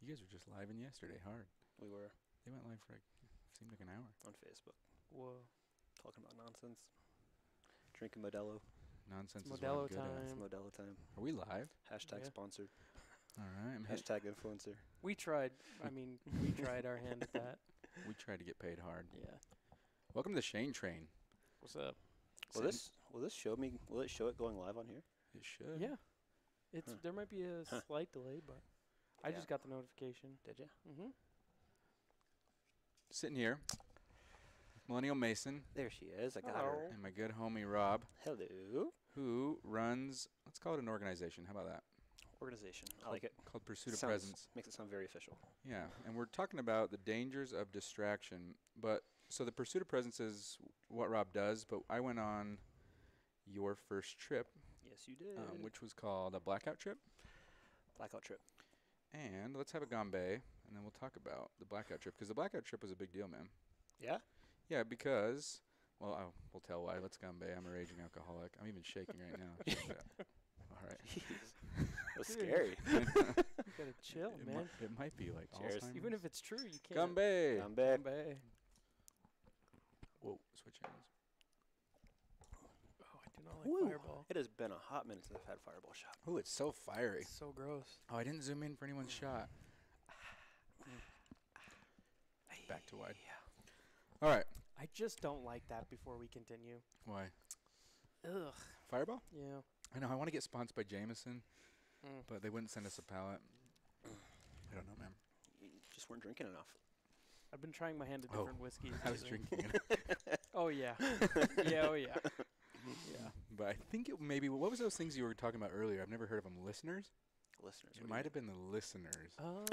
guys were just live in yesterday hard. We were. They went live for seemed like an hour. On Facebook. Whoa. Talking about nonsense. Drinking Modelo. Nonsense It's is what I'm Modelo good at. It's time. Modelo time. Are we live? Hashtag Yeah. sponsored. All right. Hashtag influencer. We tried. We tried our hand at that. We tried to get paid hard. Yeah. Welcome to the Shane Train. What's up? Will this show me? Will it show it going live on here? It should. Yeah. It's There might be a slight delay, but I Yeah. just got the notification. Did you? Mm-hmm. Sitting here, Millennial Mason There she is. I got Hello. her. and my good homie Rob, Hello. who runs, let's call it an organization. How about that? Organization. I like it. Called Pursuit of Sounds- Presence. Makes it sound very official. Yeah, and we're talking about the dangers of distraction. But so the Pursuit of Presence is what Rob does, but I went on your first trip, Yes, you did. which was called a blackout trip. Blackout trip. And let's have a gambé, and then we'll talk about the blackout trip, because the blackout trip was a big deal, man. Yeah? Yeah, because, well, we'll tell why. Let's gambé. I'm a raging alcoholic. I'm even shaking right now. All right. Jeez. That's scary. You gotta chill, It, man. it might be like Cheers. Alzheimer's. Even if it's true, you can't. Gambé. I'm back. Gambé. Whoa, switch hands. Oh, I do not like Woo. Fireball. It has been a hot minute since I've had Fireball shot. Oh, it's so fiery. It's so gross. Oh, I didn't zoom in for anyone's shot. Back to wide. All right. I just don't like that before we continue. Why? Ugh. Fireball? Yeah. I know. I want to get sponsored by Jameson, Mm. but they wouldn't send us a pallet. I don't know, man. You just weren't drinking enough. I've been trying my hand at Oh, different whiskeys. I was lately. drinking it. Oh, yeah. Yeah, oh, yeah. Yeah. But I think it maybe, what was those things you were talking about earlier? I've never heard of them. Listeners? Listeners. It might have been the listeners. Oh.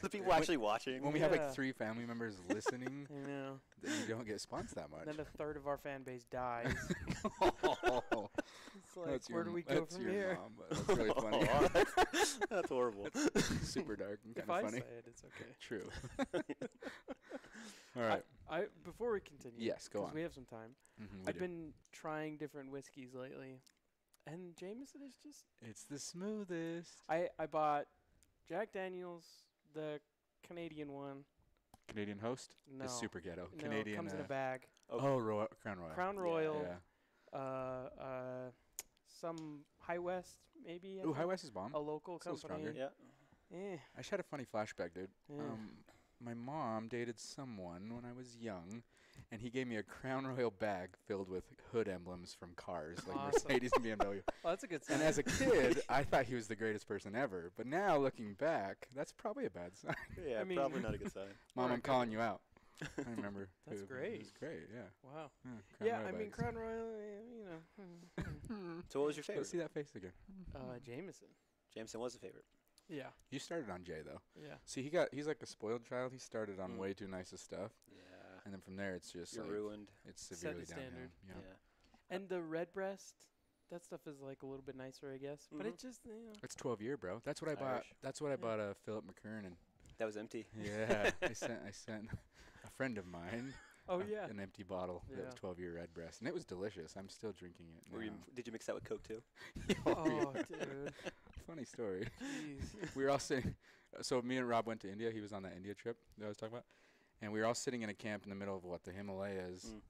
The people actually watching. When we have Yeah. like 3 family members listening, I know. then you don't get sponsored that much. Then a third of our fan base dies. Oh, It's like, that's where your do we m- go that's from your here? Mom, but that's really funny. That's horrible. Super dark and If kind I of funny. say it, it's okay. True. All right. Before we continue, Yes, go 'cause on. we have some time. Mhm, I've been trying different whiskeys lately, and Jameson is just. It's the smoothest. I bought Jack Daniel's, the Canadian one. Canadian host No, is super ghetto. no, Canadian. it comes in a bag. Crown Royal. Crown Yeah, Royal, Yeah. some High West maybe. I Ooh, High think, West is bomb. a local It's a little company. Yeah. Eh, I just had a funny flashback, dude. Yeah. My mom dated someone when I was young, and he gave me a Crown Royal bag filled with hood emblems from cars, like Awesome. Mercedes and BMW. well, that's a good sign. And as a kid, I thought he was the greatest person ever. But now, looking back, that's probably a bad sign. Yeah, I mean- probably not a good sign. Mom, Or a I'm good calling one. you out. I remember. That's It great. was great, yeah. Wow. Crown Yeah, Royal I mean bags. Crown Royal, you know. So what was your Let's favorite? see that face again. Jameson. Jameson was the favorite. Yeah, You started on Jay, though. yeah. See, he's like a spoiled child. He started on way too nice of stuff. Yeah. And then from there, it's just You're like, ruined. it's Set the severely downhill. standard. Yeah. Yeah. And the Redbreast, that stuff is like a little bit nicer, I guess. But it Mhm. just, you know. It's 12 year, bro. That's what I bought. Irish. That's what I Yeah. bought Philip McKernan. That was empty. Yeah, I sent a friend of mine Oh, yeah. an empty bottle that Yeah. was 12-year Redbreast, and it was delicious. I'm still drinking it now. Did you mix that with Coke too? Oh, dude. Funny story. Jeez. We were all sitting. So me and Rob went to India. He was on that India trip that I was talking about, and we were all sitting in a camp in the middle of the Himalayas. Mm.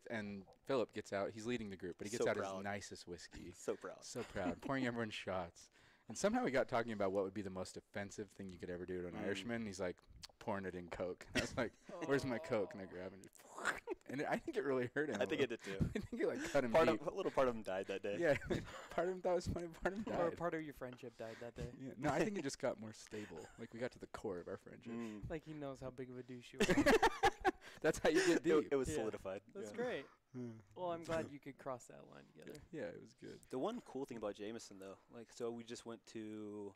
And Philip gets out. He's leading the group, but he gets So out proud. his nicest whiskey. So proud. So proud, pouring everyone shots. And somehow we got talking about what would be the most offensive thing you could ever do to an Irishman. And he's like, pouring it in Coke. And I was like, where's my Coke? And I grab it. And, I think it really hurt him. I think it did too. I think it like cut him A deep. little part of him died that day. Yeah, part of him thought it was funny, part of him Or died. part of your friendship died that day. Yeah. No, I think it just got more stable. Like we got to the core of our friendship. Mm. Like he knows how big of a douche you are. That's how you get deep. It was Yeah. solidified. That's Yeah. great. Well, I'm glad you could cross that line together. Yeah, it was good. The one cool thing about Jameson though, so we just went to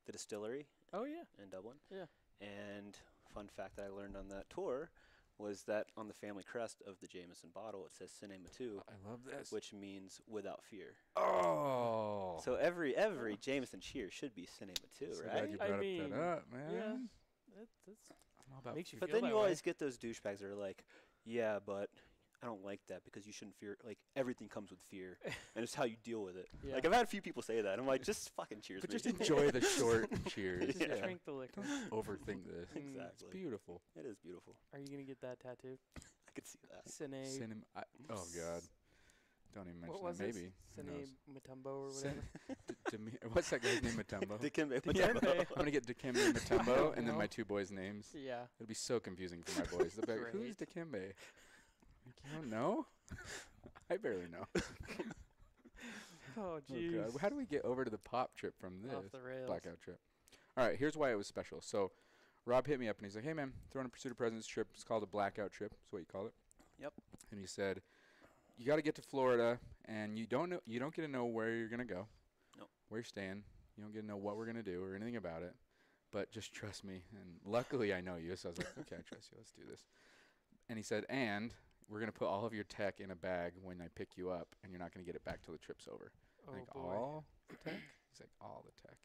the distillery Oh, yeah. in Dublin. Yeah. And fun fact that I learned on that tour was that on the family crest of the Jameson bottle it says Sine Matu, I love this. which means without fear. Oh. So every Jameson cheer should be Sine Matu, So right? glad you I brought mean, that up, man. Yeah. That's I'm all about makes you But feel then that you way. always get those douchebags that are like, yeah, but I don't like that because you shouldn't fear. Like everything comes with fear, and it's how you deal with it. Yeah. Like I've had a few people say that. I'm like, just fucking cheers. But me. just enjoy the short cheers. Just Yeah. drink the liquor. Overthink this. It's Exactly. beautiful. It is beautiful. Are you gonna get that tattooed? I could see that. Sine. Oh God. Don't even mention What was that. it? Maybe. Who Sine knows? Mutombo or Sin- whatever. What's that guy's name? Matumbo. Dikembe. Dikembe. I'm gonna get Dikembe I Matumbo don't and then know. my 2 boys' names. Yeah. It'll be so confusing for my boys. They'll be like, "Who's Great. Dikembe?" Like, you don't know? I barely know. Oh Oh, jeez. God. How do we get over to the pop trip from Off this the rails. blackout trip? All right, here's why it was special. So, Rob hit me up and he's like, "Hey man, throwing a Pursuit of Presents trip. It's called a blackout trip. That's what you call it." Yep. And he said, "You got to get to Florida, and you don't get to know where you're gonna go, Nope. where you're staying. You don't get to know what we're gonna do or anything about it. But just trust me." And luckily, I know you, so I was like, "Okay, I trust you. Let's do this." And he said, "And we're gonna put all of your tech in a bag when I pick you up, and you're not gonna get it back till the trip's over." Oh Like boy. all the tech? He's like, all the tech.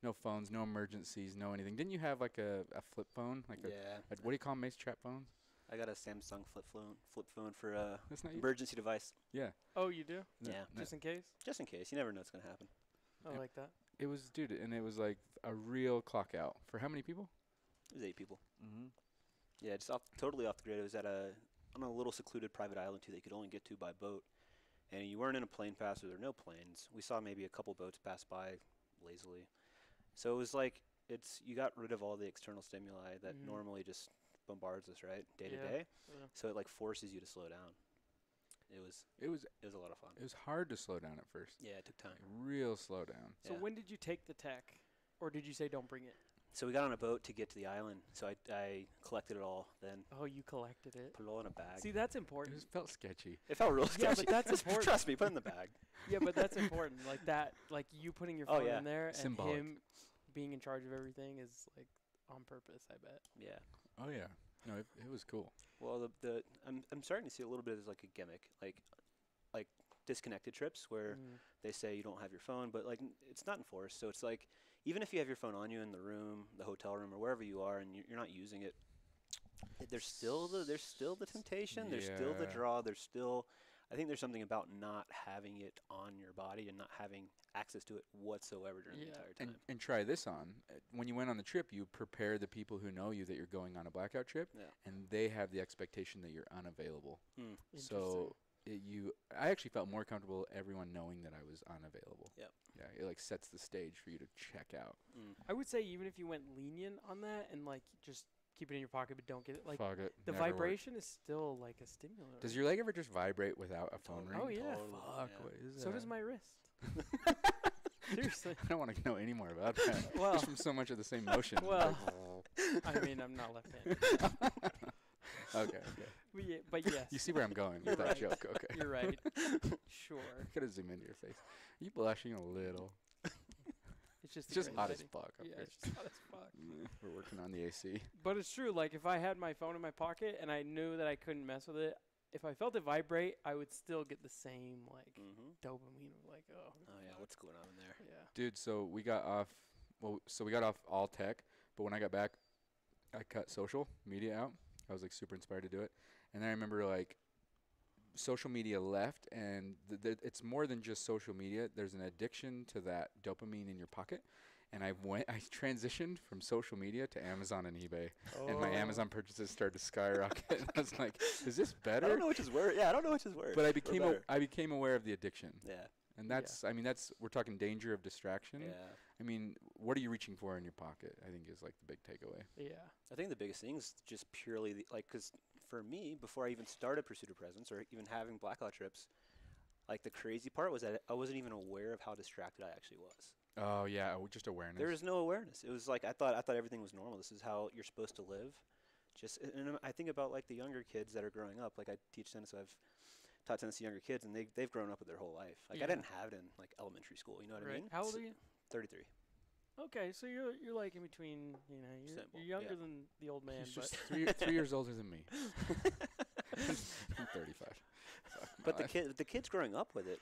No phones, no emergencies, no anything. Didn't you have like a flip phone? Like Yeah. what do you call 'em, Mace trap phones? I got a Samsung flip phone for That's not you. emergency device. Yeah. Oh, you do? Yeah. Just in case? Just in case. You never know what's gonna happen. I Yeah. like that. It was, dude, and it was like a real clock out. For how many people? It was 8 people. Mm-hmm. Yeah, just totally off the grid. It was on a little secluded private island too that you could only get to by boat. And you weren't in a plane pass, or there were no planes. We saw maybe a couple boats pass by lazily. So it was like you got rid of all the external stimuli that Mhm. normally just bombards us, right, day to Yeah. day. Yeah. So it like forces you to slow down. It was a lot of fun. It was hard to slow down at first. Yeah, it took time. Real slow down. So Yeah. when did you take the tech? Or did you say don't bring it? So we got on a boat to get to the island. So I collected it all, then Oh, you collected it. put it all in a bag. See, that's It important. just felt sketchy. It felt real Yeah, sketchy. but that's important. Trust me, put it in the bag. Yeah, but that's important. Like that, like you putting your Oh, phone yeah. in there Symbolic. and him being in charge of everything is like on purpose, I bet. Yeah. Oh yeah. No, it was cool. Well, I'm starting to see a little bit as like a gimmick, like disconnected trips where Mm. they say you don't have your phone, but like it's not enforced. So it's like even if you have your phone on you in the room, the hotel room, or wherever you are, and you're not using it, there's still the temptation. There's still the Yeah. draw. I think there's something about not having it on your body and not having access to it whatsoever during the Yeah. entire time. And try this on. When you went on the trip, you prepare the people who know you that you're going on a blackout trip, Yeah. and they have the expectation that you're unavailable. So I actually felt more comfortable everyone knowing that I was unavailable. Yep. Yeah, it like sets the stage for you to check out. I would say even if you went lenient on that and like just keep it in your pocket but don't get it, like Fuck it. the never worked. vibration is still like a stimulant. Does right? your leg ever just vibrate without a phone ring? Oh, yeah. Totally, Fuck, yeah. what is So that? does my wrist. Seriously. I don't want to know any more about that. Well, Just from so much of the same motion. well, I mean, I'm not left-handed. Okay. But yes, You see where I'm going You're with that right. joke. Okay. you're right. Sure. Gotta zoom into your face. Are you blushing a little? It's just It's the just hot as crazy. fuck up Yeah, here. it's just hot as fuck. We're working on the AC. But it's true. Like if I had my phone in my pocket and I knew that I couldn't mess with it, if I felt it vibrate, I would still get the same like dopamine of like, oh. Oh yeah, what's going on in there? Yeah. Dude, so we got off all tech, but when I got back, I cut social media out. I was like super inspired to do it. And then I remember like social media left, and it's more than just social media. There's an addiction to that dopamine in your pocket. And I transitioned from social media to Amazon and eBay, and my Amazon purchases started to skyrocket. And I was like, "Is this I better?" don't know which is worse. Yeah, I don't know which is worse. But I Or became better. I became aware of the addiction, Yeah. and that's we're talking danger of distraction. Yeah. I mean, what are you reaching for in your pocket? I think is like the big takeaway. Yeah. I think the biggest thing is just purely because for me, before I even started Pursuit of Presence or even having blackout trips, like the crazy part was that I wasn't even aware of how distracted I actually was. Oh yeah, just awareness. There was no awareness. It was like I thought everything was normal. This is how you're supposed to live. And I think about like the younger kids that are growing up. Like I teach tennis, so I've taught tennis to younger kids, and they've grown up with their whole life. Like Yeah. I didn't have it in like elementary school. You know what I Right. mean? How old are you? 33. Okay, so you're like in between. You know, Simple, you're younger yeah. than the old man, He's but just 3 years older than me. I'm 35. Fuck my But life. the kids growing up with it,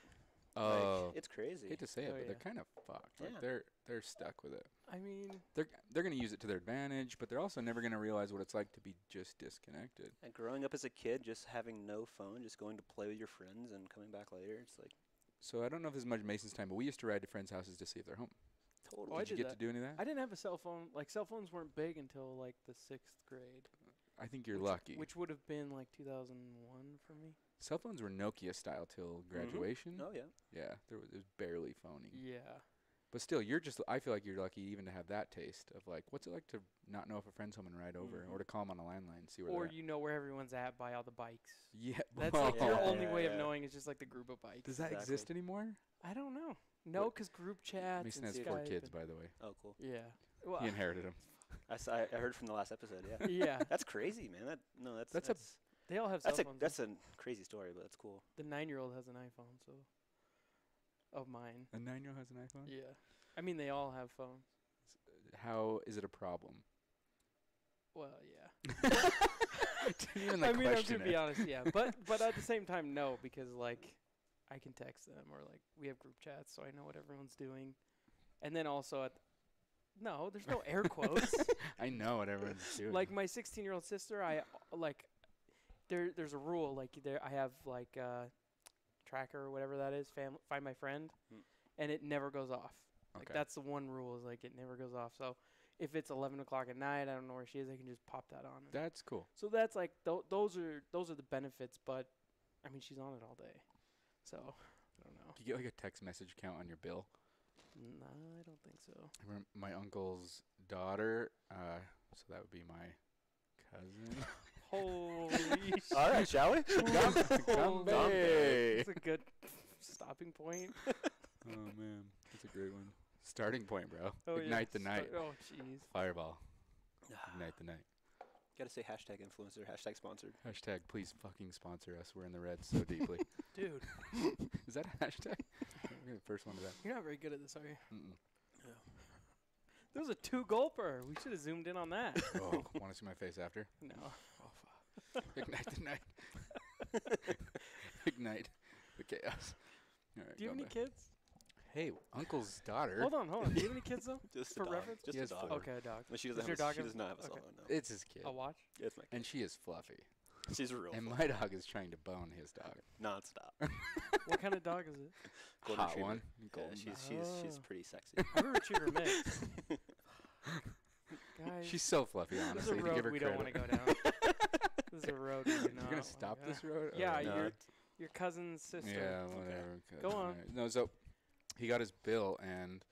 Oh, It's crazy. hate to say it, Oh, but they're yeah. kind of fucked. Like Yeah. they're stuck with it. I mean, They're gonna use it to their advantage, but they're also never gonna realize what it's like to be just disconnected. And growing up as a kid, just having no phone, just going to play with your friends and coming back later, it's like So I don't know if this is much Mason's time, but we used to ride to friends' houses to see if they're home. totally. Oh, I Did you did get that. to do any of that? I didn't have a cell phone. Like, cell phones weren't big until, like, the 6th grade. I think you're which, lucky. Which would have been, like, 2001 for me. Cell phones were Nokia style till graduation. Oh, yeah. Yeah, it was barely phoning. Yeah. But still, I feel like you're lucky even to have that taste of like, what's it like to not know if a friend's home and ride over, or to call them on a landline and see where Or they're at. you know where everyone's at by all the bikes. Yeah, That's like your Yeah, only way of yeah. knowing is just like the group of bikes. Does that Exactly. exist anymore? I don't know. No, because group chats Mason and has 4 Skype kids, and- by the way. Oh, cool. Yeah. Well, He inherited them. I heard from the last episode. Yeah. yeah. That's crazy, man. That's a- They all have cell phones. That's a crazy story, but that's cool. The 9-year-old has an iPhone, so. Of mine. A 9-year-old has an iPhone. Yeah. I mean, they all have phones. How is it a problem? Well, yeah. Didn't even I like mean, question to be it. honest, yeah. But at the same time, no, because like I can text them or like we have group chats, so I know what everyone's doing. And then also no, there's no air quotes. I know what everyone's doing. Like my 16-year-old sister, I like there's a rule like I have like tracker or whatever that is, find my friend, and it never goes off. Like Okay. that's the one rule is like it never goes off. So if it's 11 o'clock at night, I don't know where she is, I can just pop that on. That's cool. So that's like those are the benefits, but I mean she's on it all day, so I don't know. Do you get like a text message count on your bill? No, I don't think so. I remember my uncle's daughter, so that would be my cousin. Holy shit! All right, shall we? Gumbe. That's a good stopping point. Oh man, that's a great one. Starting point, bro. Oh, Ignite yeah. the night. Oh jeez. Fireball. Ignite the night. Gotta say hashtag influencer, hashtag sponsored. Hashtag please fucking sponsor us. We're in the red so deeply. Dude, Is that a hashtag? We're the first one to that. you're not very good at this, are you? Mm-mm. There was a 2-gulper. We should have zoomed in on that. Oh, want to see my face after? No. Ignite the night. Ignite the chaos. All right, Do you have any Gumbe. kids? Hey, uncle's daughter. Hold on. Do you have any kids though? Just For a dog. reference? Just He a has dog. four. Okay, a dog. No, she Does doesn't. your Have dog she have- does not have a cell okay. phone. No. It's his kid. I'll watch. Yeah, it's my kid. And she is fluffy. She's a real. And fluff. my dog is trying to bone his dog. Nonstop. What kind of dog is it? Golden Hot retriever. one. Yeah, Golden. she's Oh. pretty sexy. I have a retriever mix. Guys, She's so fluffy, this is honestly. a To give road her we credit. don't want to go down. This is a road we do not. You're gonna stop this road? Yeah, Oh, No, your cousin's sister. Yeah, Okay. whatever. Go on. Alright. No, so he got his bill, and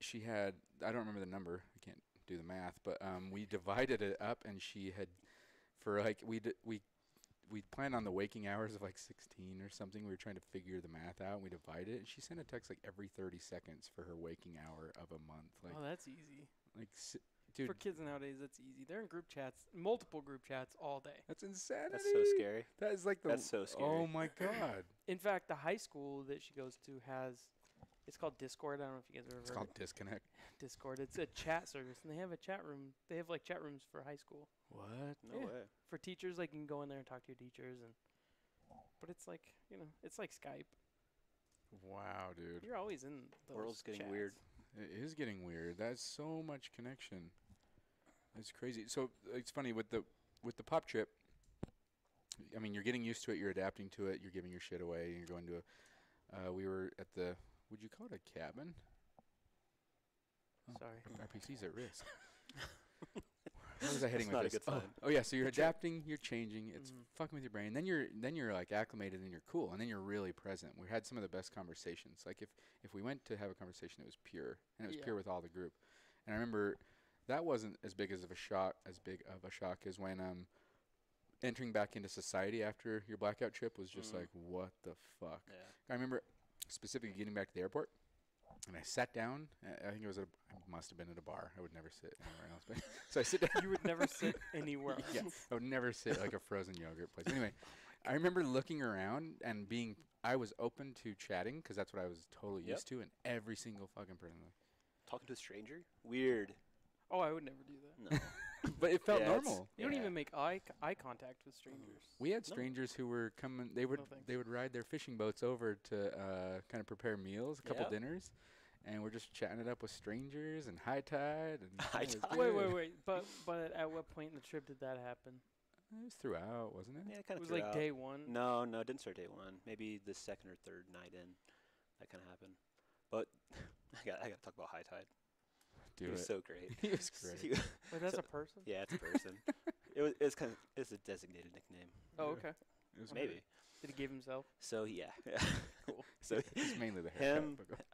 she had, I don't remember the number. I can't do the math, but we divided it up, and she had, for like we planned on the waking hours of like 16 or something. We were trying to figure the math out, and we divided it. And she sent a text like every 30 seconds for her waking hour of a month. Like, Oh, that's easy. dude, For kids nowadays, that's easy. They're in group chats, multiple group chats all day. that's insanity. That's so scary. That is like the. That's so scary. Oh my god. In fact, the high school that she goes to has, it's called Discord. I don't know if you guys have ever It's heard called of Disconnect. Discord. It's a chat service, and they have a chat room. They have like chat rooms for high school. What? No Yeah. way. For teachers, like you can go in there and talk to your teachers, but it's like it's like Skype. Wow, dude. You're always in those World's getting chats. weird. It is getting weird. That's so much connection. That's crazy. So it's funny with the pop trip. I mean, you're getting used to it. You're adapting to it. You're giving your shit away. You're going to a. We were at the. Would you call it a cabin? Sorry. Our PC's at risk. Where was I heading That's not a with this? good sign. Oh yeah. So you're The trip. adapting. You're changing. It's Mhm. fucking with your brain. Then you're like acclimated and you're cool. And then you're really present. We had some of the best conversations. Like if we went to have a conversation, it was pure, and it was Yeah. pure with all the group. And I remember that wasn't as big of a shock as when entering back into society after your blackout trip was just Mm. like, what the fuck. Yeah. I remember specifically getting back to the airport, and I sat down. I think I must have been at a bar. I would never sit anywhere else. But so I sit down. You would never sit anywhere else. Yeah, I would never sit like a frozen yogurt place. Anyway, I remember looking around and I was open to chatting because that's what I was totally Yep. used to, and every single fucking person. Talking to a stranger? Weird. Oh, I would never do that. No. But it felt Yeah, it's- normal. You don't Yeah. even make eye contact with strangers. We had No. strangers who were coming. They would No thanks. they would ride their fishing boats over to kind of prepare meals, a couple Yep. dinners, and we're just chatting it up with strangers and high tide. And High it was tide. good. Wait. But at what point in the trip did that happen? It was throughout, wasn't it? Yeah, It kind of was like day one. No, it didn't start day one. Maybe the second or third night in, that kind of happened. But I got to talk about high tide. Do He was it. so great. He was great. He- Wait, that's So- a person? yeah, it's a person. It's kind of it's a designated nickname. Oh, Yeah. okay. It was Maybe. Did he give himself? So yeah. Cool. So It's mainly the haircut. him. but go-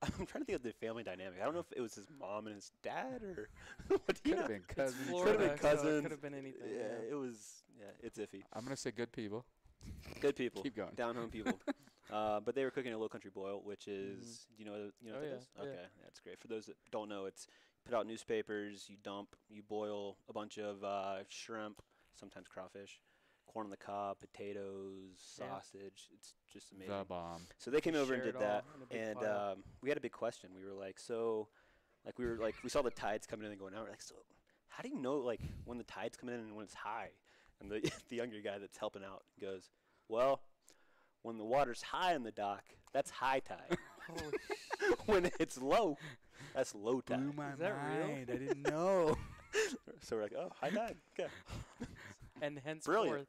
I'm trying to think of the family dynamic. I don't know if it was his mom and his dad or what do you Could have know? been It's cousins. Florida, been so it cousins. could have been anything. Yeah, it was. Yeah, it's iffy. I'm gonna say good people. Good people, Keep going. down home people. But they were cooking a low country boil, which is you know Oh, what that yeah, is? yeah. Okay, that's great. For those that don't know, it's put out newspapers, you boil a bunch of shrimp, sometimes crawfish, corn on the cob, potatoes, Yeah. sausage. It's just amazing. The bomb. So they came over and Share did it all that, in a big and pile. we had a big question. We were like, we saw the tides coming in and going out. We're like, so how do you know like when the tide's coming in and when it's high? And the the younger guy that's helping out goes, well, when the water's high in the dock, that's high tide. Holy When it's low, that's low tide. Blew my Is that real? mind. I didn't know. So we're like, oh, high tide. Okay. And henceforth,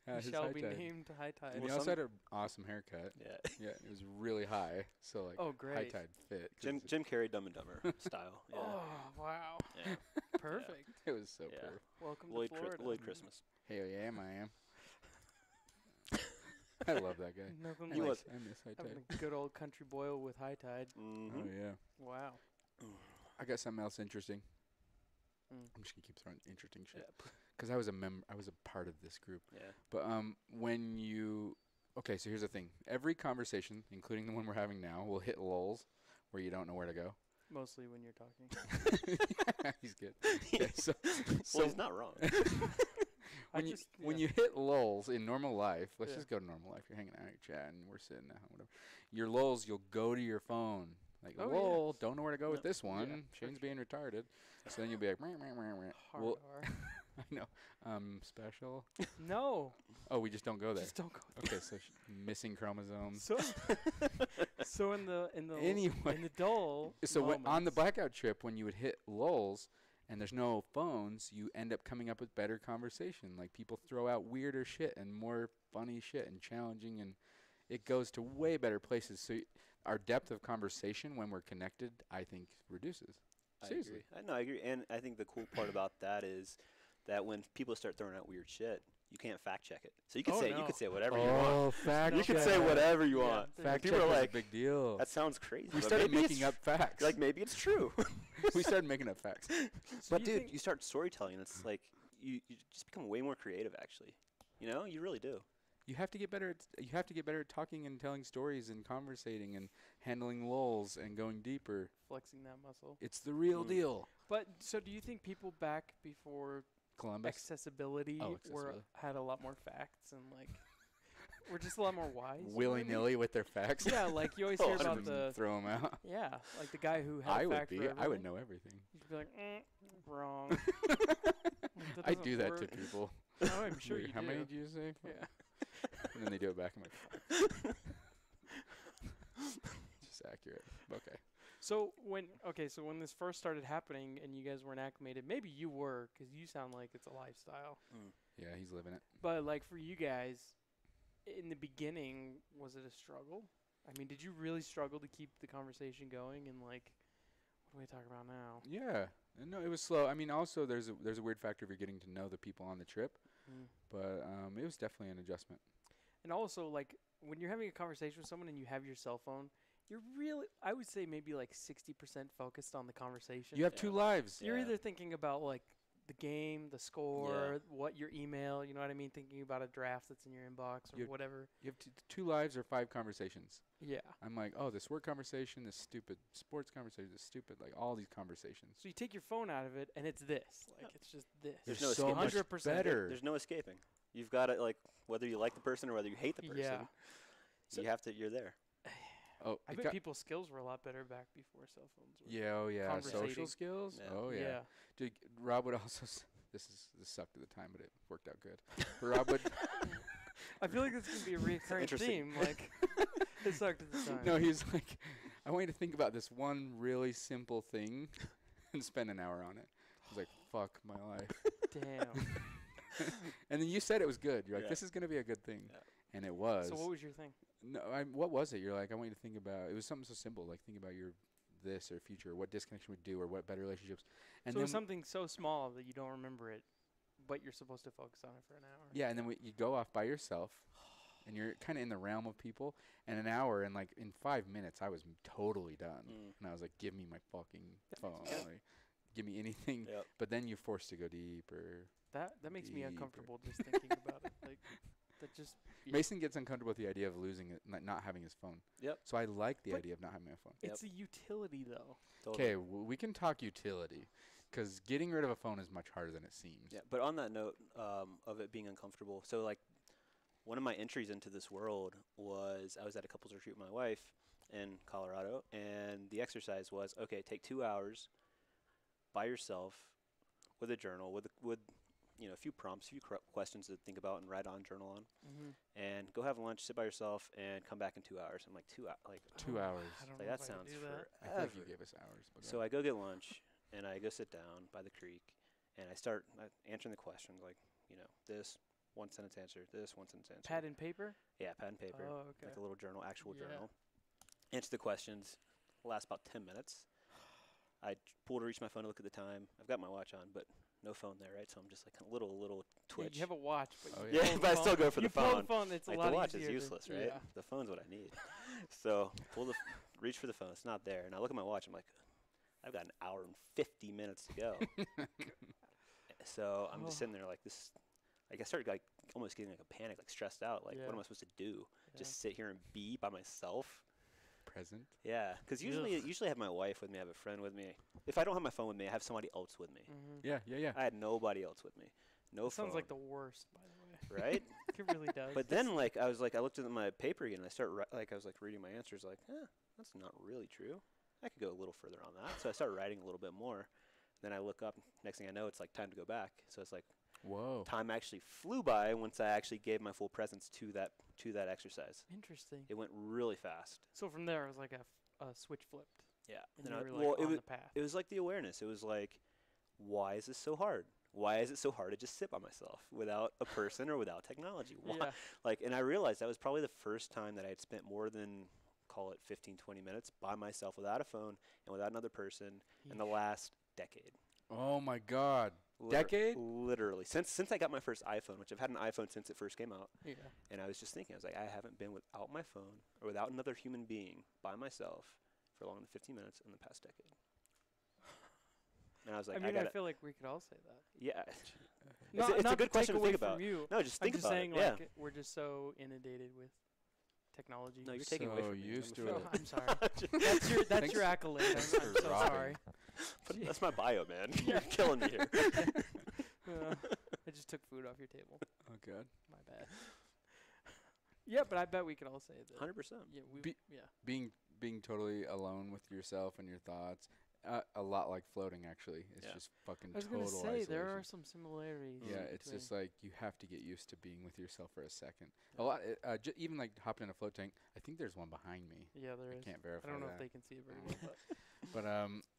Yeah, he his shall high be tide. named High Tide. And Well, he also some- had an awesome haircut. Yeah. Yeah, it was really high. So like Oh, high great. tide fit. 'cause Jim Carrey, Dumb and Dumber style. Yeah. Oh, wow. Yeah. Perfect. It was so Yeah. perfect. Welcome Lloyd, to Florida. Lloyd Christmas. Hell yeah, I am. I love that guy. Nothing He like was- I miss high having tide. a good old country boil with High Tide. Mm-hmm. Oh yeah. Wow. I got something else interesting. Mm. I'm just gonna keep throwing interesting Yeah. shit. Because I was a part of this group. Yeah. But when you okay, so here's the thing. Every conversation, including the one we're having now, will hit lulls where you don't know where to go. Mostly when you're talking. He's good. Okay, so Well, he's not wrong. when you just- when yeah. you hit lulls in normal life, let's Yeah. just go to normal life. You're hanging out, you're chatting, we're sitting down, whatever. Your lulls, you'll go to your phone. Like, Oh, yeah. lol, don't know where to go with No. this one. for Shane's being retarded. So then you'll be like, meh, meh, meh, meh. Hard Well, R. I know. Special. No. Oh, we just don't go there. Just don't go. Okay, so missing chromosomes. So, so in the Anyway. in the dull. So when, on the moments- blackout trip, when you would hit lulls and there's no phones, you end up coming up with better conversation. Like people throw out weirder shit and more funny shit and challenging, and it goes to way better places. So our depth of conversation when we're connected, I think, reduces. Seriously. I agree. And I think the cool part about that is that when people start throwing out weird shit, you can't fact check it. So you can Oh, say no. you could say whatever you want. Oh, fact You can check. say whatever you Yeah, want. there's- Fact People check are was like, a big deal. that sounds crazy. We but started maybe making it's up facts. like maybe it's true. We started making up facts. So But you dude, think- you start storytelling. It's like you just become way more creative. Actually, you know, you really do. You have to get better at talking and telling stories and conversating and handling lulls and going deeper. flexing that muscle. It's the real Mm. deal. But so do you think people back before Columbus. accessibility Oh, were accessibility. had a lot more facts and like were just a lot more wise? you know what I Willy mean? nilly with their facts. Yeah, like you always Oh, hear Just about the throw them out. yeah, like the guy who had I a would fact be. for I would everything. know everything. You'd be like, wrong. I doesn't do that work. to people. Oh, I'm sure Wait, you how do. many did you say? Yeah. And then they do it back. I'm like, just accurate. Okay. So when this first started happening and you guys weren't acclimated, maybe you were because you sound like it's a lifestyle. Yeah, he's living it. But like for you guys, in the beginning, was it a struggle? I mean, did you really struggle to keep the conversation going and like, what do we talk about now? Yeah. And no, it was slow. I mean, also there's a weird factor if you're getting to know the people on the trip, but it was definitely an adjustment. And also, like, when you're having a conversation with someone and you have your cell phone, you're really, I would say maybe like 60% focused on the conversation. You have Yeah. two lives. You're Yeah. either thinking about like the game, the score, what your email, you know what I mean? Thinking about a draft that's in your inbox or You're- whatever. You have two lives or 5 conversations. Yeah. I'm like, oh, this work conversation, this stupid sports conversation, this stupid, like all these conversations. So you take your phone out of it and it's this. Like, it's just this. There's They're no so escape. much 100%. better. There's no escaping. You've got to like whether you like the person or whether you hate the person. Yeah. So you're there. Oh, I bet people's skills were a lot better back before cell phones. yeah, oh yeah, social conversating. skills. Yeah. Oh yeah. Yeah. Dude, Rob would also. This sucked at the time, but it worked out good. But Rob would. I feel like this is gonna be a recurring interesting. theme. Like, it sucked at the time. No, he's like, I want you to think about this one really simple thing, and spend an hour on it. I was like, fuck my life. Damn. And then you said it was good. You're like, Yeah. this is gonna be a good thing, Yeah. and it was. So what was your thing? No, what was it? You're like, I want you to think about. It was something so simple, like think about your this or future, what disconnection would do, or what better relationships. And So it then was something so small that you don't remember it, but you're supposed to focus on it for an hour. yeah, and then you go off by yourself, and you're kind of in the realm of people. And an hour, and like in 5 minutes, I was totally done. And I was like, give me my fucking phone, like, give me anything. Yep. But then you're forced to go deeper. That makes me Deeper. uncomfortable just thinking about it. Like, that just. Yeah. Mason gets uncomfortable with the idea of losing it, not having his phone. Yep. So I like the But idea of not having my phone. Yep. It's a utility, though. Totally. Okay, we can talk utility, because getting rid of a phone is much harder than it seems. Yeah, but on that note of it being uncomfortable, so like one of my entries into this world was I was at a couples retreat with my wife in Colorado, and the exercise was, okay, take 2 hours by yourself with a journal, with a few prompts, a few questions to think about and write on, journal on, and go have lunch, sit by yourself, and come back in 2 hours. I'm like, 2 hours, like 2 hours. I don't like know that if I could sounds do that. I feel like you forever. gave us hours. But So I go get lunch, and I go sit down by the creek, and I start answering the questions, like, this one sentence answer, this one sentence answer. Pad and paper? Yeah, pad and paper, Oh, okay. like a little journal, actual Yeah. journal. Answer the questions. Lasts about 10 minutes. I pull to reach my phone to look at the time. I've got my watch on, but no phone there, right? So I'm just like a little Yeah, twitch. you have a watch, but Oh, you yeah. pull Yeah, the but I phone- still go for the you pull phone. the phone. It's Like a lot the watch is easier to- useless, right? Yeah. The phone's what I need. So reach for the phone. It's not there, and I look at my watch. I'm like, I've got an hour and 50 minutes to go. So I'm just sitting there like this. Like I started like almost getting like a panic, like stressed out. Like, Yeah. what am I supposed to do? Yeah. Just sit here and be by myself? present. Yeah, because usually I have my wife with me. I have a friend with me. If I don't have my phone with me, I have somebody else with me. Yeah. I had nobody else with me. No It phone. sounds like the worst, by the way. right. It really does. But then I looked at my paper again, and I was reading my answers, like, that's not really true. I could go a little further on that. So I started writing a little bit more. Then I look up. Next thing I know, it's like time to go back. So it's like Whoa. time actually flew by once I actually gave my full presence to that exercise. Interesting. It went really fast. So from there, it was like a switch flipped. Yeah. And Then you were like on the path. It was like the awareness. It was like, why is this so hard? Why is it so hard to just sit by myself without a person or without technology? Why? Yeah. And I realized that was probably the first time that I had spent more than, call it 15, 20 minutes by myself without a phone and without another person in the last decade. Oh my God. Decade? Literally. Since I got my first iPhone, which I've had an iPhone since it first came out. Yeah. And I was just thinking, I was like, I haven't been without my phone or without another human being by myself for longer than 15 minutes in the past decade. And I was like, I feel like we could all say that. yeah. Not, it's a not good to question take to away think from about. you. No, just I'm think just about saying, it. Yeah. like, we're just so inundated with technology. No, you're taking away So from me. used I'm to Oh, it. I'm sorry. That's Thanks- your accolade. I'm thanks so for robbing. sorry. That's my bio, man. You're killing me here. I just took food off your table. Oh God. My bad. Yeah, but I bet we could all say that. 100%. Yeah, yeah. Being totally alone with yourself and your thoughts. A lot like floating, actually. It's Yeah. just fucking I was total gonna say there isolation. are some similarities. Yeah, it's just like you have to get used to being with yourself for a second. A lot, even like hopping in a float tank. I think there's one behind me. Yeah, there I is. can't verify I don't know that. if they can see it very well, but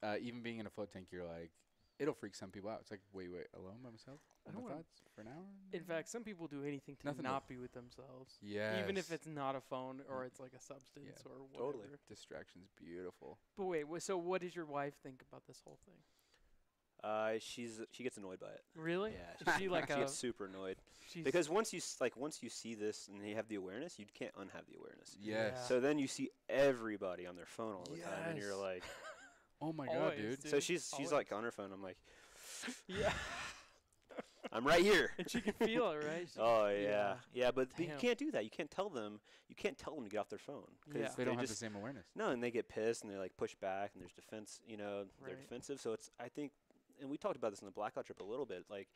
But even being in a float tank, you're like, it'll freak some people out. It's like, wait, alone by myself? I With don't my wanna- thoughts for an hour? in fact, some people do anything to Nothing to- not be with themselves. Yes. Even if it's not a phone or it's like a substance or whatever. Totally. Distraction's beautiful. But wait, so what does your wife think about this whole thing? She gets annoyed by it. Really? Yeah. Is she like she a? gets super annoyed She's because once you see this and you have the awareness, you can't unhave the awareness. Yes. Yeah. So then you see everybody on their phone all the time, and you're Yes. like, Oh my God, Always, dude. dude. so she's Always. like on her phone. I'm like, yeah, I'm right here. and she can feel it, right? She- Oh yeah. But you Damn. can't do that. You can't tell them to get off their phone. 'Cause Yeah. They don't have just, the same awareness. No, and they get pissed and they like push back and there's defense. They're Right. defensive. So I think, and we talked about this in the blackout trip a little bit. Like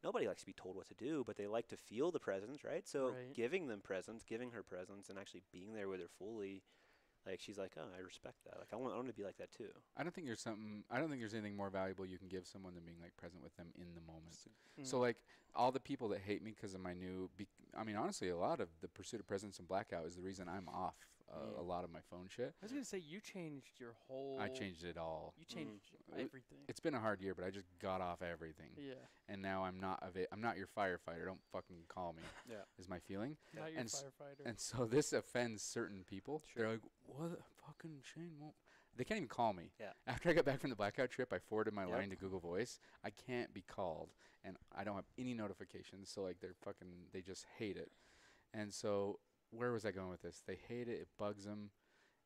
nobody likes to be told what to do, but they like to feel the presence, right? So Right. giving them presence, giving her presence, and actually being there with her fully Like she's like, oh, I respect that. Like I want to be like that too. I don't think there's anything more valuable you can give someone than being like present with them in the moment. Mm. So like all the people that hate me because of my I mean honestly, a lot of the pursuit of presence and blackout is the reason I'm off a lot of my phone shit. I was gonna say you changed your whole. I changed it all. You changed It- everything. It's been a hard year, but I just got off everything. Yeah. And now I'm not your firefighter. Don't fucking call me. Yeah. Is my feeling. Not your And firefighter. And so this offends certain people. Sure. They're like, "What fucking Shane won't." They can't even call me. Yeah. After I got back from the blackout trip, I forwarded my Yep. line to Google Voice. I can't be called, and I don't have any notifications. So like they just hate it. And so where was I going with this? They hate it. It bugs them,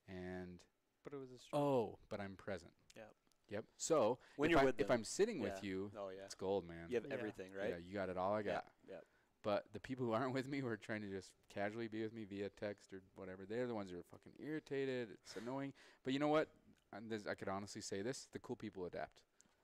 and But it was a. but I'm present. Yep. Yep. So When if you're with if them. I'm sitting with Yeah. you, Oh yeah. it's gold, man. You have Yeah. everything, right? Yeah, you got it all. I got. Yeah. But the people who aren't with me, who are trying to just casually be with me via text or whatever, they're the ones who are fucking irritated. It's annoying. But you know what? I could honestly say this. The cool people adapt.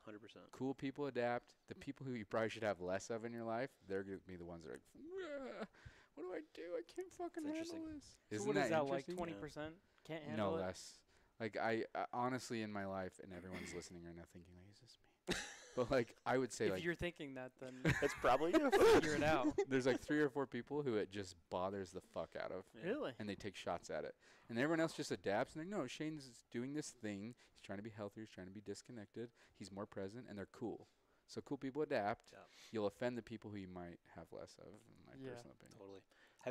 100%. Cool people adapt. The people who you probably should have less of in your life, they're going to be the ones that are like, what do I do? I can't fucking handle interesting. this. So Isn't what is that like? interesting? 20% can't handle No it. less. Like I honestly in my life, and everyone's listening right now thinking, like, is this me? But like I would say, If like you're thinking that, then That's probably you. figure it out. there's like 3 or 4 people who it just bothers the fuck out of. Yeah. Really? And they take shots at it. And everyone else just adapts and they no, Shane's doing this thing. He's trying to be healthier. He's trying to be disconnected. He's more present, and they're cool. So cool people adapt. Yeah. You'll offend the people who you might have less of, in my Yeah. personal opinion. Totally.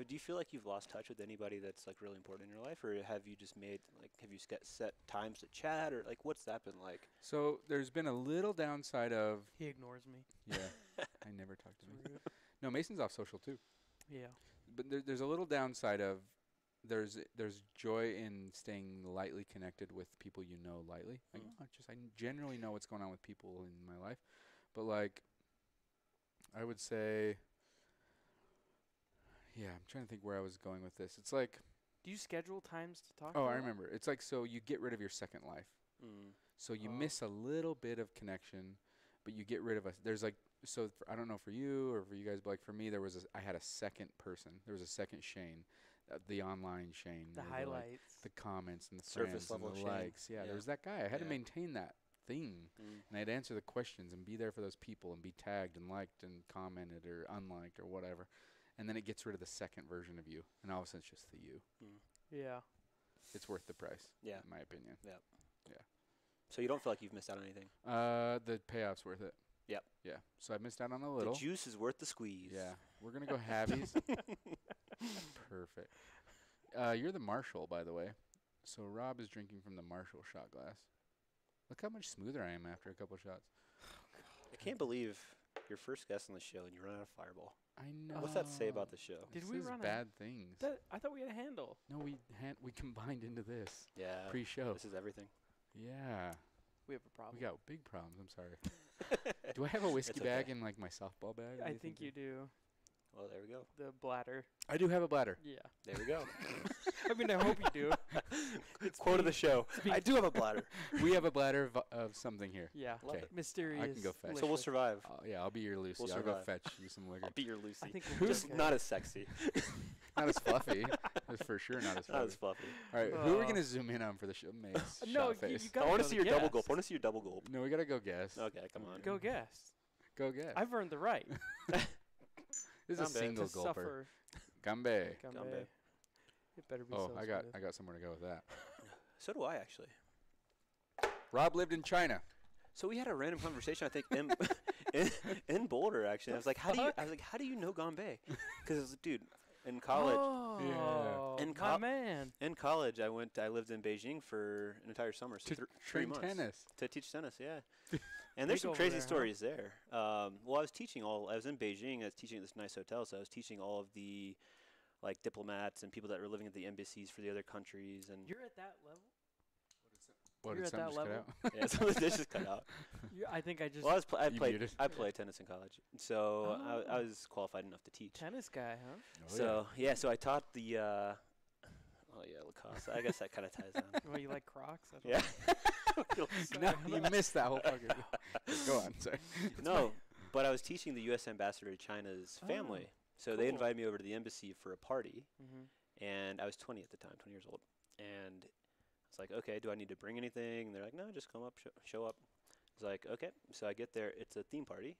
Do you feel like you've lost touch with anybody that's like really important in your life, or have you just have you set times to chat, or like what's that been like? So there's been a little downside of He ignores me. yeah, I never talk to It's Mason. rude. No, Mason's off social too. Yeah. But there's a little downside of there's joy in staying lightly connected with people you know lightly. Like, I generally know what's going on with people in my life, but like I would say, yeah, I'm trying to think where I was going with this. It's like, Do you schedule times to talk? oh, to I them? remember. It's like, so you get rid of your second life. Mm. So you Oh. miss a little bit of connection, but you get rid of there's like, so I don't know for you or for you guys, but like for me, I had a second person. There was a second Shane, the online Shane. The you know, like highlights. the comments and the Surface friends and level the Shane. likes. Yeah, Yeah. there was that guy. I had to Yeah. maintain that thing, Mm. and I'd answer the questions and be there for those people and be tagged and liked and commented or unliked or whatever. And then it gets rid of the second version of you, and all of a sudden it's just the you. Yeah. It's worth the price, Yeah. in my opinion. So you don't feel like you've missed out on anything? The payoff's worth it. Yep. Yeah. So I missed out on a little. The juice is worth the squeeze. Yeah. We're gonna go halvies. Perfect. You're the Marshall, by the way. So Rob is drinking from the Marshall shot glass. Look how much smoother I am after a couple shots. I can't believe your first guest on the show and you run out of Fireball. I know. What's that say about the show? Did It we says run bad things? I thought we had a handle. No, we combined into this Yeah. pre-show. This is everything. Yeah. We have a problem. We got big problems. I'm sorry. Do I have a whiskey It's bag okay. in like my softball bag? I think you do. Well, there we go. The bladder. I do have a bladder. Yeah. There we go. I mean, I hope you do. Quote of the show. I do have a bladder. We have a bladder of something here. Yeah. Love Okay. it. Mysterious. I can go fetch. So we'll delicious. survive. Yeah, I'll be your Lucy. We'll I'll go survive. fetch you some liquor. I'll be your Lucy. I think we'll be Just okay. not as sexy. Not as fluffy. That's for sure not as Not as fluffy. fluffy. All right, who are we Oh. gonna zoom in on for the show? Mace. No, shot face. you I gotta want go to see the your double guest. gulp. I want to see your double gulp. No, we gotta go guess. Okay, come on. Go guess. Go guess. I've earned the right This is a Gambe. single to gulper. suffer. Gambe. Gambe. It better be Oh, so I got smooth. somewhere to go with that. So do I, actually. Rob lived in China. So we had a random conversation, I think, in Boulder, actually. I was like, how do you know Gombe? Because, dude, in college, Oh, In my co- man. I lived in Beijing for an entire summer, so To 3 train months. tennis. To teach tennis, yeah. And there's Big some over crazy there, huh? stories there. Well, I was in Beijing. I was teaching at this nice hotel, so I was teaching all of the like diplomats and people that were living at the embassies for the other countries. And You're at that level? What, You're did at that something just cut level? out? yeah, some of the dishes cut out. I think I just Well, You muted. I played tennis in college, so Oh. I was qualified enough to teach. tennis guy, huh? Oh, So yeah, so I taught the. Oh yeah, Lacoste. I guess that kind of ties down. Well, you like Crocs? I don't Yeah. yeah. No, you missed that whole fucking. Go on, sorry. No, but I was teaching the U.S. ambassador to China's family, so they cool. invited me over to the embassy for a party, Mm-hmm. and I was 20 at the time, 20 years old, and It's like, okay, do I need to bring anything? And they're like, no, just come up, show up. It's like, okay. So I get there. It's a theme party.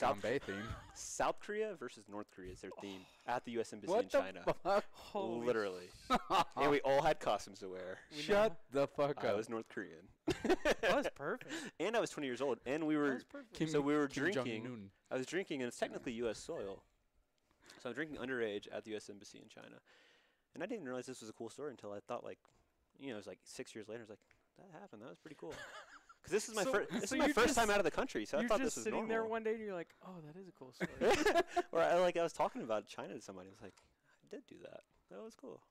Ganbei theme. South Korea versus North Korea is their theme at the U.S. Embassy in What the China. fuck? Holy Literally. And we all had costumes to wear. Shut the fuck I up. was North Korean. That was perfect. And I was 20 years old. And we That were, was perfect. so we were Kim drinking. Jong-un. I was drinking, and it's technically U.S. soil. So I'm drinking underage at the U.S. Embassy in China. And I didn't realize this was a cool story until I thought, like, it was like 6 years later. I was like, that happened. That was pretty cool. Because this is my, this is my first time out of the country, so I You're thought just this was sitting normal. there one day and you're like, oh, that is a cool story. Or I was talking about China to somebody. I was like, I did do that. That was cool.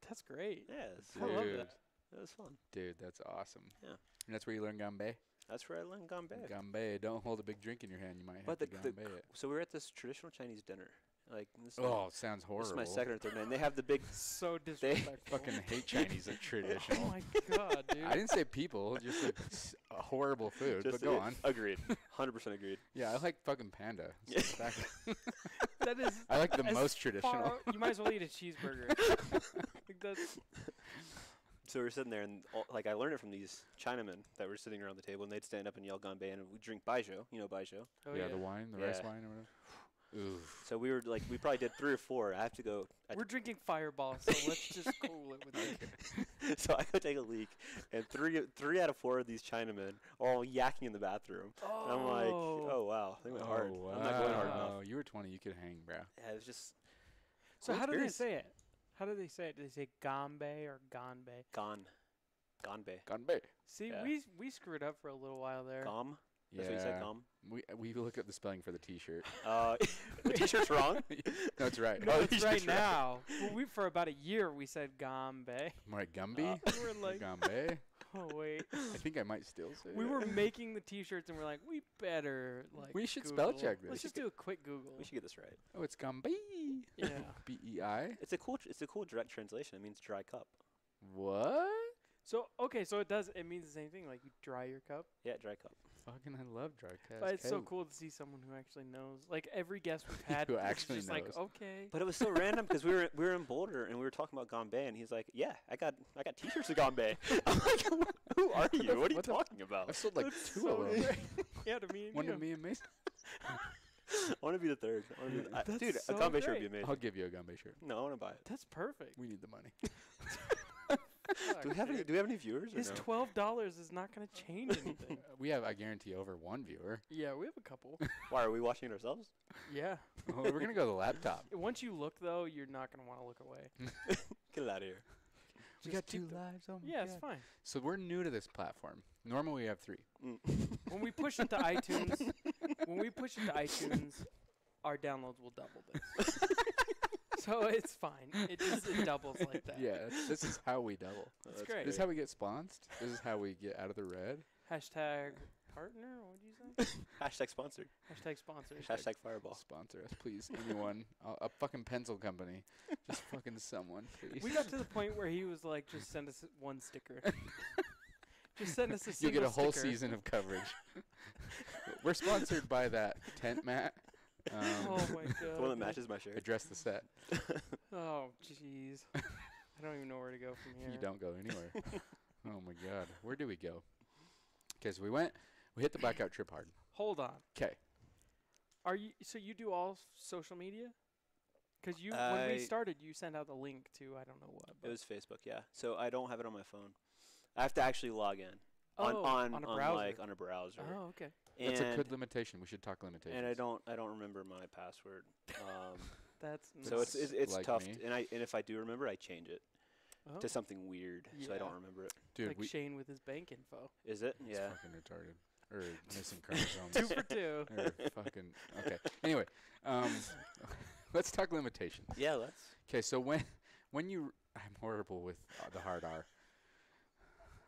That's great. Yeah, I love Dude. that. It was fun. Dude, that's awesome. Yeah. And that's where you learn Ganbei? That's where I learned Ganbei. Ganbei. Don't hold a big drink in your hand. You might But have to the Ganbei it. So we were at this traditional Chinese dinner. Like, this is, Oh, sounds this horrible. is my second or third night. And they have the big. So disrespectful. Fucking hate Chinese at Oh traditional. my god, dude. I didn't say people, just like a horrible food. Just But go on. Agreed. 100% agreed. Yeah, I like fucking panda. Yeah. That is. I like the as most traditional. You might as well eat a cheeseburger. Like that's. So we were sitting there, and like I learned it from these Chinamen that were sitting around the table, and they'd stand up and yell Ganbei, and we drink baijiu. You know baijiu. Oh yeah, the wine, the rice Yeah. wine or whatever. Ooh. So we were like, we probably did 3 or 4. I have to go. We're drinking Fireball, so let's just cool it with it. So I go take a leak, and three out of 4 of these Chinamen are all yakking in the bathroom. And I'm like, oh wow, they went hard. Wow. I'm not going hard enough. You were 20, you could hang, bro. Yeah, it was just So cool how do they experience. say it? How do they say it? Do they say Ganbei or Ganbei? Ganbei. Ganbei. See, Yeah. we screwed up for a little while there. Gom. Yeah. That's what you said, gom. We looked up the spelling for the T-shirt. The T-shirt's wrong. No, it's right. No, Oh, it's he's right just right. now. Well, for about a year we said Ganbei. More like Gumby. We're like, Ganbei. oh wait. I think I might still say We it. were making the T-shirts and we're like, we better like. We should Google. spell check this. Let's just do a quick Google. We should get this right. Oh, it's Gumby. Yeah. B-E-I. It's a cool direct translation. It means dry cup. What? So okay, so it means the same thing. Like you dry your cup. Yeah, dry cup. Fucking I love dry cast. But it's so cool to see someone who actually knows. Like every guest we've had, Who it's actually just like knows. okay. But it was so random because we were in Boulder and we were talking about Ganbei, and he's like, "Yeah, I got T-shirts of Ganbei." I'm like, "Who are you? What are you What the talking about?" I've sold like That's 2 so of them. great. Yeah, to me and One you. to me and Mason. I want to be the third. That's Dude, so a Ganbei shirt would be great. amazing. I'll give you a Gumby shirt. No, I want to buy it. That's perfect. We need the money. Do we have any? Do we have any viewers? Or His no? $12 is not going to change anything. We have, I guarantee, over 1 viewer. Yeah, we have a couple. Why are we watching it ourselves? Yeah. Oh, we're gonna go to the laptop. Once you look though, you're not going to want to look away. Get it out of here. We Just got keep 2 the- lives. Oh my Yeah, it's God. fine. So we're new to this platform. Normally we have 3. When we push it to iTunes, our downloads will double this. So it's fine. It doubles like that. Yeah, this is how we double. That's great. This is how we get sponsored. This is how we get out of the red. Hashtag partner. What did you say? Hashtag sponsored. Hashtag sponsor. Hashtag fireball. Sponsor us, please. Anyone. A fucking pencil company. Just fucking someone, please. We got to the point where he was like, just send us 1 sticker. Just send us a You'll single get a whole sticker. season of coverage. We're sponsored by that tent mat. Oh my god. The one that matches my shirt. Address the set. Oh jeez. I don't even know where to go from here. You don't go anywhere. Oh my God. Where do we go? Okay, so we hit the blackout trip hard. Hold on. 'Kay. Are you so you do all social media? Because when we started, you sent out the link to I don't know what. It but- was Facebook, yeah. So I don't have it on my phone. I have to actually log in on a browser. like on a browser. Oh, okay. That's a And- good limitation. We should talk limitations. And I don't remember my password. That's So it's Like tough. me. And if I do remember, I change it oh, to something weird, so I Yeah. don't remember it. Dude, like we Shane with his bank info. Is it? it's Yeah. fucking retarded. Or missing chromosomes. 2 for 2. Or fucking okay. Anyway, let's talk limitations. Yeah, let's. Okay, so when you I'm horrible with the hard R.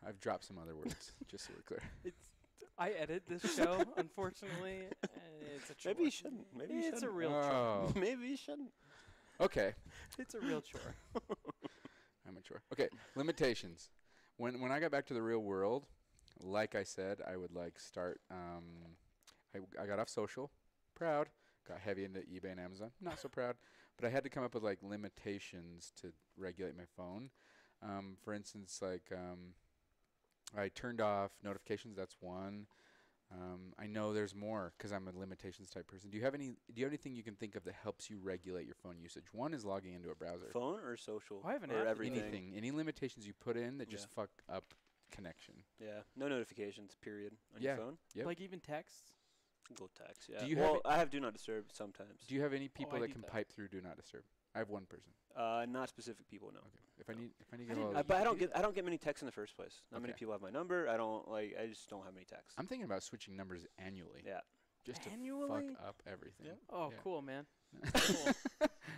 I've dropped some other words, just so we're clear. I edit this show, unfortunately. And it's a chore. Maybe you shouldn't. Maybe you It's a shouldn't. real chore. Oh, Maybe you shouldn't. okay. It's a real chore. I'm mature. Okay, limitations. When I got back to the real world, like I said, I would like start. I got off social, proud. Got heavy into eBay and Amazon, not so proud. But I had to come up with like limitations to regulate my phone. For instance, like I turned off notifications. That's one. I know there's more because I'm a limitations type person. Do you have anything you can think of that helps you regulate your phone usage? One is logging into a browser. Phone or social? I have an or app. everything. Anything, any limitations you put in that just Yeah. fuck up connection. Yeah. No notifications. Period. On Yeah. your phone. Yep. Like even texts. Google text. Yeah. Do you have well, it- I have do not disturb sometimes. Do you have any people I that do can that. pipe through Do Not Disturb? I have one person. Not specific people. No. Okay. If I need I to didn't get know a But I don't do get many texts in the first place. Not many Okay. people have my number. I just don't have many texts. I'm thinking about switching numbers annually. Yeah. Just to Annually? fuck up everything. Yeah. Oh, Yeah. cool, man.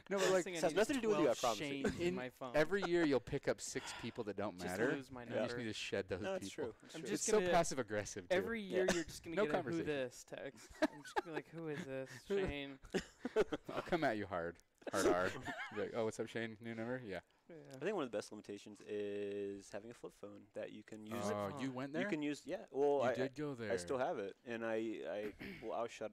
No, but First like thing I This has need is nothing to do with you, I 12 promise you. Shanes in In my phone. every year you'll pick up 6 people that don't Just matter. lose my And you just number. need to shed those No, it's people. true. It's I'm true. just It's so gonna- passive aggressive too. Every year you're just gonna No get a who conversation. this text. I'm just gonna be like, who is this? Shane. I'll come at you hard. Hard R. Be like, oh, what's up, Shane? New number? Yeah. Yeah. I think one of the best limitations is having a flip phone that you can use. Oh, phone. you went there? You can use. Yeah. Well, You I did go there. I still have it, and I'll shut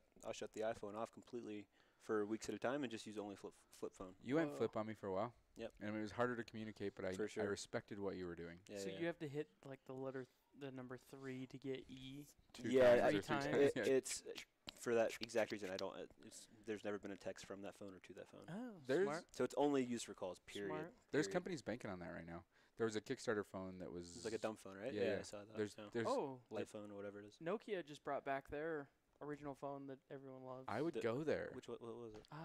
the iPhone off completely for weeks at a time and just use only flip phone. You went Whoa. flip on me for a while. Yep. And it was harder to communicate, but For I sure. respected what you were doing. Yeah. So yeah. you have to hit like the number 3 to get E. Yeah, times I- or 3 times. times. Yeah. It's for that exact reason. I don't. There's never been a text from that phone or to that phone. Oh, There's- smart. So it's only used for calls. Period. Smart. There's Period. companies banking on that right now. There was a Kickstarter phone that was It's like a dumb phone, right? Yeah, yeah. I saw that. There's yeah. there's Oh, Light phone or whatever it is. Nokia just brought back their original phone that everyone loves. I would The- go there. What was it? Ah,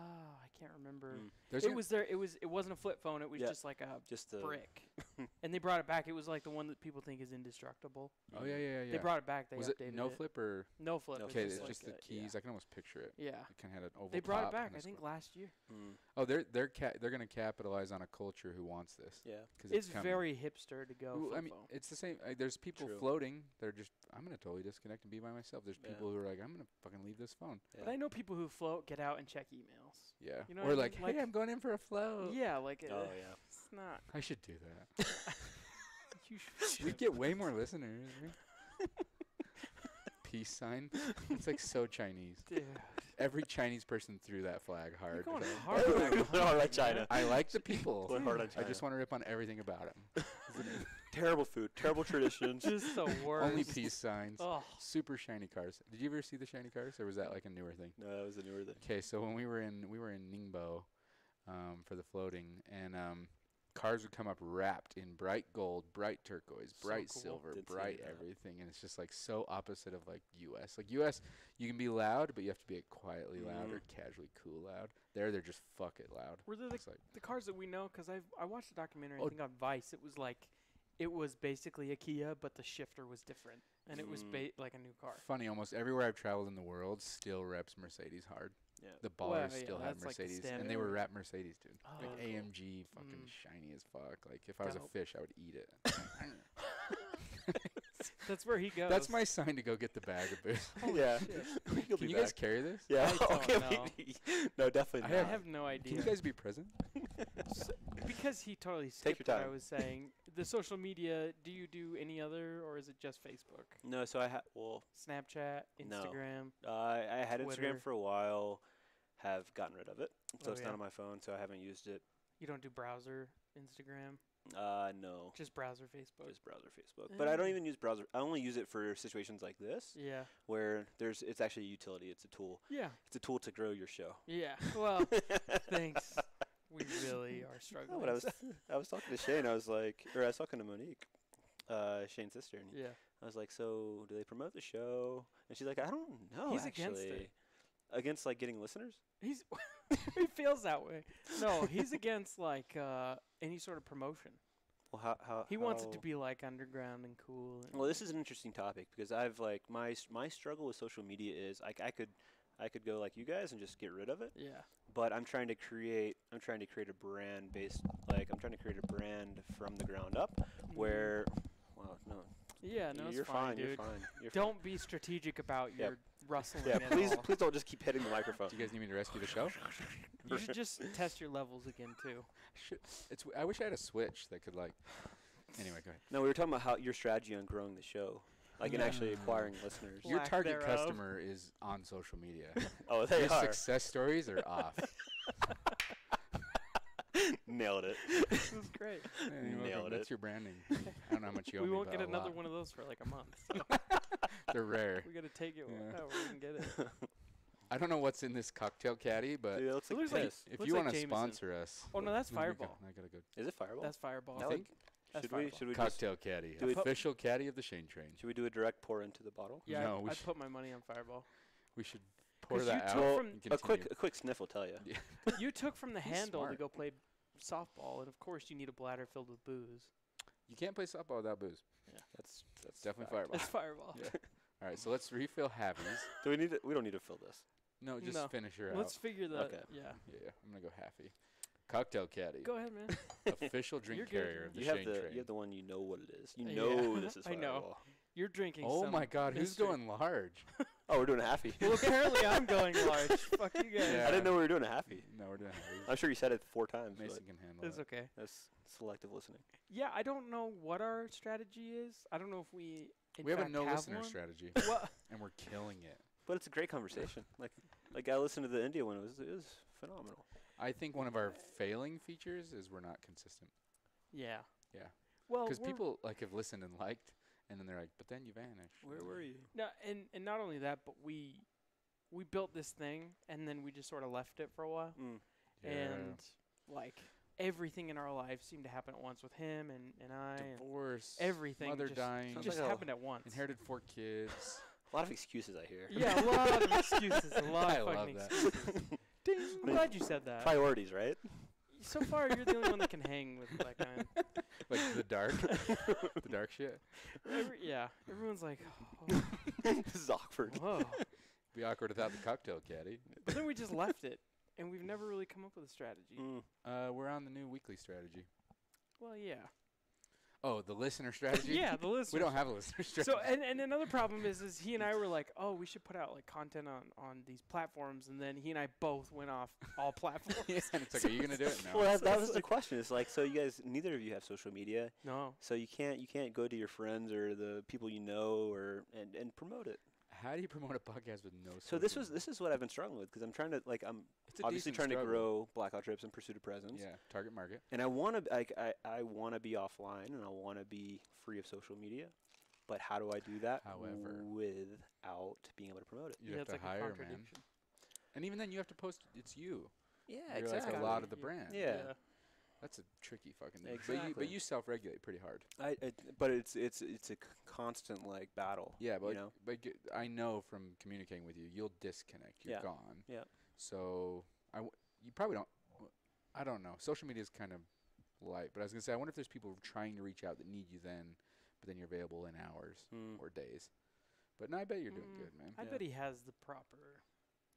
I can't remember. Mm. There's It gonna- was there. It wasn't a flip phone. It was Yeah. just like a Just the brick. And they brought it back. It was like the one that people think is indestructible. Oh yeah, yeah, yeah. They brought it back. They was it updated no it. flip or No flip. No it was okay? flip. It's like just the a- keys. I can almost picture it. Yeah. It kind of had an oval. They brought top it back. and a I think square. last year. Mm. Oh, they're gonna capitalize on a culture who wants this. Yeah. 'Cause It's coming. very hipster to go. Well, I flip mean, phone. it's the same. There's people True. floating. They're just. I'm gonna totally disconnect and be by myself. There's Yeah. people who are like, I'm gonna fucking leave this phone. But I know people who float, get out, and check emails. Yeah. You know or what I like, mean? hey, Like- I'm going in for a float. Yeah, like Oh yeah. it's not. I should do that. You should. We'd get way more listeners. Right? Peace sign. It's like so Chinese. Dude, Every Chinese person threw that flag you're hard. going So- hard. on that Oh, I like man. China. I like the people. Going hard on I just China. want to rip on everything about them. Terrible food, terrible traditions. Just the worst. Only peace signs. Oh, Super shiny cars. Did you ever see the shiny cars, or was that like a newer thing? No, that was a newer thing. Okay, so when we were in Ningbo for the floating, and cars would come up wrapped in bright gold, bright turquoise, So bright cool. silver, Did see bright that. everything, and it's just like so opposite of like U.S. Like U.S., you can be loud, but you have to be quietly loud or casually cool loud. There, they're just fuck it loud. were they It's like the cars that we know? Because I watched a documentary. Oh. I think on Vice. It was basically a Kia, but the shifter was different, and it was like a new car. funny. Almost everywhere I've traveled in the world still reps Mercedes hard. Yeah. The Well, ballers yeah, still have that's like the Mercedes, and they were standard. wrap Mercedes, dude. Oh, Like cool. AMG, fucking Mm. shiny as fuck. Like if I was a Dope. fish, I would eat it. That's where he goes. That's my sign to go get the bag of booze. yeah. shit. You'll Can be you guys back. carry this? Yeah. I don't okay. know. No, definitely I I not. have no Can idea. you guys be present? Because he totally Take skipped your what I time. was saying. The social media. Do you do any other, or is it just Facebook, No, so I Snapchat, No. Instagram? I had Twitter. Instagram for a while, have gotten rid of it, so Oh, it's yeah. not on my phone, so I haven't used it. You don't do browser Instagram, No, just browser Facebook. just browser Facebook. But I don't Mm. even use browser. I only use it for situations like this, Yeah. where it's actually a utility. It's a tool. Yeah. It's a tool to grow your show. Yeah. Well, thanks. We really are struggling. No, but I was talking to Shane. I was was talking to Monique, Shane's sister, and Yeah. I was like, so do they promote the show? And she's like, I don't know. He's actually. against it. Against like getting listeners? He's he feels that way. No, he's against like any sort of promotion. Well, how He wants it to how- be like underground and cool. And Well, this is an interesting topic because I've like my struggle with social media is I could go like you guys and just get rid of it, yeah. but I'm trying to create a brand based I'm trying to create a brand from the ground up where well no Yeah, no, it's you're fine, dude. you're fine you're Don't be strategic about Yeah. your rustling. fine. at Yeah, please all. please don't just keep hitting the microphone. Do you guys need me to rescue the show? You should just test your levels again too. I wish I had a switch that could like. Anyway, go ahead. No, we were talking about how your strategy on growing the show, like and actually acquiring listeners. Well, Your Lack target thereof. customer is on social media. Oh, they Your are. success stories are off. Nailed it. This is great. Yeah, you're welcome. Nailed That's it. your branding. I don't know how much you owe We me, won't but get a another lot. one of those for like a month. So They're rare. we gotta take it Yeah. however we can get it. I don't know what's in this cocktail caddy, but Dude, it looks It like looks like- piss. if looks you like want to Jameson. sponsor us, Oh no, that's then we go- Fireball. I gotta go. Is it Fireball? That's Fireball. I think. That's Should Fireball. we just Cocktail caddy, do we- official caddy of the Shane Train. should we do a direct pour into the bottle? Yeah, No, we I'd should- put my money on Fireball. We should pour 'Cause you that took out. from- and A continue. quick sniff will tell you. You took from the He's handle to smart. go play softball, and of course you need a bladder filled with booze. You can't play softball without booze. That's Definitely fact. Fireball. It's Fireball. Yeah. All right, so let's refill Happy's. Do we need to, we don't need to fill this. No, just No. finish her Let's out. figure that. Okay. Yeah. Yeah, I'm gonna go Happy. Cocktail caddy, Go ahead, man. official drink You're good. carrier of the You have Shane the Train. you have the one you know what it is. You Yeah. know this is I know. Fireball. You're drinking. Oh some my God, who's mystery. going large? Oh, we're doing a halfie. Well, apparently I'm going large. Fuck you guys. Yeah. I didn't know we were doing a halfie. No, we're doing Happy. I'm sure you said it 4 times. Mason But can handle It's it. okay. that's selective listening. Yeah, I don't know what our strategy is. I don't know if we. In We have a fact no have listener one. strategy, What? and we're killing it. But it's a great conversation. like I listened to the India one. It was phenomenal. I think one of our failing features is we're not consistent. Yeah. Yeah. Well, Because we're- people have listened and liked, and then they're like, but then you vanished. Where were you? No, and not only that, but we built this thing, and then we just sort of left it for a while, Mm. Yeah. and like everything in our lives seemed to happen at once with him and I, and Divorce, everything mother just, dying, Sounds just like a- happened at once. inherited 4 kids. A lot of excuses I hear. Yeah, a lot of excuses. A lot I of love fucking that. excuses. Ding. I'm glad you said that. Priorities, right? So far, you're the only one that can hang with that kind. Like the dark, the dark shit. Yeah, everyone's like, oh, This is awkward. whoa. Be awkward without the cocktail caddy. But then we just left it, and we've never really come up with a strategy. Mm. We're on the new weekly strategy. Well, yeah. Oh, the listener strategy? Yeah, the listeners. We don't have a listener strategy. So and another problem is he and I were like, oh, we should put out like content on these platforms, and then he and I both went off all platforms. Yeah, and it's like, are you gonna do it? No. Well, So that it's was the question. It's like, so you guys, neither of you have social media, No. so you can't go to your friends or the people you know and promote it. How do you promote a podcast with no? So this is what I've been struggling with because I'm trying to I'm It's a obviously decent trying struggle. to grow Blackout Trips and Pursuit of Presence. Yeah, target market. And I want to I want to be offline and I want to be free of social media. But how do I do that However. without being able to promote it? You Yeah, have it's to like a hire, man. contradiction. And even then, you have to post. It's you. Yeah, You're exactly. like a lot of the brand. Yeah. That's a tricky fucking thing. Exactly. But you self-regulate pretty hard. But it's a constant like battle. Yeah, but you know? I know from communicating with you, you'll disconnect. You're Yeah. gone. Yeah. So you probably don't. I don't know. Social media is kind of light, but I was gonna say I wonder if there's people trying to reach out that need you then, but then you're available in hours Mm. or days. But no, I bet you're doing good, man. I Yeah. bet he has the proper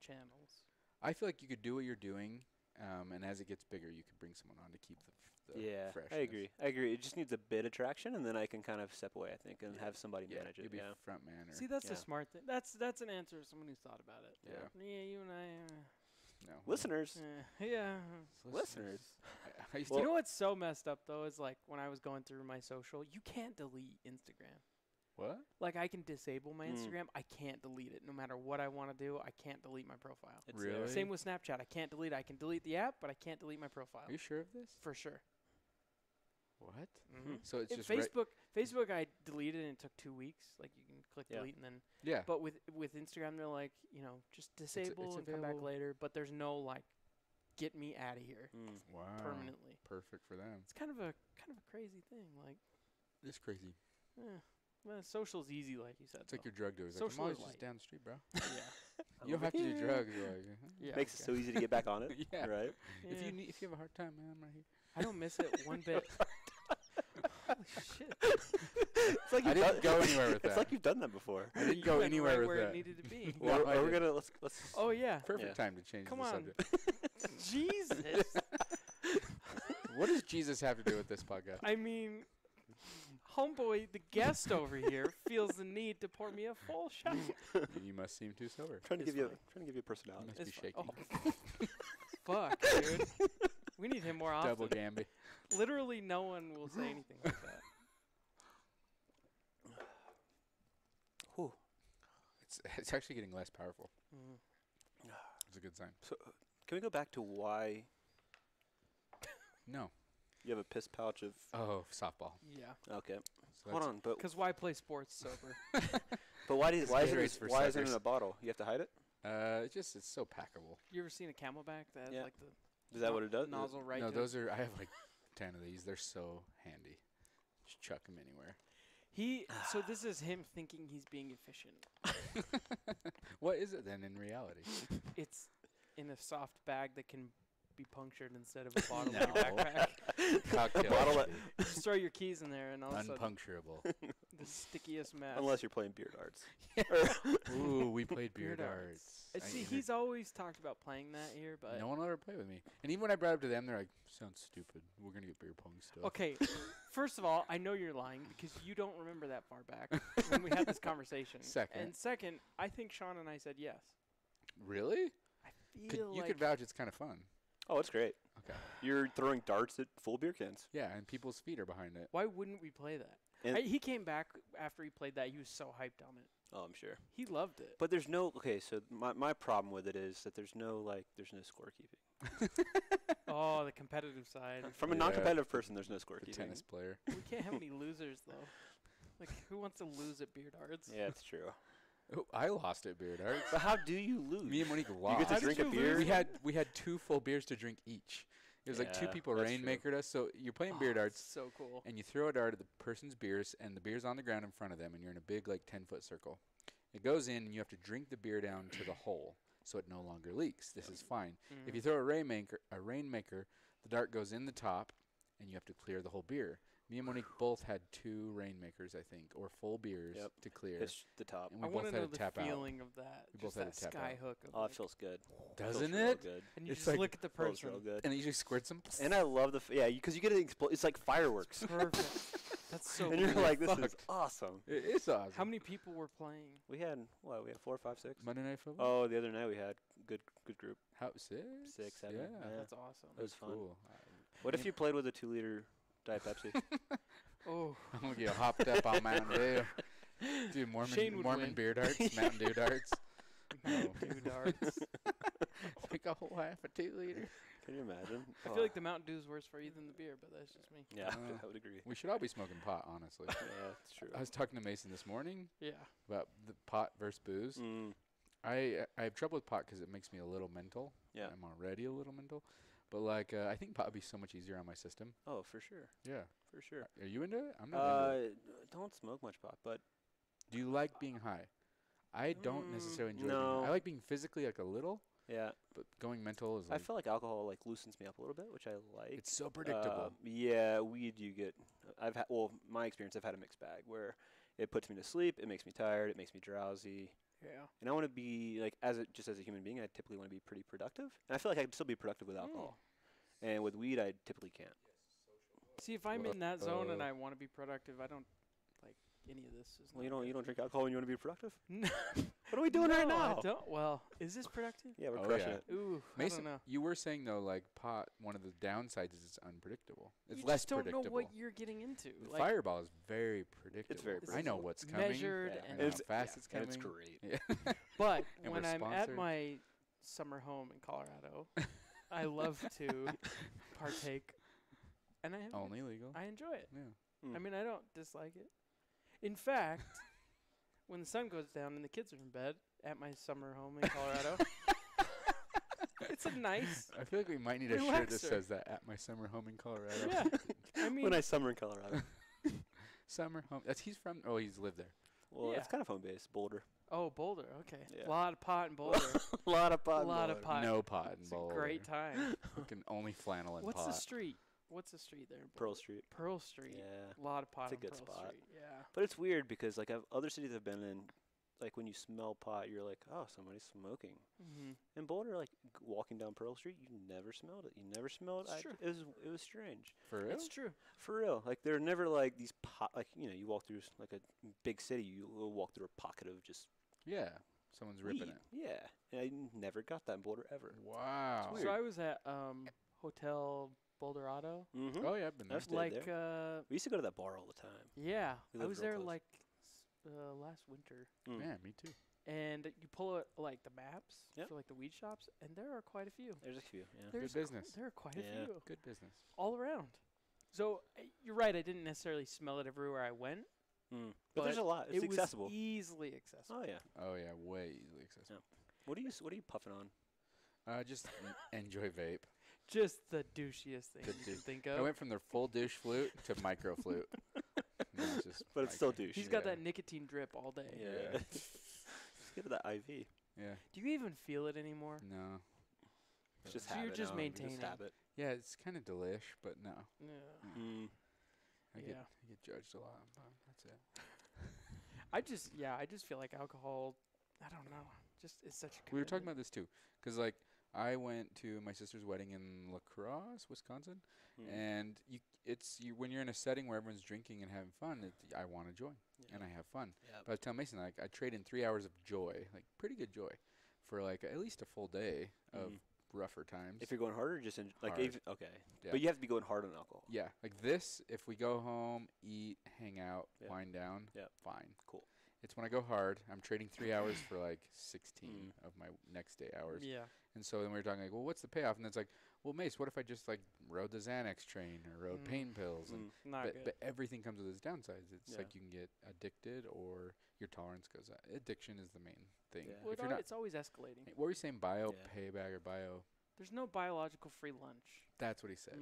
channels. I feel like you could do what you're doing, and as it gets bigger, you could bring someone on to keep the Yeah, freshness. I agree. It just needs a bit of traction, and then I can kind of step away, I think, and Yeah. have somebody Yeah, manage you'd it. be Yeah. front man or See, that's the Yeah. smart thing. That's an answer of someone who's thought about it. Yeah. Yeah, you and I. no Listeners, Yeah. listeners. I used You to know what's so messed up though is like when I was going through my social, you can't delete Instagram. what? Like I can disable my Mm. Instagram, I can't delete it. No matter what I want to do, I can't delete my profile. It's Really? Same with Snapchat, I can't delete it. I can delete the app, but I can't delete my profile. Are you sure of this? For sure. What? Mm-hmm. So it's In just Facebook, I deleted and it took 2 weeks. Like you can click Yeah. delete and then. yeah. But with Instagram, they're like, just disable and come back available. later. But there's no like, get me out of here Mm. Wow. permanently. Perfect for them. It's kind of a crazy thing. Like, It's crazy. well, social's easy, like you said. It's like though. your drug dealers. Like, I'm Social always is just light. down the street, bro. yeah. You don't have to do here. drugs. You're like, Yeah. Makes it so easy to get back on it. Yeah. Right. If Yeah. you have a hard time, man, I'm right here. I don't miss it one bit. Holy shit. It's like I you've didn't done- go anywhere with It's that. like you've done that before. I didn't You go went anywhere right with where that. it needed to be. No, Well, I are we did. gonna let's Oh yeah. Perfect Yeah. time to change Come the on. subject. Jesus. What does Jesus have to do with this podcast? I mean, homeboy, the guest over here, feels the need to pour me a full shot. You must seem too sober. trying to It's give you fine. a personality. Must It's be fine. shaky. Oh. Fuck, dude. We need him more often. Double Gamby. Literally, no one will say anything like that. Whew. It's actually getting less powerful. Mm. It's a good sign. So can we go back to why No. You have a piss pouch of. Oh, softball. Yeah. Okay. So Hold that's- on, but Because why play sports sober? but why It's isn't Gatorade's it for why isn't it in suckers. a bottle? You have to hide it. It's so packable. You ever seen a Camelback that has Yeah. like the Is that what it does? nozzle right No, to those are. I have like 10 of these. They're so handy. Just chuck them anywhere. So this is him thinking he's being efficient. What is it then in reality? It's in a soft bag that can be punctured instead of a bottle in No. your backpack. Cocktail. Bottle recipe. Just throw your keys in there and all of a sudden Unpuncturable. the stickiest mess. Unless you're playing beer darts. Ooh, we played beer Beer darts. And see, he's always talked about playing that here, but No one will ever play with me. And even when I brought it up to them, they're like, "Sounds stupid. We're gonna get beer pong stuff." okay. First of all, I know you're lying because you don't remember that far back when we had this conversation. Second. And second, I think Sean and I said yes. Really? I You feel like could vouch it's kind of fun. Oh, it's great. Okay. You're throwing darts at full beer cans. Yeah, and people's feet are behind it. why wouldn't we play that? And- He came back after he played that. He was so hyped on it. Oh, I'm sure. He loved it. But there's no so my problem with it is that there's no scorekeeping. Oh, the competitive side. From a Yeah. non-competitive person, there's no The scorekeeping. tennis player. We can't have any losers though. Like, who wants to lose at beer darts? Yeah, it's true. Oh, I lost at beer darts. But how do you lose? Me and Monique you lost. get to How did drink a you beer. lose? We had 2 full beers to drink each. It was like 2 Yeah, people that's true. rainmakered us. So you're playing Oh, beer darts, so cool. and you throw a dart at the person's beers, and the beer's on the ground in front of them, and you're in a big, like, 10-foot circle. It goes in, and you have to drink the beer down to the hole, so it no longer leaks. This is fine. If you throw a rainmaker, the dart goes in the top, and you have to clear the whole beer. Me and Monique both had 2 rainmakers, I think, or full beers Yep. to clear. It's the top. And I we want both to had know to the tap out. feeling of that. We Just both had that to tap sky out. hook. Of Oh, like, it feels good. Doesn't Feels real it? good. and you It's just like- look at the Feels person. real good. And it usually squirts them. And I love because you get it it's like fireworks. Perfect. That's so And you're cool. like, this is fucked. awesome. It is awesome. How many people were playing? We had 4, 5, 6. Monday Night Football? Oh, the other night we had good group. How, 6? 6, 7. Yeah. Yeah. That's awesome. It was fun. Cool. What if you played with a 2-liter Diet Pepsi? Oh, I'm going to get hopped up on Mountain Dew. Dude, Shane would Mormon win. beer darts, Mountain Dew darts. No. Dew darts. Like a whole half a 2-liter. Can you imagine? I feel like the Mountain Dew is worse for you than the beer, but that's just me. Yeah, Uh, I would agree. We should all be smoking pot, honestly. Yeah, it's true. I was talking to Mason this morning Yeah. about the pot versus booze. Mm, I have trouble with pot because it makes me a little mental. yeah. I'm already a little mental. But, like, I think pot would be so much easier on my system. Oh, for sure. Yeah. For sure. Are you into it? I'm not into it. Don't smoke much pot, but Do you like being high? I don't necessarily enjoy no. being high. I like being physically, like, a little, yeah, but going mental is, I like, feel like alcohol like loosens me up a little bit, which I like. it's so predictable. Yeah, weed you get. My experience, I've had a mixed bag where it puts me to sleep, it makes me tired, it makes me drowsy, Yeah. and I want to be like just as a human being, I typically want to be pretty productive, and I feel like I can still be productive with alcohol, and with weed, I typically can't. See, if I'm in that zone and I want to be productive, I don't like any of this. Is Well, not you don't drink alcohol when you want to be productive. No. What are we doing right No, I now? don't. Well, is this productive? Yeah, we're Oh, crushing yeah. it. Ooh, Mason, I don't know. you were saying, though, like, pot, one of the downsides is it's unpredictable. It's You less just don't predictable. know what you're getting into. The Like, Fireball is very predictable. very I know predictable. what's coming. measured Yeah. I and know It's- how fast yeah. it's And coming. it's great. Yeah. But And when we're I'm at sponsored. my summer home in Colorado, I love to partake, and I have Only legal. I enjoy it. Yeah. Mm. I mean, I don't dislike it. In fact, when the sun goes down and the kids are in bed at my summer home in Colorado, it's a nice. I feel like we might need a shirt that Relaxer. says that at my summer home in Colorado. Yeah, I mean, When I summer in Colorado. Summer home. He's from. Oh, he's lived there. Well, Yeah. it's kind of home based. Boulder. oh, Boulder. Okay, Yeah. a lot of pot in Boulder. A lot of pot. A lot of pot. No pot It's involved. a great time. Fucking only flannel and What's pot. the street? What's the street there? In Pearl Boulder? Street. Pearl Street. Yeah. A lot of pot It's a on good Pearl spot. Street. Yeah. But it's weird because like other cities I've been in, like when you smell pot, you're like, oh, somebody's smoking. Mm-hmm. In Boulder, like walking down Pearl Street, you never smelled it. You never smelled It's it. true. It was strange. For real? It's true. For real. Like there are never like these pot. Like you walk through like a big city, you will walk through a pocket of just Yeah. Someone's ripping weed. it. Yeah. And I never got that in Boulder ever. Wow. It's So weird. I was at Hotel Boulderado. Mm-hmm. Oh, yeah, I've been there. I've stayed Like, there. We used to go to that bar all the time. yeah, We I lived was real there close. like last winter, Mm. Yeah, me too. and you pull out like the maps Yep. for like the weed shops, and there are quite a few. There's a few. Yeah. There's business. There are quite a Yeah. few Good business. all around. So you're right. I didn't necessarily smell it everywhere I went. But there's a lot. It's it accessible. was easily accessible. Oh yeah. Oh yeah, way easily accessible. What are you puffing on? Just enjoy vape. Just the douchiest thing The you can douche. think I of. went from their full douche flute to micro flute. Now it's just But it's still micro. douche. He's got Yeah. that nicotine drip all day. Yeah. Yeah. Let's get to that IV. Yeah. Do you even feel it anymore? No. It's just So you're habit just now, maintaining. Just habit. Yeah, it's kind of delish, but no. Yeah. Mm. I Yeah. get judged a lot, but that's it. I just feel like alcohol. I don't know. Just it's such a. We were talking commitment. about this too, 'cause like I went to my sister's wedding in La Crosse, Wisconsin, and you when you're in a setting where everyone's drinking and having fun, I want to join and I have fun. Yep. But I was telling Mason, like, I trade in 3 hours of joy, like pretty good joy, for like at least a full day of rougher times. If you're going harder, just like Hard. okay, Yeah. but you have to be going hard on alcohol. Yeah, like this, if we go home, eat, hang out, Yep. wind down, Yep. fine. Cool. It's when I go hard, I'm trading 3 hours for like 16 of my next day hours. Yeah. And so then we were talking like, well, what's the payoff? And it's like, well, Mace, what if I just like rode the Xanax train or rode pain pills? And Not good. but everything comes with its downsides. It's Yeah. like you can get addicted or your tolerance goes up. Addiction is the main thing. Yeah. Well, If you're not, it's always escalating. what were you saying? Bio Yeah. payback or bio? There's no biological free lunch. That's what he said.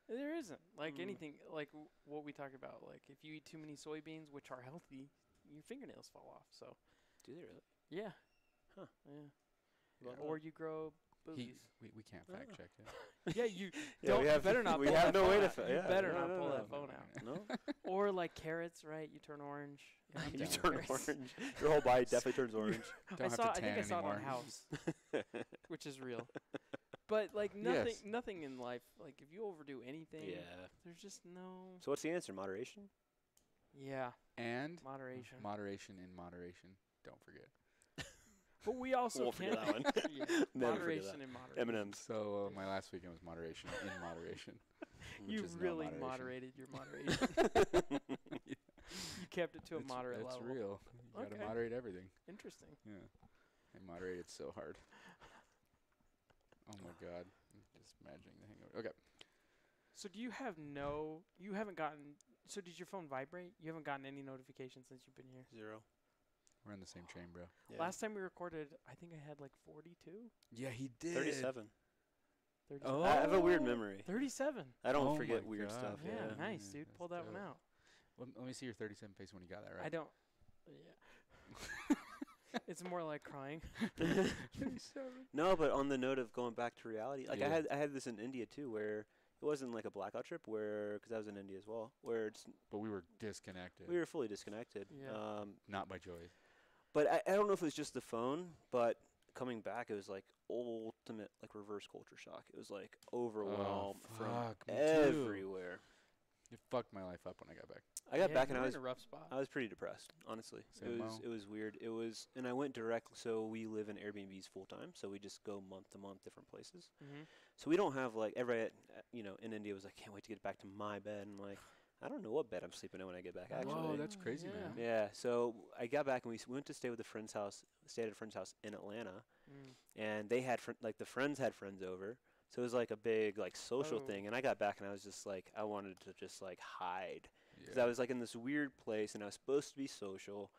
There isn't. Like Mm. anything, like what we talked about. Like if you eat too many soybeans, which are healthy, your fingernails fall off. So Do they really? yeah. Huh. Yeah. Love Or you grow He, boobies. we can't fact check it. Yeah, you Yeah, don't. we You have- better not. we pull have that no way phone to out. fa- You yeah, better no, not no, pull no, that no, phone no, out. No. Or like carrots, right? You turn orange. I'm You down turn with Carrots. orange. Your whole body definitely turns orange. Don't I have saw. to I think tan I saw it anymore. on House, which is real. But like nothing, Yes. nothing in life. Like if you overdo anything, Yeah. there's just no. So what's the answer? Moderation? Yeah, And moderation. moderation in moderation. Don't forget. But we also Won't forget can't. that one. Yeah, Never forget moderation that. and moderation. M&M's. So my last weekend was moderation in moderation. which You is no really moderation. moderated your moderation. You kept it to a It's- moderate it's level. real. You gotta Okay. moderate everything. Interesting. Yeah. I moderated so hard. Oh my god. I'm just imagining the hangover. Okay. So do you have no? You haven't gotten. So did your phone vibrate? You haven't gotten any notifications since you've been here. 0. We're on the same chain, bro. Yeah. Last time we recorded, I think I had like 42. Yeah, he did. 37. 37. Oh. I have a weird memory. 37. I don't Oh forget my weird God. stuff. Yeah, Yeah. nice, Yeah, dude. that's Pull that one dope. out. Let me see your 37 face when you got that right. I don't. Yeah. It's more like crying. 37. No, but on the note of going back to reality, like Yeah. I had this in India too, where it wasn't like a blackout trip, where because I was in India as well, where it's But we were disconnected. we were fully disconnected. Yeah. Not by choice. But I don't know if it was just the phone, but coming back, it was like ultimate like reverse culture shock. It was like overwhelm from fuck, me too. everywhere. It fucked my life up when I got back. I got Yeah, back you and I were was in a rough spot. pretty depressed, honestly. Same mo. It was weird. It was, and I went directly. So we live in Airbnbs full time, so we just go month to month, different places. Mhm. So we don't have like everybody, in India was like, can't wait to get back to my bed. And I'm like, I don't know what bed I'm sleeping in when I get back. Actually, Whoa, that's Oh, crazy, yeah. man. yeah. So I got back and we went to stay with a friend's house. Stayed at a friend's house in Atlanta, Mm. and they had the friends had friends over. So it was like a big like social Oh. thing. And I got back and I was just like, I wanted to just like hide. Because Yeah. I was like in this weird place and I was supposed to be social,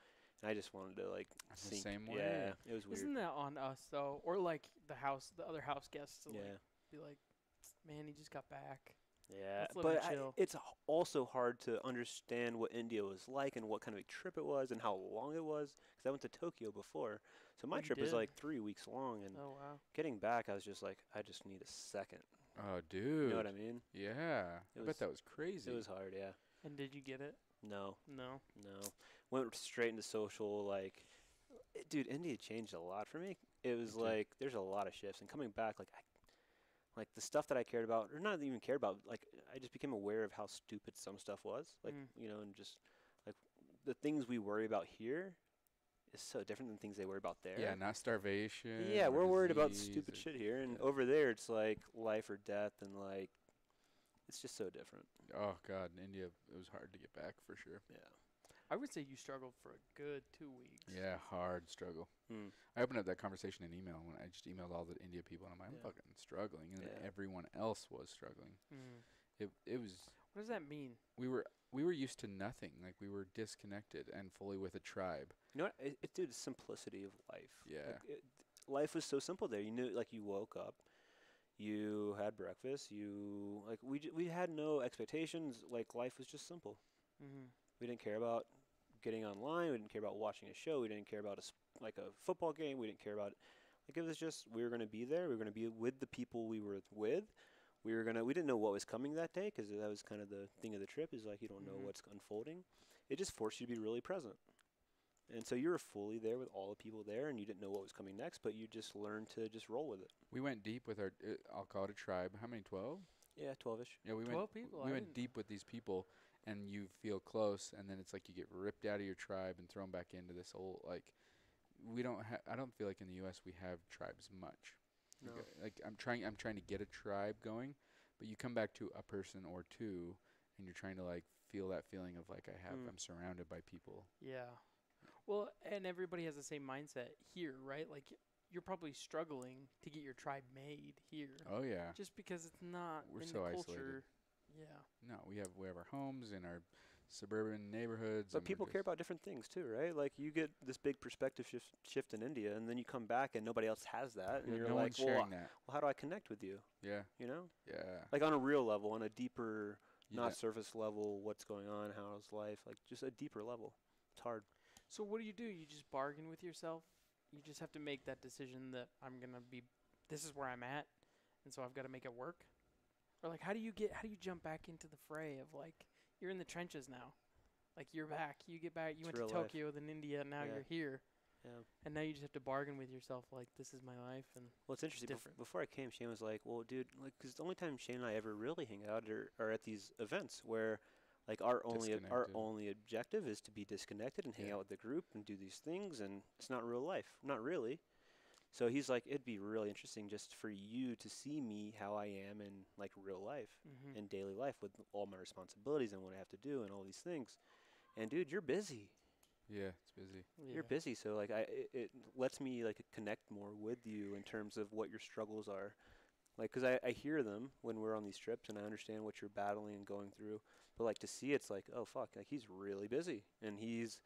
and I just wanted to like I'm the sink. same way. Yeah, it was weird. Isn't that on us though, or like the other house guests to Yeah, like be like, man, he just got back. yeah. let's live But and chill. it's also hard to understand what India was like and what kind of a trip it was and how long it was. Because I went to Tokyo before, so my Oh, you trip was did? like 3 weeks long. And Oh wow. getting back, I was just like, I just need a second. Oh, You dude. know what I mean? Yeah. It I was- bet that was crazy. It was hard. Yeah. And did you get it? No. No. No. Went straight into social. Like, dude, India changed a lot for me. It was Me too. like there's a lot of shifts, and coming back, like the stuff that I cared about, or not even cared about, like I just became aware of how stupid some stuff was. Like, Mm. and just like the things we worry about here is so different than things they worry about there. Yeah, not starvation. Yeah, or we're worried about disease stupid or- shit here, and yeah. over there it's like life or death, and like it's just so different. Oh, God. In India, it was hard to get back for sure. Yeah. I would say you struggled for a good 2 weeks. Yeah, hard struggle. Mm. I opened up that conversation in email when I just emailed all the India people, and I'm like, I'm Yeah. fucking struggling, and Yeah. everyone else was struggling. Mm. It was What does that mean? we were used to nothing. Like we were disconnected and fully with a tribe. You know what? Dude, the simplicity of life. Yeah. Like life was so simple there. You knew, like, you woke up, you had breakfast, we had no expectations. Like, life was just simple. Mm-hmm. We didn't care about getting online. We didn't care about watching a show. We didn't care about like a football game. We didn't care about, like, it was just, we were going to be there. We were going to be with the people we were with. We didn't know what was coming that day, because that was kind of the thing of the trip, is like, you don't know Mhm. what's unfolding. It just forced you to be really present. And so you were fully there with all the people there, and you didn't know what was coming next, but you just learned to just roll with it. We went deep with our. I'll call it a tribe. How many? 12? Yeah, 12-ish. Yeah, we 12 people? We I went didn't- deep with these people, and you feel close, and then it's like you get ripped out of your tribe and thrown back into this old, like, we don't I don't feel like in the U.S. we have tribes much. No. Like I'm trying to get a tribe going, but you come back to a person or two, and you're trying to, like, feel that feeling of, like, I'm surrounded by people. Yeah. Well, and everybody has the same mindset here, right? Like, you're probably struggling to get your tribe made here. Oh yeah. Just because it's not We're in so the isolated. culture. Yeah. No, we have our homes in our suburban neighborhoods. But and we're people care just- about different things too, right? Like, you get this big perspective shift in India, and then you come back and nobody else has that, and Yeah, you're no like, one's sharing that. well, how do I connect with you? Yeah, You know, yeah. like on a real level, on a deeper, You not got- surface level, what's going on, how's life, like just a deeper level. It's hard. So what do? You just bargain with yourself? You just have to make that decision that this is where I'm at, and so I've got to make it work? Or, like, how do you jump back into the fray of, like, you're in the trenches now? Like, you're back. You get back. You It's went to real life. Tokyo, then India, and now Yeah. you're here. Yeah. And now you just have to bargain with yourself, like, this is my life. And Well, it's interesting. different. Before I came, Shane was like, "Well, dude, like, because the only time Shane and I ever really hang out are at these events where, like, our Disconnected. only objective is to be disconnected and hang Yeah. out with the group and do these things, and it's not real life, not really." So he's like, "It'd be really interesting just for you to see me how I am in, like, real life mm-hmm. and daily life with all my responsibilities and what I have to do and all these things." And dude, you're busy. Yeah, it's busy. You're busy, so, like, it lets me, like, connect more with you in terms of what your struggles are. Like, 'cause I hear them when we're on these trips, and I understand what you're battling and going through. But, like, to see it's like, oh fuck, like, he's really busy, and he's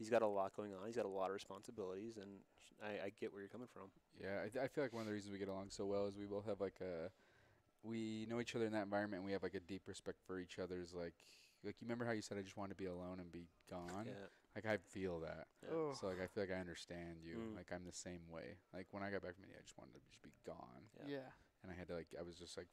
got a lot going on. He's got a lot of responsibilities, and I get where you're coming from. Yeah, I feel like one of the reasons we get along so well is we both have, like, we know each other in that environment, and we have, like, a deep respect for each other's, like you remember how you said I just wanted to be alone and be gone? Yeah. Like, I feel that. Yeah. Oh. So, like, I feel like I understand you. Mm. Like, I'm the same way. Like, when I got back from India, I just wanted to just be gone. Yeah. And I had to, like, I was just, like,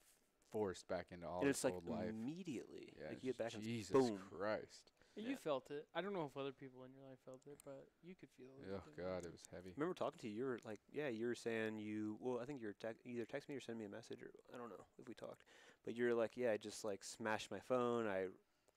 forced back into all And this it's like old life. immediately. Yeah, Like, you get back and it's Jesus boom. Christ. You Yeah. felt it. I don't know if other people in your life felt it, but you could feel it. Oh, didn't God, you? it was heavy. I remember talking to you. You were like, yeah, you were saying I think you were either text me or send me a message, or I don't know if we talked. But you're like, yeah, I just, like, smashed my phone. I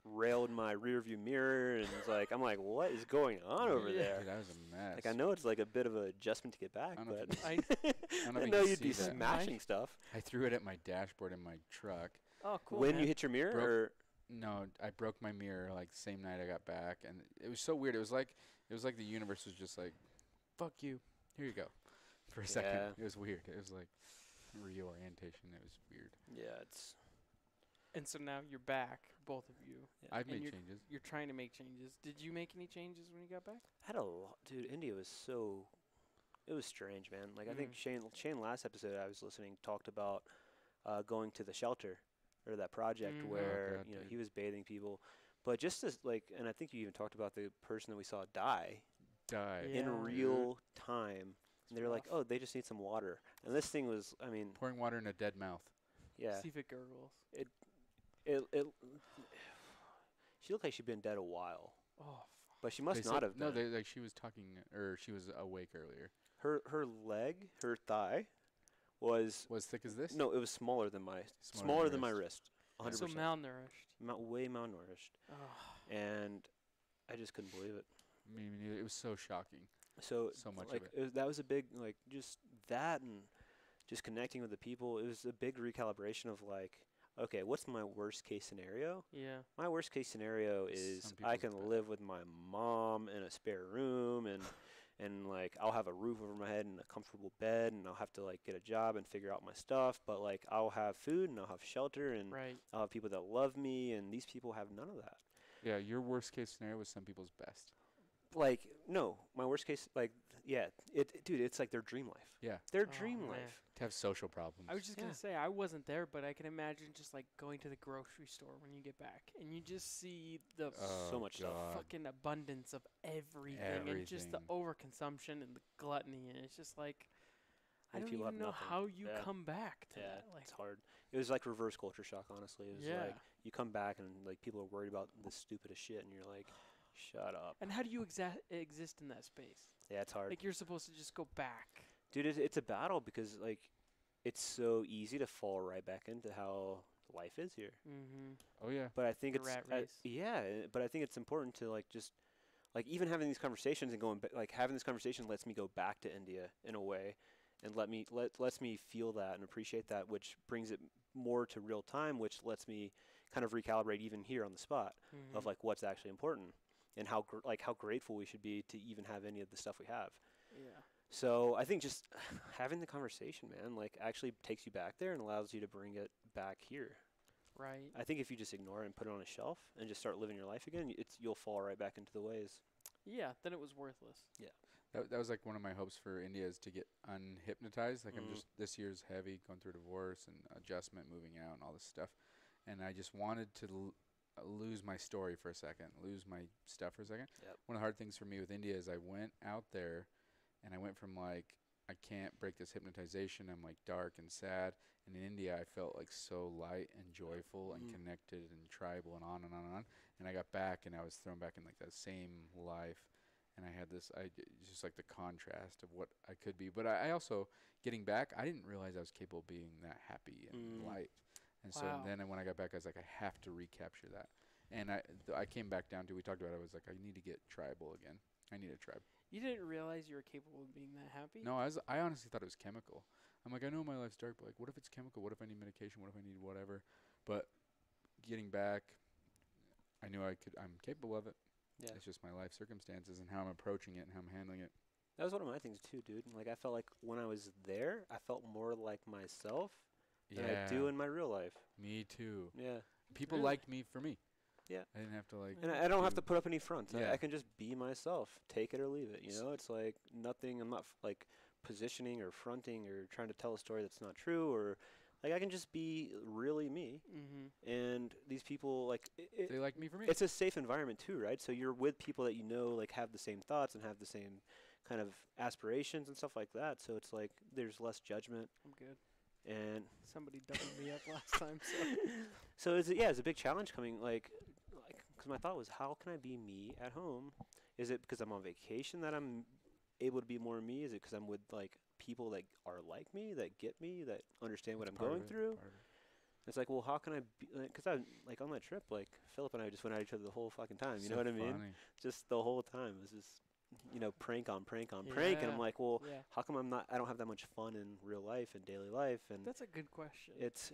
railed my rear view mirror, and it's like, I'm like, what is going on over Yeah. there? Dude, that was a mess. Like, I know it's like a bit of an adjustment to get back, I don't know but if I- don't know I if didn't you know can you'd be see that. smashing stuff. I threw it at my dashboard in my truck. Oh, cool. When man. you hit your mirror, Broke- or No, I broke my mirror, like, the same night I got back, and it was so weird. It was like the universe was just like, fuck you. Here you go. For a second. Yeah. It was weird. It was like reorientation. It was weird. yeah, it's And so now you're back, both of you. I've And made you're- changes. You're trying to make changes. Did you make any changes when you got back? I had a lot, dude. India was it was strange, man. Like, I think Shane last episode I was listening talked about going to the shelter, or that project Mm. Oh, where God, you know dude. he was bathing people, but just as, like, and I think you even talked about the person that we saw die Die. Yeah. in dude. real time. It's And they were like, rough. oh, they just need some water, and this thing was, I mean, Pouring water in a dead mouth. yeah, See if it gurgles. it she looked like she'd been dead a while, Oh, fuck. but she must They not said- have No, been. like, she was talking, or she was awake earlier. Her leg, her thigh, was Was thick as this? no, it was smaller than my Smaller than my your wrist. 100%. So malnourished. Way malnourished, Oh. and I just couldn't believe it. Me neither. It was so shocking. So much of like it. that was a big, like, just that, and just connecting with the people. It was a big recalibration of, like, okay, what's my worst case scenario? Yeah. My worst case scenario Some is people's I can best. live with my mom in a spare room and like I'll have a roof over my head and a comfortable bed and I'll have to like get a job and figure out my stuff, but like I'll have food and I'll have shelter and Right. I'll have people that love me, and these people have none of that. Yeah, your worst case scenario was some people's best. Like no, my worst case, like yeah, dude, it's like their dream life. Yeah. Their Oh, dream man. life. To have social problems. I was just Yeah. gonna say I wasn't there, but I can imagine just like going to the grocery store when you get back, and you just see the So much stuff. God. fucking abundance of everything, and just the Everything. overconsumption and the gluttony, and it's just like I Like, don't people have even know nothing. how you Yeah. come back to Yeah, that. Like, it's hard. It was like reverse culture shock, honestly. It was yeah. like you come back and like people are worried about the stupidest shit, and you're like, shut up. And how do you exist in that space? Yeah, it's hard. Like you're supposed to just go back. Dude, it's a battle because like it's so easy to fall right back into how life is here. Mm-hmm. Oh yeah. But I think The it's rat race. but I think it's important to like just like even having these conversations and like having this conversation lets me go back to India in a way, and lets me feel that and appreciate that, which brings it more to real time, which lets me kind of recalibrate even here on the spot Mm-hmm. of like what's actually important and how how grateful we should be to even have any of the stuff we have. Yeah. So I think just having the conversation, man, like actually takes you back there and allows you to bring it back here. Right. I think if you just ignore it and put it on a shelf and just start living your life again, you'll fall right back into the ways. Yeah. Then it was worthless. That was like one of my hopes for India is to get unhypnotized. Like I'm Mm. just this year's heavy, going through divorce and adjustment, moving out, and all this stuff. And I just wanted to lose my story for a second, lose my stuff for a second. Yep. One of the hard things for me with India is I went out there, and I went from like I can't break this hypnotization. I'm like dark and sad. And in India, I felt like so light and joyful and Mm. connected and tribal and on and on and on. And I got back, and I was thrown back in like that same life. And I had this, just like the contrast of what I could be. But I also, getting back, I didn't realize I was capable of being that happy and Mm. light. And so Wow. then when I got back, I was like, I have to recapture that. And I came back down to, we talked about it, I was like, I need to get tribal again. I need a tribe. You didn't realize you were capable of being that happy? No, I honestly thought it was chemical. I'm like, I know my life's dark, but like, what if it's chemical? What if I need medication? What if I need whatever? But getting back, I knew I'm capable of it. Yeah. It's just my life circumstances and how I'm approaching it and how I'm handling it. That was one of my things too, dude. Like I felt like when I was there, I felt more like myself than I do in my real life. Me too. Yeah. People Really? liked me for me. Yeah. I didn't have to like. And I don't have do- to put up any fronts. Yeah. I can just be myself. Take it or leave it. You know, it's like nothing. I'm not like positioning or fronting or trying to tell a story that's not true, or like I can just be really me. Mm-hmm. And these people like They like me for me. it's a safe environment too, right? So you're with people that you know like have the same thoughts and have the same kind of aspirations and stuff like that. So it's like there's less judgment I'm good. and Somebody doubled me up last time, so. so it's a big challenge coming like because my thought was how can I be me at home? Is it because I'm on vacation that I'm able to be more me? Is it because I'm with like people that are like me, that get me, that understand what It's I'm part of going it, through? part of it. It's like, well, how can I be? Because I like on that trip, like Philip and I just went at each other the whole fucking time. You So know what I mean? funny. Just the whole time it was just prank on prank on prank, and I'm Yeah. like, well, Yeah. how come I don't have that much fun in real life and daily life? And That's a good question. it's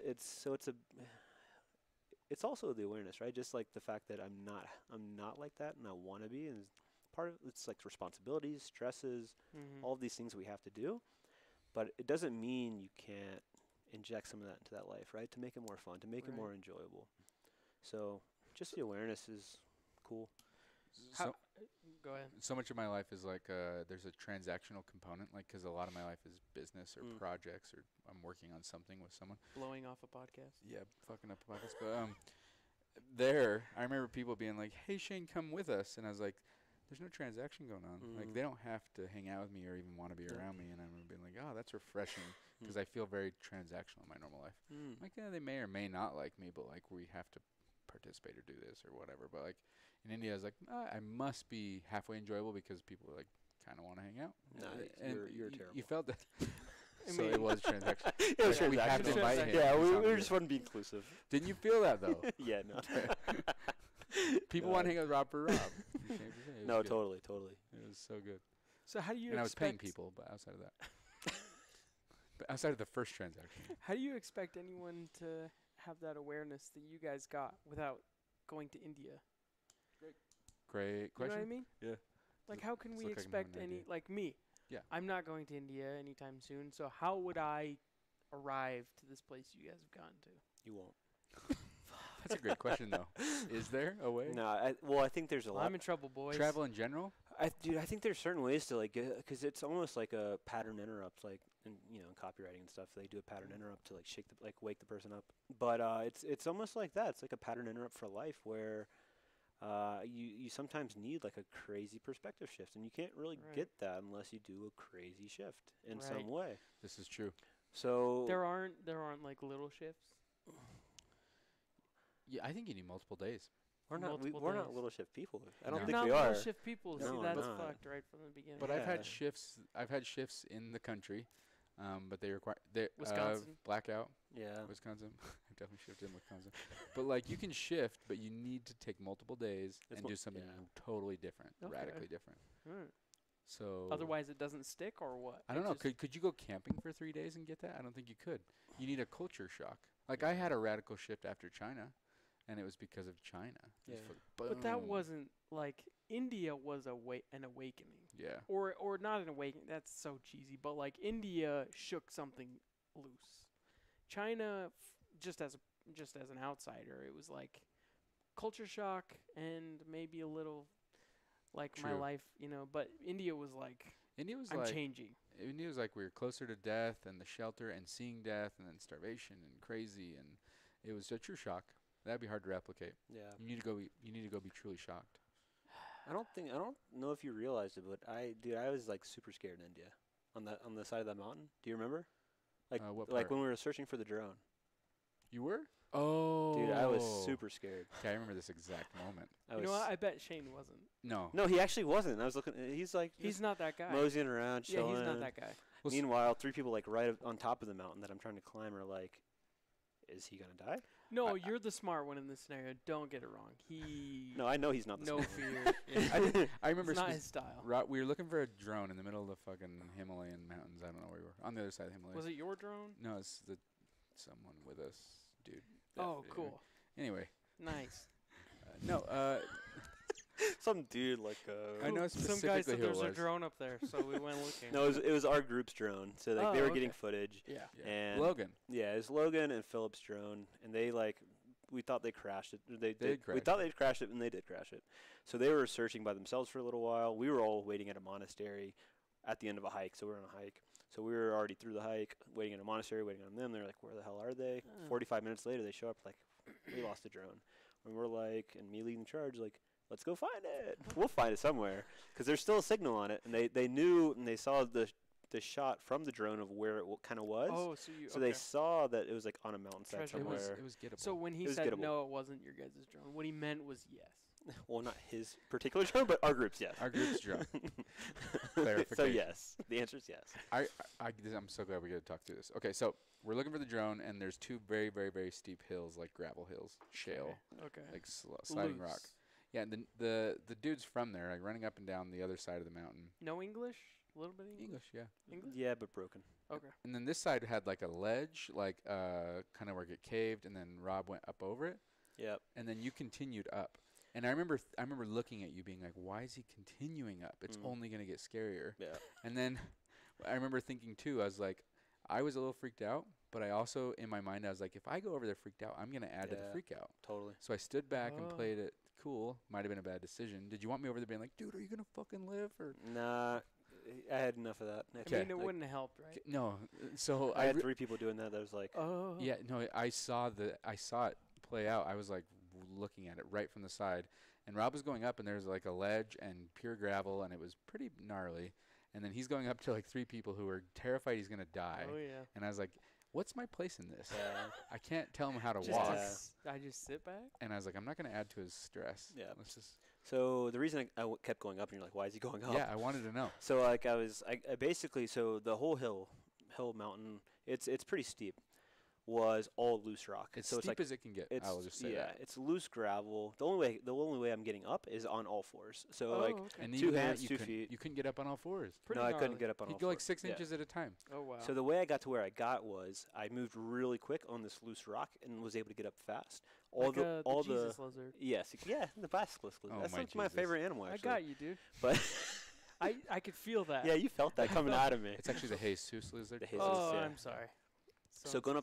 it's also the awareness, right? Just like the fact that I'm not like that, and I want to be, and part of it's like responsibilities, stresses, Mm-hmm. all of these things we have to do, but it doesn't mean you can't inject some of that into that life, right? To make it more fun, to make it Right. more enjoyable. So just the awareness is cool. So, Go ahead. so much of my life is like there's a transactional component, like because a lot of my life is business or Mm. projects, or I'm working on something with someone. Blowing off a podcast. Yeah, fucking up the podcast. But there, I remember people being like, "Hey Shane, come with us," and I was like, "There's no transaction going on. Like Mm. they don't have to hang out with me or even want to be Yeah. around me." And I remember being like, "Oh, that's refreshing," because I feel very transactional in my normal life. Mm. Like, yeah, they may or may not like me, but like we have to participate or do this or whatever. But like in India, I was like, I must be halfway enjoyable because people like kind of want to hang out. No, And you're you terrible. felt that. I So mean- it was transaction. It was Like, we have to transactional. invite him. Yeah, He's we not were here. just wanting to be inclusive. Didn't you feel that though? Yeah, no. People God. want to hang out with Rob for Rob. You can't be saying it was No, good. totally. It was so good. So how do you And I was paying expect people, but outside of that. But outside of the first transaction. How do you expect anyone to have that awareness that you guys got without going to India? Great You know question. what I mean? Yeah. Like, how can Does we look like I'm expect having an any, idea. like me? Yeah. I'm not going to India anytime soon, so how would I arrive to this place you guys have gone to? You won't. That's a great question, though. Is there a way? No, I think there's a Well, lot. I'm in trouble, boys. Travel in general? Dude, I think there's certain ways to like get, because it's almost like a pattern interrupt, like in copywriting and stuff. They do a pattern interrupt to like wake the person up. But it's almost like that. It's like a pattern interrupt for life where you sometimes need like a crazy perspective shift, and you can't really Right. get that unless you do a crazy shift in Right. some way. This is true. So There aren't like little shifts. Yeah, I think you need multiple days. we're not multiple we're not days. little shift people. I No. don't You're think not we little are. shift people. No, See, we're that's not. fucked right from the beginning. But I've Yeah. had shifts. I've had shifts in the country, but they require Wisconsin. blackout. Yeah. Wisconsin. I've definitely shifted in Wisconsin. But like you can shift, but you need to take multiple days It's and mo- do something yeah. totally different, Okay. radically different. Hmm. So Otherwise, it doesn't stick, or what? I don't It know. just- Could you go camping for 3 days and get that? I don't think you could. You need a culture shock. Like I had a radical shift after China, and it was because of China. It was Yeah. fucking But that boom. wasn't like India was an awakening, Yeah. or not an awakening. That's so cheesy. But like India shook something loose. China, just as an outsider, it was like culture shock and maybe a little like my True. life, But India was like, India was I'm like changing. India was like we were closer to death and the shelter and seeing death and then starvation and crazy, and it was a true shock. That'd be hard to replicate. Yeah. You need to go. You need to go be truly shocked. I don't know if you realized it, but I was like super scared in India, on the side of that mountain. Do you remember? Like What like part? when we were searching for the drone. You were? Oh, Dude, I was super scared. Okay, I remember this exact moment. I You was know what? I bet Shane wasn't. No. No, he actually wasn't. I was looking. He's like He's just not that guy. moseying around, Yeah, chilling. he's not that guy. Well, s- Meanwhile, 3 people like right on top of the mountain that I'm trying to climb are like, "Is he gonna die?" No, you're the smart one in this scenario. Don't get it wrong. He No, I know he's not the no smart fear. I remember It's not spec- his style. we were looking for a drone in the middle of the fucking Himalayan mountains. I don't know where we were. On the other side of the Himalayas. Was it your drone? No, it's someone with us, dude. Oh, Anyway. cool. Anyway, Nice. no. Some dude like I know Some guy specifically said who it there's a was. drone up there, so we went looking. No, it was our group's drone. So like Oh, they were getting okay. footage. Yeah. Yeah. And Logan. Yeah, it's Logan and Philip's drone, and they we thought they crashed it. They did We crash thought they'd crashed it, and they did crash it. So they were searching by themselves for a little while. We were all waiting at a monastery at the end of a hike. So we were on a hike. So we were already through the hike, waiting at a monastery, waiting on them. They're like, "Where the hell are they?" Oh. 45 minutes later, they show up like, "We lost the drone." And we're like, and me leading charge, like, "Let's go find it. We'll find it somewhere," because there's still a signal on it, and they knew and they saw the shot from the drone of where it kind of was. Oh, so you. So okay. they saw that it was like on a mountainside Treasure It was. somewhere. It was gettable. So when he It was said gettable. no, it wasn't your guys' drone. What he meant was yes. Well, not his particular drone, but our group's yes. Our group's drone. So Clarification. yes, the answer is yes. I'm so glad we get to talk through this. Okay, so we're looking for the drone, and there's 2 very, very, very steep hills, like gravel hills, shale, Okay. like sliding rock. Loose. Yeah, and the dude's from there, like running up and down the other side of the mountain. No English? A little bit of English? English, yeah. English? Yeah, but broken. Okay. And then this side had like a ledge, like kind of where it get caved, and then Rob went up over it, Yep. and then you continued up. And I remember looking at you being like, why is he continuing up? It's Mm. only gonna get scarier. Yeah. And then I remember thinking too, I was like, I was a little freaked out, but I also in my mind I was like, if I go over there freaked out, I'm gonna add to the Yeah. freak out. Totally. So I stood back and Oh. played it cool. Might have been a bad decision. Did you want me over there being like, dude, are you gonna fucking live or? Nah, I had enough of that. I Okay. mean, it Like, wouldn't have helped, right? No. So I had re- 3 people doing that. That was like, Oh. Yeah, no, I saw it play out. I was like looking at it right from the side, and Rob was going up, and there's like a ledge and pure gravel, and it was pretty gnarly. And then he's going up to like 3 people who are terrified he's gonna die, Oh, yeah. and I was like, "What's my place in this? yeah. I can't tell him how to Just walk." Yeah. I just sit back? And I was like, "I'm not gonna add to his stress." Yeah. Let's just. So the reason I kept going up, and you're like, why is he going up? Yeah, I wanted to know. So like I basically, so the whole hill mountain, it's pretty steep. was all loose rock. It's so steep it's like as it can get. I will just say that. it's loose gravel. The only way I'm getting up is on all fours. So Oh, like okay. And 2 even that, hands, you 2 couldn't- feet. You couldn't get up on all fours. Pretty No, I gnarly. couldn't get up on all You'd go like fours. 6 Yeah. inches at a time. Oh wow. So the way I got to where I got was I moved really quick on this loose rock and was able to get up fast. like, the Jesus lizard. Yes, yeah, the basilisk. Oh, That's my like my Jesus. favorite animal. I Actually. got you, dude. But I could feel that. yeah, you felt that coming out of me. It's actually the Jesus lizard. The Jesus, Oh, yeah. I'm sorry. So going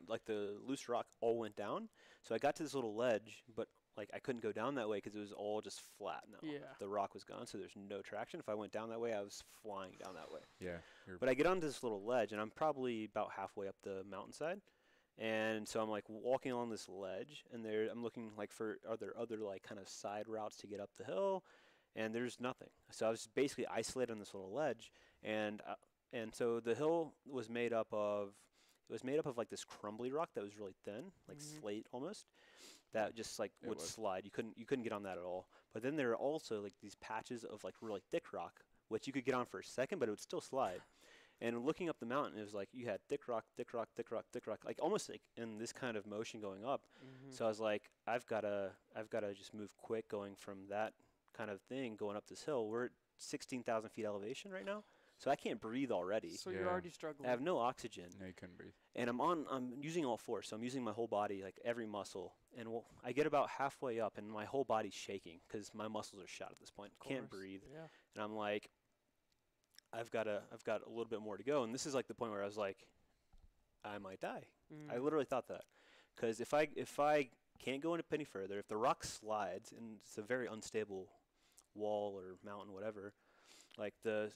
like the loose rock all went down. So I got to this little ledge, but like I couldn't go down that way because it was all just flat now. Yeah. The rock was gone, so there's no traction. If I went down that way, I was flying down that way. Yeah. you're- But I get onto this little ledge, and I'm probably about halfway up the mountainside. And so I'm like walking along this ledge, and I'm looking like are there other like kind of side routes to get up the hill, and there's nothing. So I was basically isolated on this little ledge, and so the hill was made up of like this crumbly rock that was really thin, like Mhm. slate almost, that just like It would was. slide. You couldn't get on that at all. But then there are also like these patches of like really thick rock, which you could get on for a second, but it would still slide. And looking up the mountain, it was like you had thick rock, thick rock, thick rock, thick rock, like almost like in this kind of motion going up. Mhm. So I was like, I've gotta just move quick going from that kind of thing going up this hill. We're at 16,000 feet elevation right now, so I can't breathe already. So Yeah. you're already struggling. I have no oxygen, No, you couldn't breathe. and I'm using all four, so I'm using my whole body, like every muscle. And I get about halfway up, and my whole body's shaking because my muscles are shot at this point. Can't Course. breathe, Yeah. and I'm like, I've got a little bit more to go. And this is like the point where I was like, I might die. I Mm. literally thought that, because if I can't go any further, if the rock slides, and it's a very unstable wall or mountain, whatever, like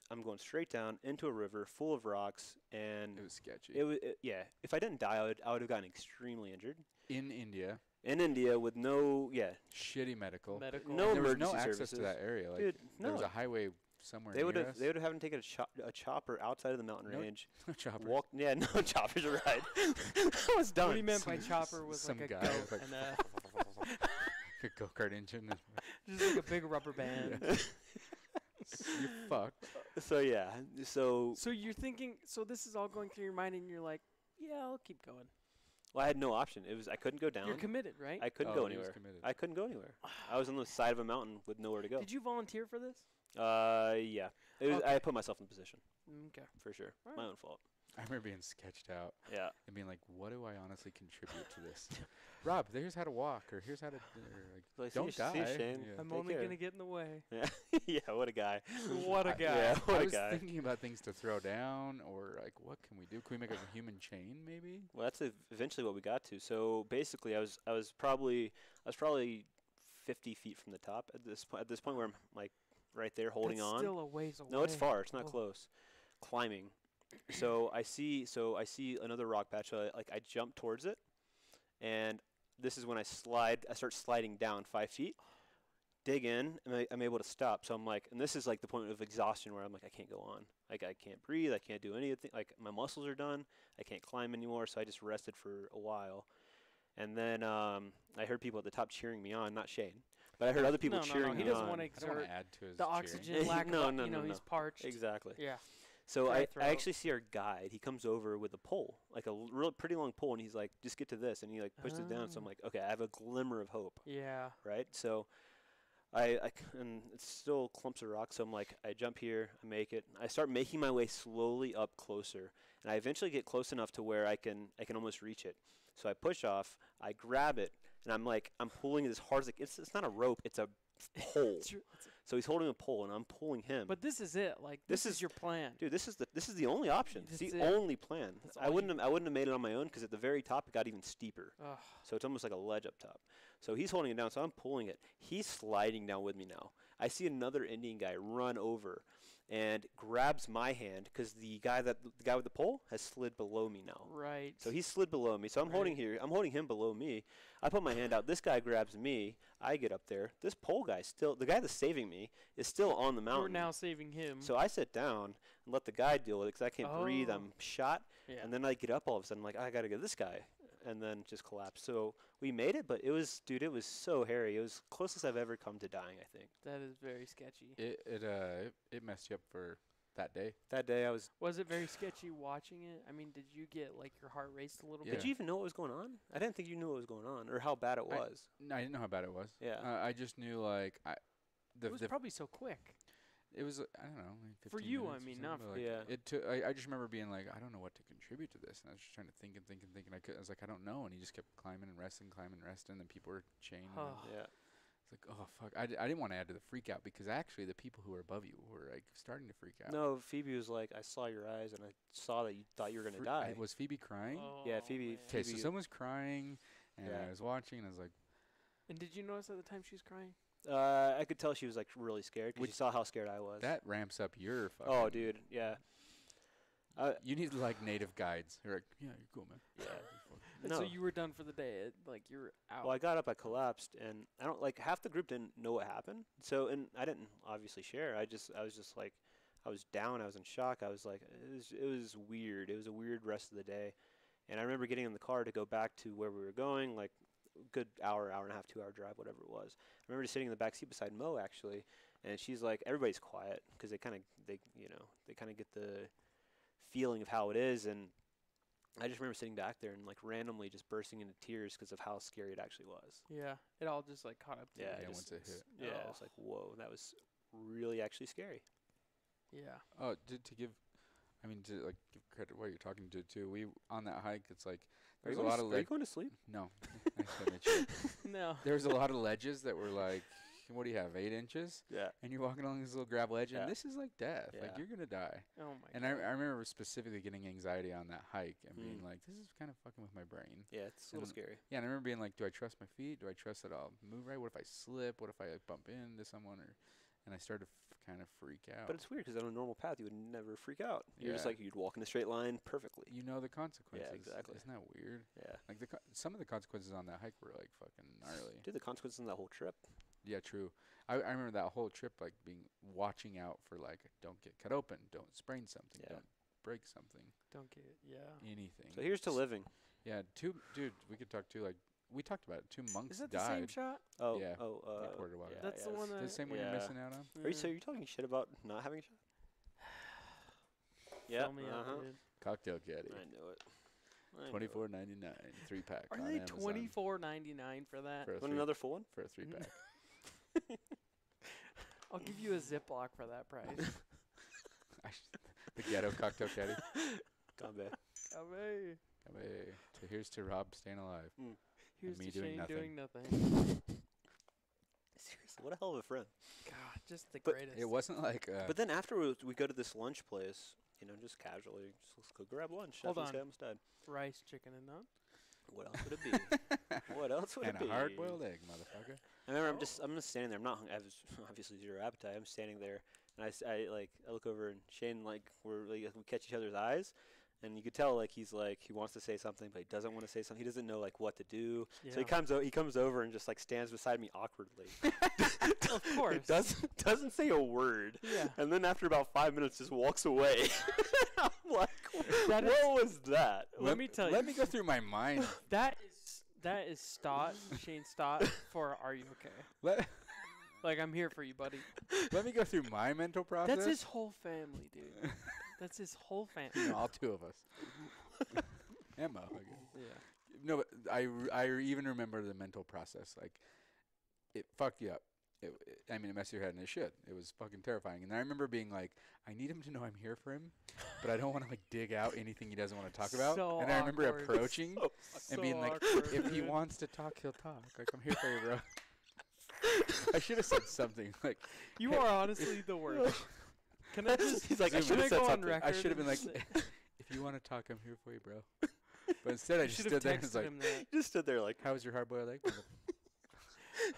I'm going straight down into a river full of rocks, and It was sketchy. yeah. If I didn't die, I would have gotten extremely injured In India, in India with no shitty medical. Medical. No There was no emergency access to services. that area. Like Dude, there was no. a highway somewhere They would near have us. they would have had to take a chopper outside of the mountain No range. Choppers. Walk no choppers are right. I was done. What he meant by Some- chopper was some like a guy goat with, like, and a go-kart engine. just like a big rubber band. You're fucked. So yeah, so So you're thinking. So this is all going through your mind, and you're like, "Yeah, I'll keep going." well, I had no option. I couldn't go down. You're committed, right? I couldn't Oh, go he was anywhere. committed. I couldn't go anywhere. I was on the side of a mountain with nowhere to go. Did you volunteer for this? Yeah. I Okay. put myself in position Okay. for sure. Alright. My own fault. I remember being sketched out Yeah. and being like, "What do I honestly contribute to this?" Rob, here's how to walk, or here's how to, or like, Like, don't see you, die. Shane. Yeah. I'm Take only care. gonna get in the way. Yeah. Yeah. What a guy. What a guy. Yeah. What I a was guy. thinking about things to throw down, or like, what can we do? Can we make a human chain, maybe? Well, that's eventually what we got to. So basically, I was probably 50 feet from the top at this point. At this point, where I'm like right there holding That's on. still a ways away. No, it's far. It's not Oh. close. Climbing. So I see another rock patch. So I jump towards it, and this is when I start sliding down 5 feet. Dig in, and I'm able to stop. So I'm like, and this is like the point of exhaustion where I'm like, I can't go on. Like I can't breathe. I can't do anything. Like my muscles are done. I can't climb anymore. So I just rested for a while, and then I heard people at the top cheering me on, not Shane, but I heard other people No, cheering he me doesn't on. want to I don't want exert to add to his the cheering. oxygen lack. No, of, no, you know, no, he's no. parched. Exactly. Yeah. So Dry I throat. actually see our guide. He comes over with a pole, like a real pretty long pole, and he's like, "Just get to this," and he like pushes it down. So I'm Ah. like, "Okay, I have a glimmer of hope." Yeah. Right? So and it's still clumps of rock, so I'm like, I jump here, I make it. I start making my way slowly up closer, and I eventually get close enough to where I can almost reach it. So I push off, I grab it, and I'm pulling it as hard as it's not a rope, it's a pole. So he's holding a pole, and I'm pulling him. But this is it. Like this is your plan. Dude, this is the only option. It's That's the it. only plan. That's I all wouldn't have made it on my own because at the very top it got even steeper. Ugh. So it's almost like a ledge up top. So he's holding it down, so I'm pulling it. He's sliding down with me now. I see another Indian guy run over and grabs my hand because the guy with the pole has slid below me now. Right. So he slid below me. So I'm holding him below me. I put my hand out. This guy grabs me. I get up there. This pole guy the guy that's saving me is still on the mountain. You're now saving him. So I sit down and let the guy deal with it because I can't breathe. Oh. I'm shot. yeah. And then I get up all of a sudden, like, I got to get this guy. And then just collapse. So we made it, but it was so hairy. It was closest I've ever come to dying, I think. That is very sketchy. It messed you up for that day. That day I was. Was it very sketchy watching it? I mean, did you get like your heart raced a little Yeah. Did you even know what was going on? I didn't think you knew what was going on or how bad it was. No, I didn't know how bad it was. Yeah. I just knew like bit? It was probably so quick. it was I don't know like 15 For you, I minutes or mean, something, not but, for like, Yeah. It took. I just remember being like I don't know what to contribute to this, and I was just trying to think and think and think, and I was like I don't know, and he just kept climbing and resting, and then people were chained. Oh. Yeah. It's like oh fuck, I didn't want to add to the freak out because actually the people who were above you were like starting to freak out. No, Phoebe was like, I saw your eyes and I saw that you thought you were gonna die. Was Phoebe crying? Yeah, Oh, Phoebe- man. Okay, so Phoebe- someone's crying, and Yeah. I was watching, and I was like, And did you notice at the time she was crying? I could tell she was like really scared because Which- she saw how scared I was. that ramps up your fucking. Oh, dude, yeah. You need like native guides. You're like, yeah, you're cool, man. Yeah. And No. so you were done for the day. Like you were out. Well, I got up, I collapsed, and I don't like half the group didn't know what happened. So, and I didn't obviously share. I was just like, I was down. I was in shock. I was like, it was weird. It was a weird rest of the day, and I remember getting in the car to go back to where we were going, like a good hour and a half, 2 hour drive, whatever it was. I remember just sitting in the back seat beside Mo actually, and she's like, everybody's quiet because they kind of get the feeling of how it is, and I just remember sitting back there and like randomly just bursting into tears because of how scary it actually was. Yeah. It all just like caught up to Yeah, you. Yeah, just- once it hit. Yeah, Oh. it's like whoa, that was really actually scary. Yeah. Oh, to give, I mean, to like give credit what you're talking to too. We on that hike, it's like there's a lot of Are you ledge. going to sleep? No, I said that shit. No. There's a lot of ledges that were like, what do you have, 8 inches? Yeah. And you're walking along this little gravel ledge, Yeah. and this is like death. Like Yeah. you're gonna die. Oh my And god. I remember specifically getting anxiety on that hike and being Mm. like, this is kind of fucking with my brain. Yeah, it's a little And- scary. Yeah, and I remember being like, do I trust my feet? Do I trust that I'll move right? What if I slip? What if I like bump into someone? And I started to kind of freak out. But it's weird because on a normal path you would never freak out. You're just Yeah. like you'd walk in a straight line perfectly. you know the consequences. exactly. Isn't that weird? Yeah. Like some of the consequences on that hike were like fucking gnarly. Dude, the consequences on that whole trip. Yeah, true. I remember that whole trip like watching out for like don't get cut open, don't sprain something, Yeah. don't break something, Don't get it. Yeah. anything. So here's to living. Yeah, dude, we could talk too. Like we talked about it. 2 monks Is that the same died. shot? Oh, Yeah. oh, Quarter water. yeah, That's the yeah, one it's- The same one you're yeah. missing out on. Are you so you're talking shit about not having a shot? Yeah. Fill me out, dude. Cocktail caddy. I know it. I know it. $24.99, 3-pack. Are on they Amazon $24.99 for that? for a Want another full one? for a 3-pack? I'll give you a Ziploc for that price. The ghetto cocktail caddy. Gone Away. So here's to Rob staying alive. Here's me to doing Shane nothing. doing nothing. Seriously, what a hell of a friend. God, just the But greatest. It wasn't like But then afterwards, we go to this lunch place, just casually. Just let's go grab lunch. Hold after this on. guy almost died. rice, chicken, and nut. What else would it be? What else would and it be? a hard-boiled egg, motherfucker. I remember I'm just standing there. I'm not hungry. I have obviously zero appetite. I'm standing there, and I look over, and Shane we catch each other's eyes, and you could tell he wants to say something, but he doesn't want to say something. He doesn't know what to do. Yeah. So he comes over and just stands beside me awkwardly. Of course. It doesn't say a word. Yeah. And then after about 5 minutes, just walks away. I'm like, That is- what was that? Let me tell you. Let me go through my mind. That is Stott, Shane Stott for Are You Okay? Let, I'm here for you, buddy. let me go through my mental process. That's his whole family, dude. That's his whole family. All 2 of us. And Mo, I guess. Yeah. No, but I even remember the mental process. It fucked you up. It messed your head, and it should. It was fucking terrifying. And I remember being like, I need him to know I'm here for him, but I don't want to dig out anything he doesn't want to talk about. So and I remember awkward. approaching and being like, awkward, if he dude. wants to talk, he'll talk. I'm here for you, bro. I should have said something You Hey, are honestly the worst. Can I just? He's like, I can should've said go on something. I record? I should have been and like, say- if you want to talk, I'm here for you, bro. But instead, I You just should stood have there and was texted like, him that. You just stood there like, how was your hard-boiled egg?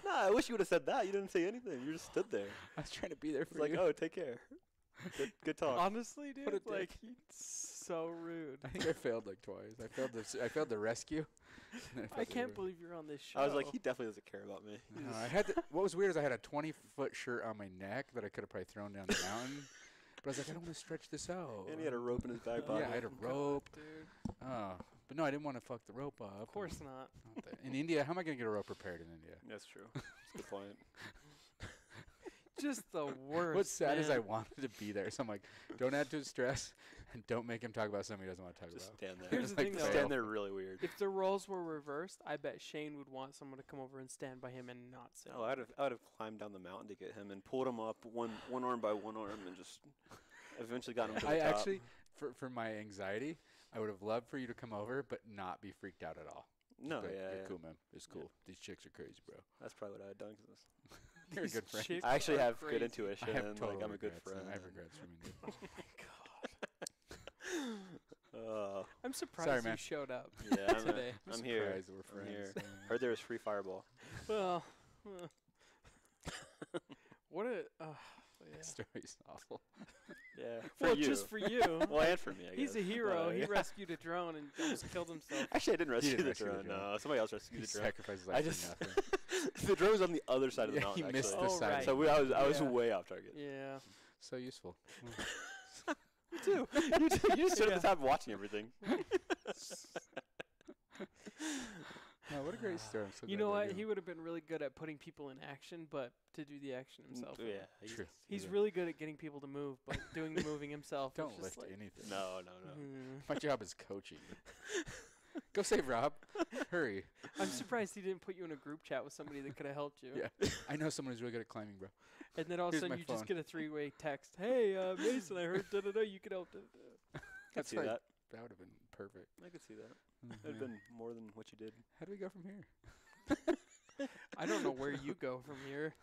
nah, I wish you would have said that. You didn't say anything. You just stood there. I was trying to be there It's for like, you. oh, take care. Good talk. Honestly, dude, What a dick. so rude. I think I failed twice. I failed the rescue. and I failed the can't re- believe you're on this show. I was like, he definitely doesn't care about me. No, I had what was weird is I had a 20-foot shirt on my neck that I could have probably thrown down the mountain. But I was like, I don't want to stretch this out. And he had a rope in his back Yeah, pocket. I had a God, rope. dude. But no, I didn't want to fuck the rope up. Of course not. In India, how am I going to get a rope repaired in India? That's true. That's a good point. just the worst. What's sad is I man. wanted to be there, so I'm like, don't add to his stress, and don't make him talk about something he doesn't want to talk Just about. stand there. Here's It's the like thing, though. fail. Stand there really weird. If the roles were reversed, I bet Shane would want someone to come over and stand by him and not say. Oh, I would have climbed down the mountain to get him and pulled him up one arm by one arm and just eventually got him to the I top. actually, for my anxiety, I would have loved for you to come over, but not be freaked out at all. No, Just be like, yeah, "You're yeah. cool, man. It's cool. These chicks are crazy, bro. That's probably what I had done. 'Cause You're a These good friend. chicks I actually are have good crazy. intuition. I have and total like I'm a good regrets, friend. and I have regrets for me. Oh, I'm surprised Sorry, you man. showed up yeah, today. I'm here. Surprised we're I'm friends. here. Yeah. Heard there was free fireball. Well, what a. Yeah. Story's awful. Yeah, for Well, you. just for you. Well, and for me, I He's guess. a hero. But, He yeah. rescued a drone and almost killed himself. Actually, I didn't rescue didn't the rescue the drone. drone. No, somebody else rescued He the drone. sacrifices I life just for nothing. the drone was on the other side of the Yeah, mountain. he missed actually. the Oh, side. right. So I was Yeah. way off target. Yeah. So useful. You too. You just stood Yeah. at the top watching everything. Oh, what a great story. I'm so You glad know that what? you- He would have been really good at putting people in action, but to do the action himself. Yeah. True. He's Yeah. really good at getting people to move, but doing the moving himself. is Don't just lift like, anything. No. My job is coaching. Go save Rob. Hurry. I'm surprised he didn't put you in a group chat with somebody that could have helped you. Yeah. I know someone who's really good at climbing, bro. And then all of a Here's sudden my you phone. just get a three-way text. Hey, Mason, I heard da-da-da, you could help da-da-da. Could see like- that. That would have been perfect. I could see that. Oh, It'd man. been more than what you did. How do we go from here? I don't know where you go from here.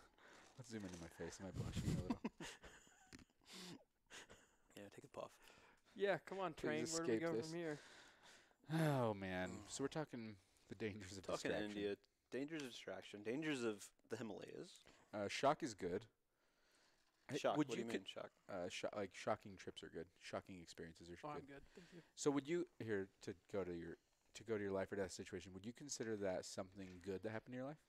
Let's zoom into my face. Am I blushing a little? Yeah, take a puff. Yeah, come on, train. Please Where do we escape go this. from here? Oh, man. So we're talking the dangers of Talking distraction. India, dangers of distraction, dangers of the Himalayas. Shock is good. Shock. Would What do you you mean shock? like shocking trips are good. Shocking experiences are Oh, I'm good. good. Thank you. So would you here to go to your life or death situation? Would you consider that something good that happened in your life?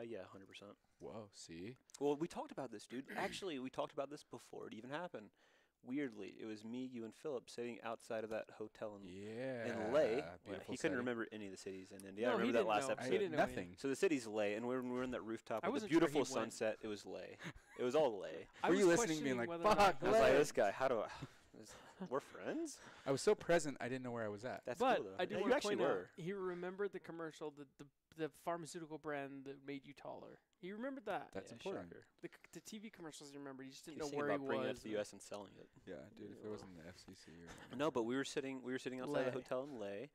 Yeah, 100%. Whoa, see, Well, we talked about this, dude. Actually, we talked about this before it even happened. Weirdly, it was me, you, and Philip sitting outside of that hotel in Leh. Well, Beautiful he couldn't setting. remember any of the cities in India. I No, he remember that didn't last know. episode. He didn't know nothing. So the city's Leh, and when we were in that rooftop I with the wasn't sure he beautiful went. sunset, it was Leh. It was all Leh. I Were was you listening, being questioning like, whether or not "Fuck, I he was like, Leh." this guy, how do we're friends? I was so present, I didn't know where I was at. That's But cool, though. I do Yeah, want you to actually point out, were. he remembered the commercial, the pharmaceutical brand that made you taller. He remembered that. That's Yeah, important. shocker. The TV commercials he remembered. He just didn't He's know thinking where he about bringing it was. to the U.S. and selling it. Yeah, dude. If it wasn't the FCC or No, but we were sitting outside Leh. the hotel in Leh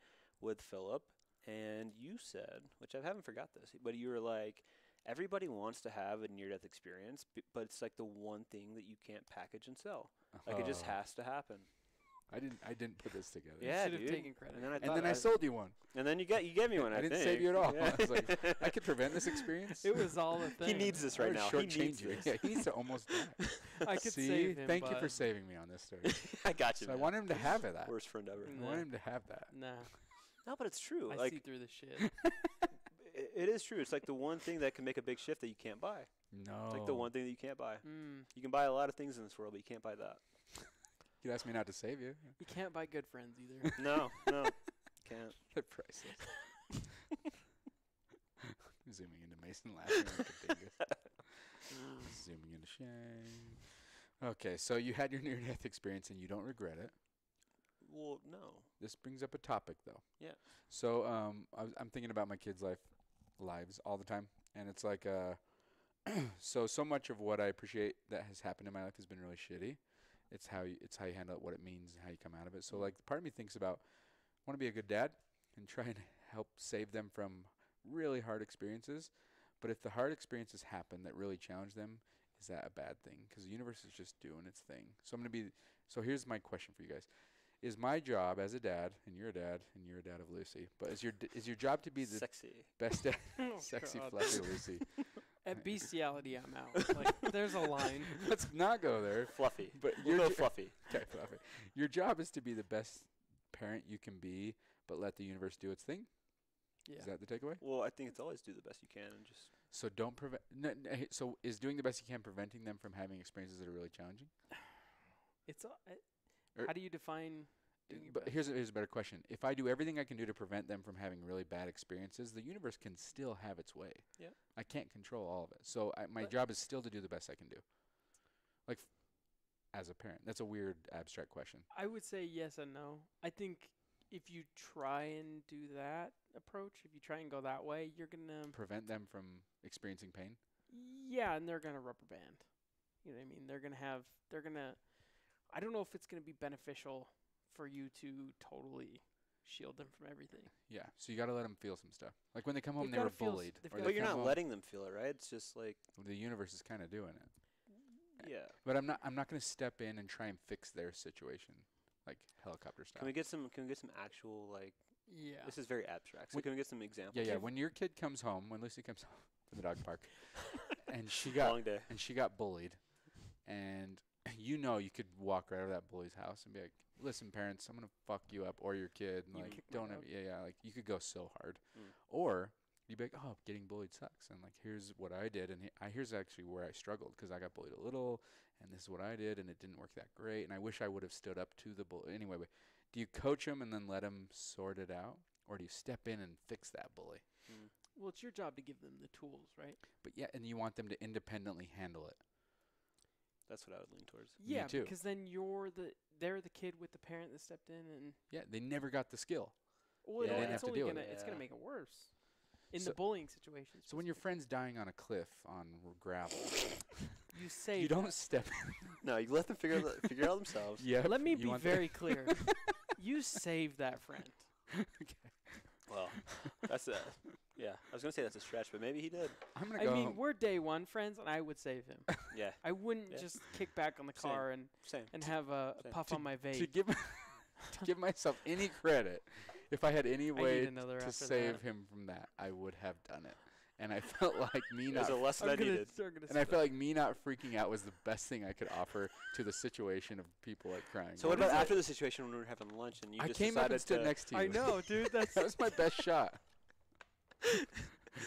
with Philip, and you said, which I haven't forgot this, but you were like, everybody wants to have a near-death experience, but it's like the one thing that you can't package and sell. Like it just Oh. has to happen. I didn't put this together. Yeah, should have dude. taken credit. And then I, And thought then I sold you one. And then you gave me one. I I didn't think. save you at all. Yeah. I was like, I could prevent this experience. It was all a thing. He needs this I right would now. He shortchange needs you. this. Yeah, he needs to almost die. I could See, save him. thank you but for saving me on this story. I got you. So I man. want him to have that. Worst friend ever. Mm. I want him to have that. Nah, No, but it's true. I Like see through the shit. it is true. It's like the one thing that can make a big shift that you can't buy. No. It's like the one thing that you can't buy. Mm. You can buy a lot of things in this world, but you can't buy that. You'd ask me not to save you. You can't buy good friends either. No, can't. They're priceless. Zooming into Mason laughing like a dingus. Zooming into Shane. Okay, so you had your near-death experience and you don't regret it. Well, no. This brings up a topic, though. Yeah. So I'm thinking about my kids' lives all the time, and it's like so much of what I appreciate that has happened in my life has been really shitty. It's how you handle it, what it means, and how you come out of it. So like, part of me thinks about, I want to be a good dad and try and help save them from really hard experiences. But if the hard experiences happen that really challenge them, is that a bad thing? Because the universe is just doing its thing. So here's my question for you guys. Is my job as a dad, and you're a dad of Lucy, but is your job to be the Sexy. best dad, Oh, sexy, God. fluffy Lucy? At bestiality, I'm out. Like, there's a line. Let's not go there. Fluffy. But We'll your go fluffy. okay, fluffy. Your job is to be the best parent you can be, but let the universe do its thing. Yeah. Is that the takeaway? Well, I think it's always do the best you can and just. So don't prevent. So is doing the best you can preventing them from having experiences that are really challenging? It's Or- how do you define? doing your But best. here's a better question. If I do everything I can do to prevent them from having really bad experiences, the universe can still have its way. Yeah. I can't control all of it. So my But- job is still to do the best I can do. Like, as a parent. That's a weird, abstract question. I would say yes and no. I think if you try and do that approach, if you try and go that way, you're gonna Prevent them from experiencing pain? and they're gonna rubber band. You know what I mean? They're gonna. I don't know if it's gonna be beneficial for you to totally shield them from everything. Yeah. So you got to let them feel some stuff. Like when they come home, They've they were gotta feel s- bullied. they've or gotta they But you're come not home- letting them feel it, right? It's just like, The universe is kind of doing it. yeah. But I'm not going to step in and try and fix their situation, like helicopter style. Can we get some actual, like, Yeah. this is very abstract. So When- can we get some examples? Yeah, yeah. When your kid comes home, when Lucy comes home from the dog park, and she got bullied, and you could walk right over to that bully's house and be like, "Listen, parents, I'm gonna fuck you up or your kid." And You like, kick my don't dog. ever, yeah, like you could go so hard, Mm. or you'd be like, "Oh, getting bullied sucks," and like, here's what I did, and here's actually where I struggled because I got bullied a little, and this is what I did, and it didn't work that great, and I wish I would have stood up to the bully. Anyway, but do you coach them and then let them sort it out, or do you step in and fix that bully? Mm. Well, it's your job to give them the tools, right? But yeah, and you want them to independently handle it. That's what I would lean towards. Yeah, too. because then they're the kid with the parent that stepped in, and Yeah, they never got the skill. well, Yeah. They it's didn't have to only deal with gonna it. it's gonna Yeah. make it worse in So- the bullying situation. So when your friend's dying on a cliff on gravel, you say you don't step. No, you let them figure it out themselves. Yeah. Let me you be want very clear. You save that friend. Well, that's a yeah. I was gonna say that's a stretch, but maybe he did. I'm gonna I go. mean, we're day one friends, and I would save him. Yeah, I wouldn't Yeah. just kick back on the Same. car and same. have a Same. puff on my to vape. give to give myself any credit, if I had any I way need another to after save that. him from that, I would have done it. And I felt like me There's not a lesson I needed. and I felt like me not freaking out was the best thing I could offer to the situation of people like crying. So what What about is after the situation when we were having lunch and you I just came up decided and stood to next to you. I know, dude. That's That was my best shot.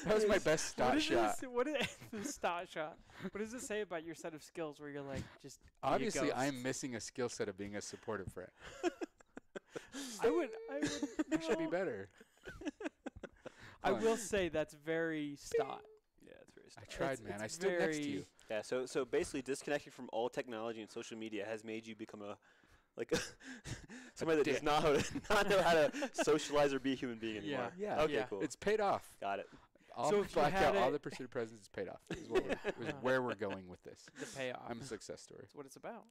That was my best stot shot. What is the stot shot? What does it say about your set of skills where you're like just be a Obviously, ghost? I'm missing a skill set of being a supportive friend. I would I should be better. I Hold on. will say that's very stot. Yeah, it's very I stuck. tried, It's- man. I it's stood next to very- you. Yeah, so basically disconnecting from all technology and social media has made you become somebody that does dick. not know how to socialize or be a human being anymore. Yeah. Okay, Yeah. cool. It's paid off. Got it. All So the if you blacked had out, all it- the pursuit of presence is paid off. Is, what Yeah. is where we're going with this. The payoff. I'm a success story. That's what it's about.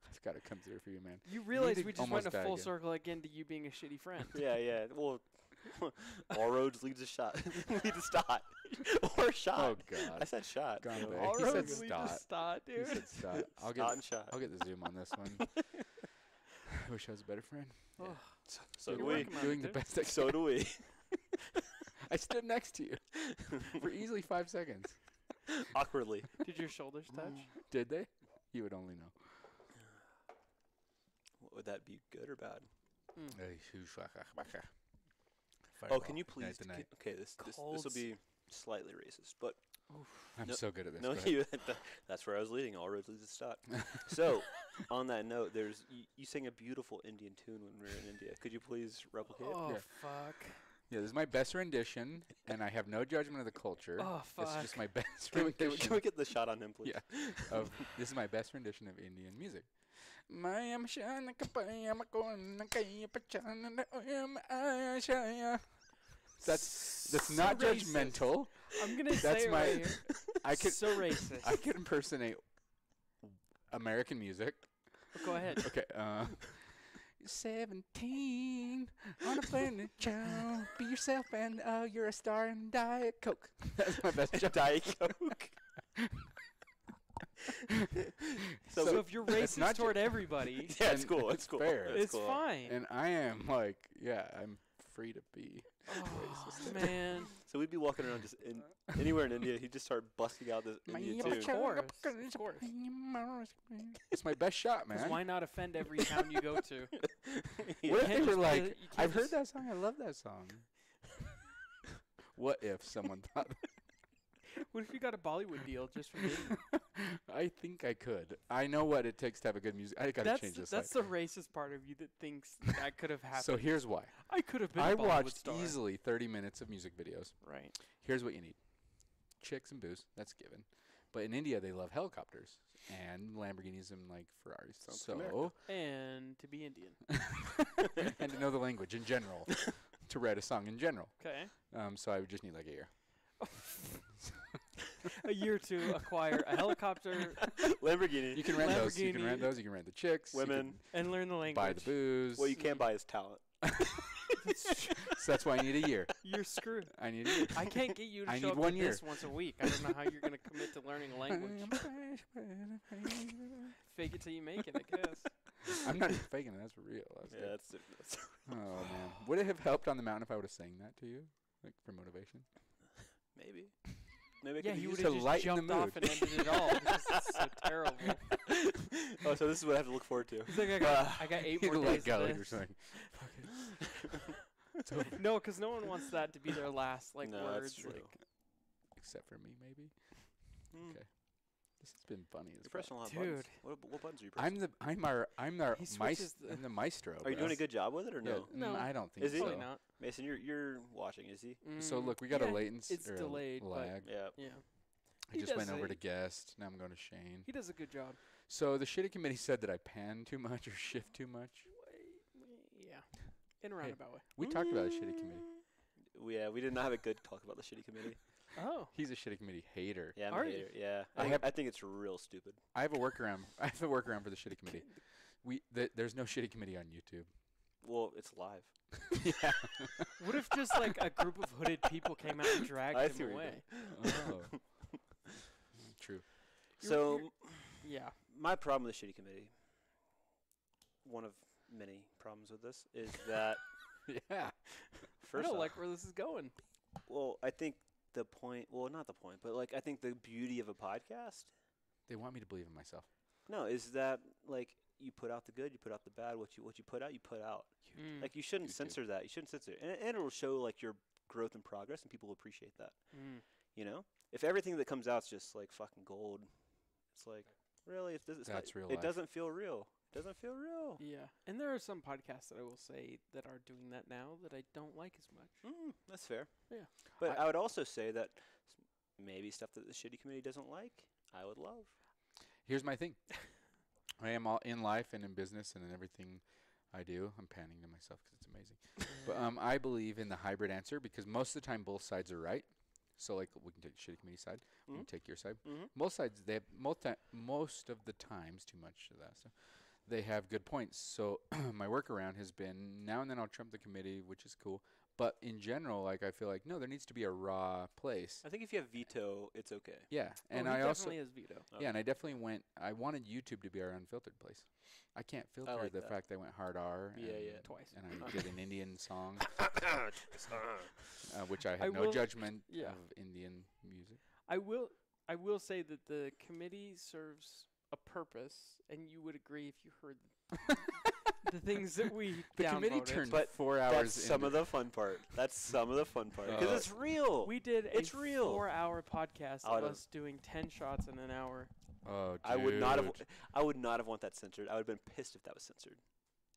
It's got to come through for you, man. You realize to we just went almost a die full again. circle again to you being a shitty friend. Yeah. Well, all roads lead to shot. lead to stot. or shot. Oh I God. said shot. Gone so- away. All He said roads lead to stot. stot, He dude. said stop. I'll Stot get and shot. I'll get the zoom on this one. I wish I was a better friend. Oh, So You're do we. working on Doing it, the dude. best I can. So do we. I stood next to you for easily 5 seconds. Awkwardly. Did your shoulders touch? Did they? You would only know. Would that be good or bad? Oh, can you please? Okay, this will Cold be slightly racist, but I'm no- so good at this. no, Go ahead. you. That's where I was leading. All roads lead to stot. So, on that note, you sang a beautiful Indian tune when we were in India. Could you please replicate? Oh, Yeah. fuck. Yeah, this is my best rendition, and I have no judgment of the culture. Oh, This is fuck. just my best Can we rendition get the shot on him, please? Yeah. of this is my best rendition of Indian music. That's not So racist. judgmental. I'm gonna That's say it my- right here. I could So racist. I could impersonate American music. Go ahead. Okay. 17 on a planet child. Be yourself and you're a star in Diet Coke. That's my best joke. Diet Coke. So if you're that's not racist toward everybody, Yeah, it's And cool. it's It's cool. fair. it's cool. fine. And I am like, yeah, I'm free to be. Oh, man. So we'd be walking around just anywhere in India. He'd just start busting out this Indian tune. course, of course. It's my best shot, man. Because why not offend every town you go to? What if can't they were just like, you can't I've heard just- that song, I love that song. What if someone thought What if you got a Bollywood deal just for being? I think I could. I know what it takes to have a good music. I gotta change this. That's the racist part of you that thinks that could have happened. So here's why. I could have been. I a Bollywood watched star. easily 30 minutes of music videos. Right. Here's what you need: chicks and booze. That's given. But in India, they love helicopters and Lamborghinis and like Ferraris. Sounds So America. And to be Indian. and to know the language in general, to write a song in general. Okay. So I would just need like a year. A year to acquire a helicopter Lamborghini. You can rent those. You can Lamborghini. rent those. You can rent the chicks. you Women. and learn the can language. buy the booze. What you can't buy is talent. So that's why I need a year. You're screwed. I need a year. I can't get you to I show need up 1 to year. this once a week. I don't know how you're going to commit to learning a language. Fake it till you make it, I guess. I'm not even faking it. That's real. That's Yeah, good. that's Oh man, would it have helped on the mountain if I would have sang that to you, like for motivation? maybe. Maybe I Yeah, could he use would to have just lighten the jumped off mood. and ended it all because it's so terrible. Oh, so this is what I have to look forward to. He's like, I got 8 You'd more let days go. of You're this. saying, it's over. No, because no one wants that to be their last No, that's words. true. Except for me, maybe. Mm. Okay. This has been funny as You're fuck. pressing a lot of Dude. buttons. What buttons are you pressing? I'm He the switches the- I'm the maestro. Are you doing a bro. good job with it or no? Yeah, No. I don't think Is he? so. Probably not. Mason, you're watching, is he? So Mm, look, we got yeah, a latency. It's or a delayed, but lag. Yeah. yeah, I he just went does over a- to guest. Now I'm going to Shane. he does a good job. So the shitty committee said that I pan too much or shift too much. Yeah, in a roundabout way. We talked about the shitty committee. Yeah, we did not have a good talk about the shitty committee. Oh, He's a shitty committee hater. Yeah, I'm Are a you? hater. Yeah, I I think it's real stupid. I have a workaround. I have a workaround for the shitty committee. There's no shitty committee on YouTube. Well, it's live. Yeah. what if just like a group of hooded people came out and dragged I see him what you're away? Oh. True. So Yeah. my problem with the shitty committee, one of many problems with this, is that Yeah. I first don't off, like where this is going. well, I think the point, well, not the point, but like I think the beauty of a podcast, They want me to believe in myself. no, is that like you put out the good, you put out the bad. What you put out, you put out. Mm. Like you shouldn't YouTube. censor that. You shouldn't censor it, and it'll show like your growth and progress, and people will appreciate that. Mm. You know, if everything that comes out's just like fucking gold, it's like really, it's That's not, real It life. doesn't feel real. It doesn't feel real. Yeah, and there are some podcasts that I will say that are doing that now that I don't like as much. That's fair. Yeah. But I would also say that maybe stuff that the shitty committee doesn't like, I would love. Here's my thing. I am all in life and in business and in everything I do. I'm panning to myself because it's amazing. But I believe in the hybrid answer because most of the time both sides are right. So like we can take the shitty committee side, we can take your side. Mm-hmm. Most sides they have most of the times too much of that stuff. They have good points. So my workaround has been now and then I'll trump the committee, which is cool. But in general, like I feel like no, there needs to be a raw place. I think if you have veto, it's okay. Yeah, and he I also definitely has veto. yeah, and I definitely went. I wanted YouTube to be our unfiltered place. I can't filter like the that. fact I went hard R. Yeah, and, yeah. Twice. And I did an Indian song, which I I had no will- judgment yeah. of Indian music. I will say that the committee serves a purpose, and you would agree if you heard the things that we The committee downvoted. turned But 4 hours. That's some of the fun part. That's some of the fun part because it's real. We did It's a real. 4-hour podcast I of don't- us doing 10 shots in an hour. Oh, dude. I would not have. I would not have want that censored. I would have been pissed if that was censored.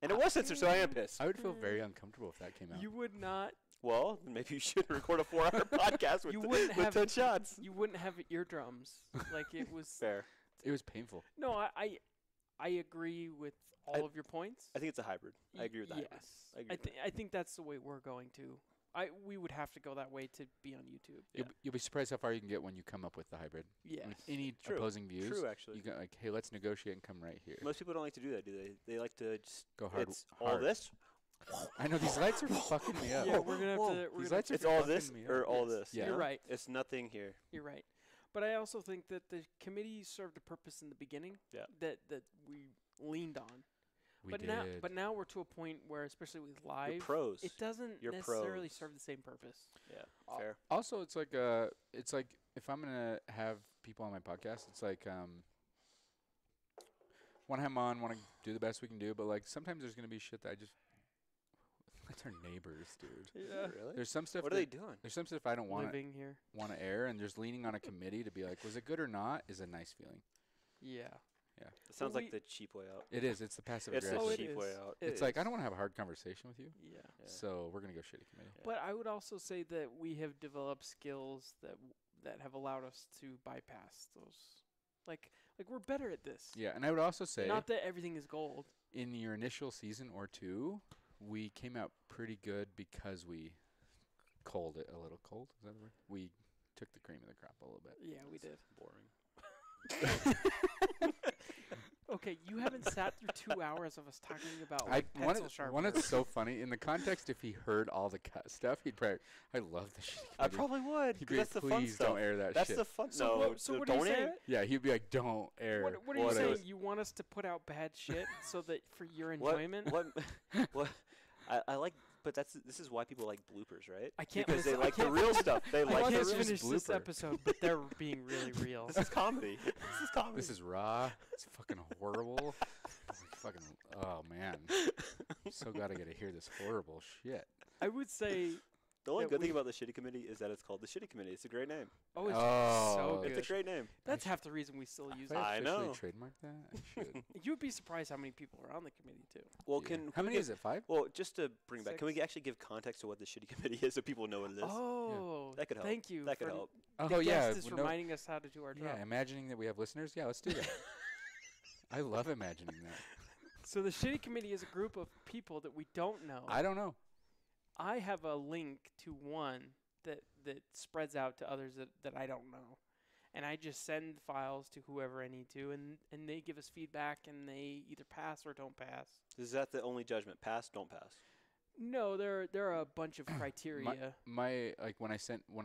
And it was censored, so I am pissed. I would feel very uncomfortable if that came out. You would not. Well, then maybe you should record a 4-hour podcast with, You wouldn't with have 10 shots. You wouldn't have eardrums. Like it was. Fair. It was painful. No, I agree with all of your points. I think it's a hybrid. I agree with that. Yes, I agree with I think that's the way we're going to. We would have to go that way to be on YouTube. Yeah. You'll be surprised how far you can get when you come up with the hybrid. Yes. With any True. opposing views, True, actually. you go like, hey, let's negotiate and come right here. Most people don't like to do that, do they? They like to just Go hard. It's all hard. this. I know these lights are fucking me up. Yeah, we're gonna have Whoa. to. We're These gonna, lights are It's all fucking this me or up. all Yes. this. Yeah. You're right. It's nothing here. You're right. But I also think that the committee served a purpose in the beginning. Yeah. That we leaned on. We but did. now we're to a point where, especially with live, You're pros. it doesn't You're necessarily pros. serve the same purpose. Yeah. Al- Fair. Also, it's like if I'm gonna have people on my podcast, it's like want to have them on, want to do the best we can do, but like sometimes there's gonna be shit that I just That's our neighbors, dude. Yeah. Really? There's some stuff. What are they doing? There's some stuff I don't want Living here. to air, and just leaning on a committee to be like, was it good or not? Is a nice feeling. Yeah. It sounds Well, like the cheap way out. It is. It's the passive It's aggressive. the it cheap is. way out. It's like I don't want to have a hard conversation with you, Yeah. Yeah. so we're gonna go shitty committee. Yeah. But I would also say that we have developed skills that have allowed us to bypass those. Like we're better at this. Yeah, and I would also say, Not that everything is gold. in your initial season or two, we came out pretty good because we cold it a little. Cold, is that a word? We took the cream of the crop a little bit. Yeah, we did. Boring. Okay, you haven't sat through 2 hours of us talking about I like, pencil One sharpeners. it's so funny in the context. If he heard all the cut stuff, he'd probably. I love the shit. I probably would. He'd 'Cause be that's like, the fun please stuff. don't air that That's shit. the fun. So no, what, so what are you don't saying? air. Yeah, he'd be like, don't air. What are you what saying? is- You want us to put out bad shit so that for your What- enjoyment? What? I like, but this is why people like bloopers, right? I can't because they listen- I like the can't real finish- stuff. They I like can't the real. finish this blooper. episode, but they're being really real. This is comedy. This is comedy. This is raw. It's fucking horrible. It's like fucking. Oh man. I'm so glad I get to hear this horrible shit. I would say, the only that good thing we- about the Shitty Committee is that it's called the Shitty Committee. It's a great name. oh, it's Oh, so It's good. a great name. That's half the reason we still use If it. I I officially know. trademark that, I should. You would be surprised how many people are on the committee too. Well, Yeah. can How we many give- is it? 5? Well, just to bring back, can we Six. actually give context to what the Shitty Committee is so people know what it is? Oh, That could help. thank you. That could for help. The Oh yeah. guest is well, no- reminding us how to do our job. yeah. Imagining that we have listeners. Yeah, let's do that. I love imagining that. So the Shitty Committee is a group of people that we don't know. I don't know. I have a link to one that spreads out to others that I don't know. And I just send files to whoever I need to, and they give us feedback, and they either pass or don't pass. Is that the only judgment? Pass, don't pass. No, there are a bunch of criteria. My like when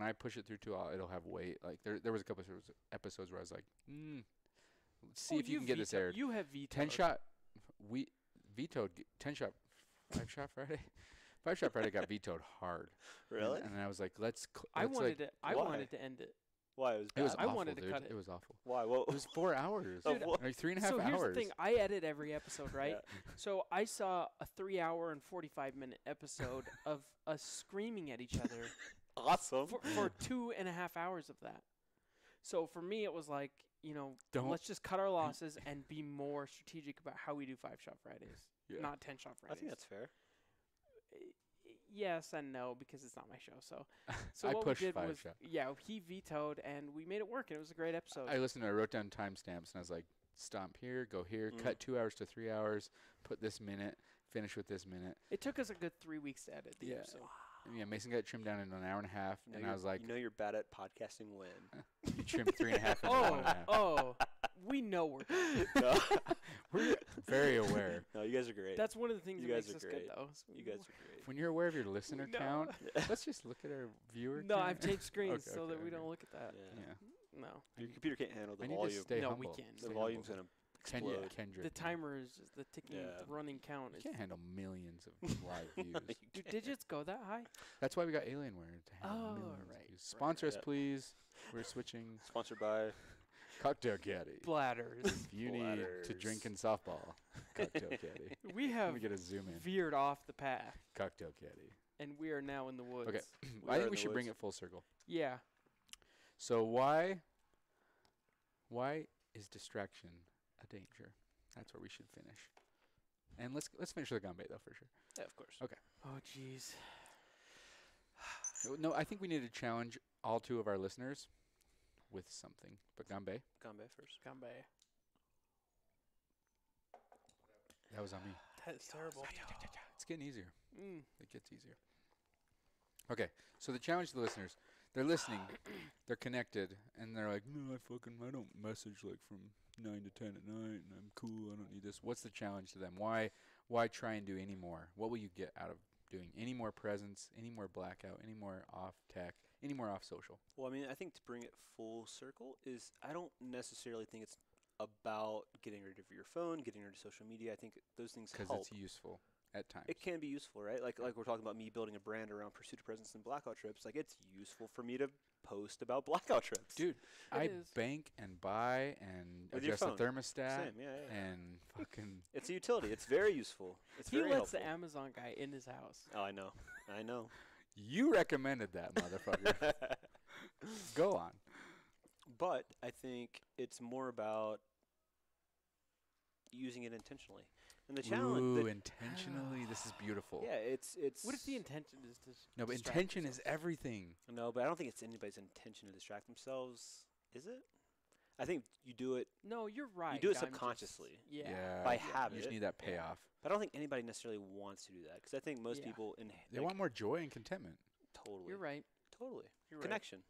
I push it through to it'll have weight. Like there was a couple of episodes where I was like, let's see Oh, if you can get this aired. You have vetoed. 10 shot, we vetoed 10 shot, 5 shot Friday. 5 shot Friday got vetoed hard. Really? And I was like, let's. I like, wanted why? to end it. Why? It was It was bad? I awful, wanted to dude. cut it. It was awful. Why? Well, It was 4 hours. Dude, Like 3.5 So hours. here's the thing: I edit every episode, right? Yeah. So I saw a 3 hour and 45-minute episode of us screaming at each other Awesome. for 2.5 hours of that. So for me, it was like, Don't- let's just cut our losses and be more strategic about how we do 5-shot Fridays, Yeah. not 10-shot I Fridays. think that's fair. Yes and no, because it's not my show. So I what pushed we did 5 was, shot. he vetoed, and we made it work, and it was a great episode. I listened. I wrote down timestamps, and I was like, stomp here, go here, Mhm. cut 2 hours to 3 hours, put this minute, finish with this minute. It took us a good 3 weeks to edit the Yeah. episode. And yeah, Mason got it trimmed down in an hour and a half, You know and I you're- was like, you know you're bad at podcasting when. you trimmed 3.5 into 1.5. Oh, we know we're good. no. We're very aware. No, you guys are great. That's one of the things You that guys makes are us good, great. though. You guys are great. When you're aware of your listener No. count, let's just look at our viewer No, count. I've changed screens Okay, so that okay, we okay. don't look at that. Yeah. Yeah. No. Your computer can't handle the I need to volume. stay No, humble. we can't. The Stay volume's humble. gonna explode. Kendrick. The timer is just the ticking, Yeah. the running count. You Is, can't handle millions of live views. do digits go that high? That's why we got Alienware to handle Oh, millions of right, views. right, Sponsor us, yeah. please. We're switching Sponsored by. Cocktail Caddy. Bladders. If you need to Bladders. drink in softball, Cocktail Caddy. We Let have me get a zoom in. veered off the path, Cocktail Caddy. and we are now in the woods. Okay. We I are think in we the should bring woods. it full circle. Yeah. So why is distraction a danger? That's where we should finish. And let's finish with the Gambay though for sure. Yeah, of course. Okay. Oh, jeez. No, I think we need to challenge all 2 of our listeners with something. But Gambay, Gambay first. Gambay. that was on me. That is terrible. It's getting easier. Mm. It gets easier. Okay, so the challenge to the listeners, they're listening, they're connected, and they're like, no, I don't message like from 9 to 10 at night, and I'm cool, I don't need this. What's the challenge to them? Why try and do any more? What will you get out of doing any more presence, any more blackout, any more off tech, any more off social? Well, I mean, I think to bring it full circle is I don't necessarily think it's about getting rid of your phone, getting rid of social media. I think those things Because help. it's useful. at times. It can be useful, right? Like we're talking about me building a brand around pursuit of presence and blackout trips. Like it's useful for me to post about blackout trips. Dude, I is. bank and buy and With your adjust the phone. thermostat Same, yeah. and fucking. It's a utility. It's very useful. It's He very lets helpful. the Amazon guy in his house. Oh, I know. I know. You recommended that, motherfucker. Go on. But I think it's more about using it intentionally. And the challenge. Ooh, intentionally. This is beautiful. Yeah, it's. What if the intention is to No, but distract intention is themselves? everything. No, but I don't think it's anybody's intention to distract themselves. Is it? I think you do it No, you're right. do it I'm just- subconsciously. yeah. by You habit. just need that payoff. But I don't think anybody necessarily wants to do that because I think most Yeah. people They want more joy and contentment. totally. You're right. Totally. You're right. Connection.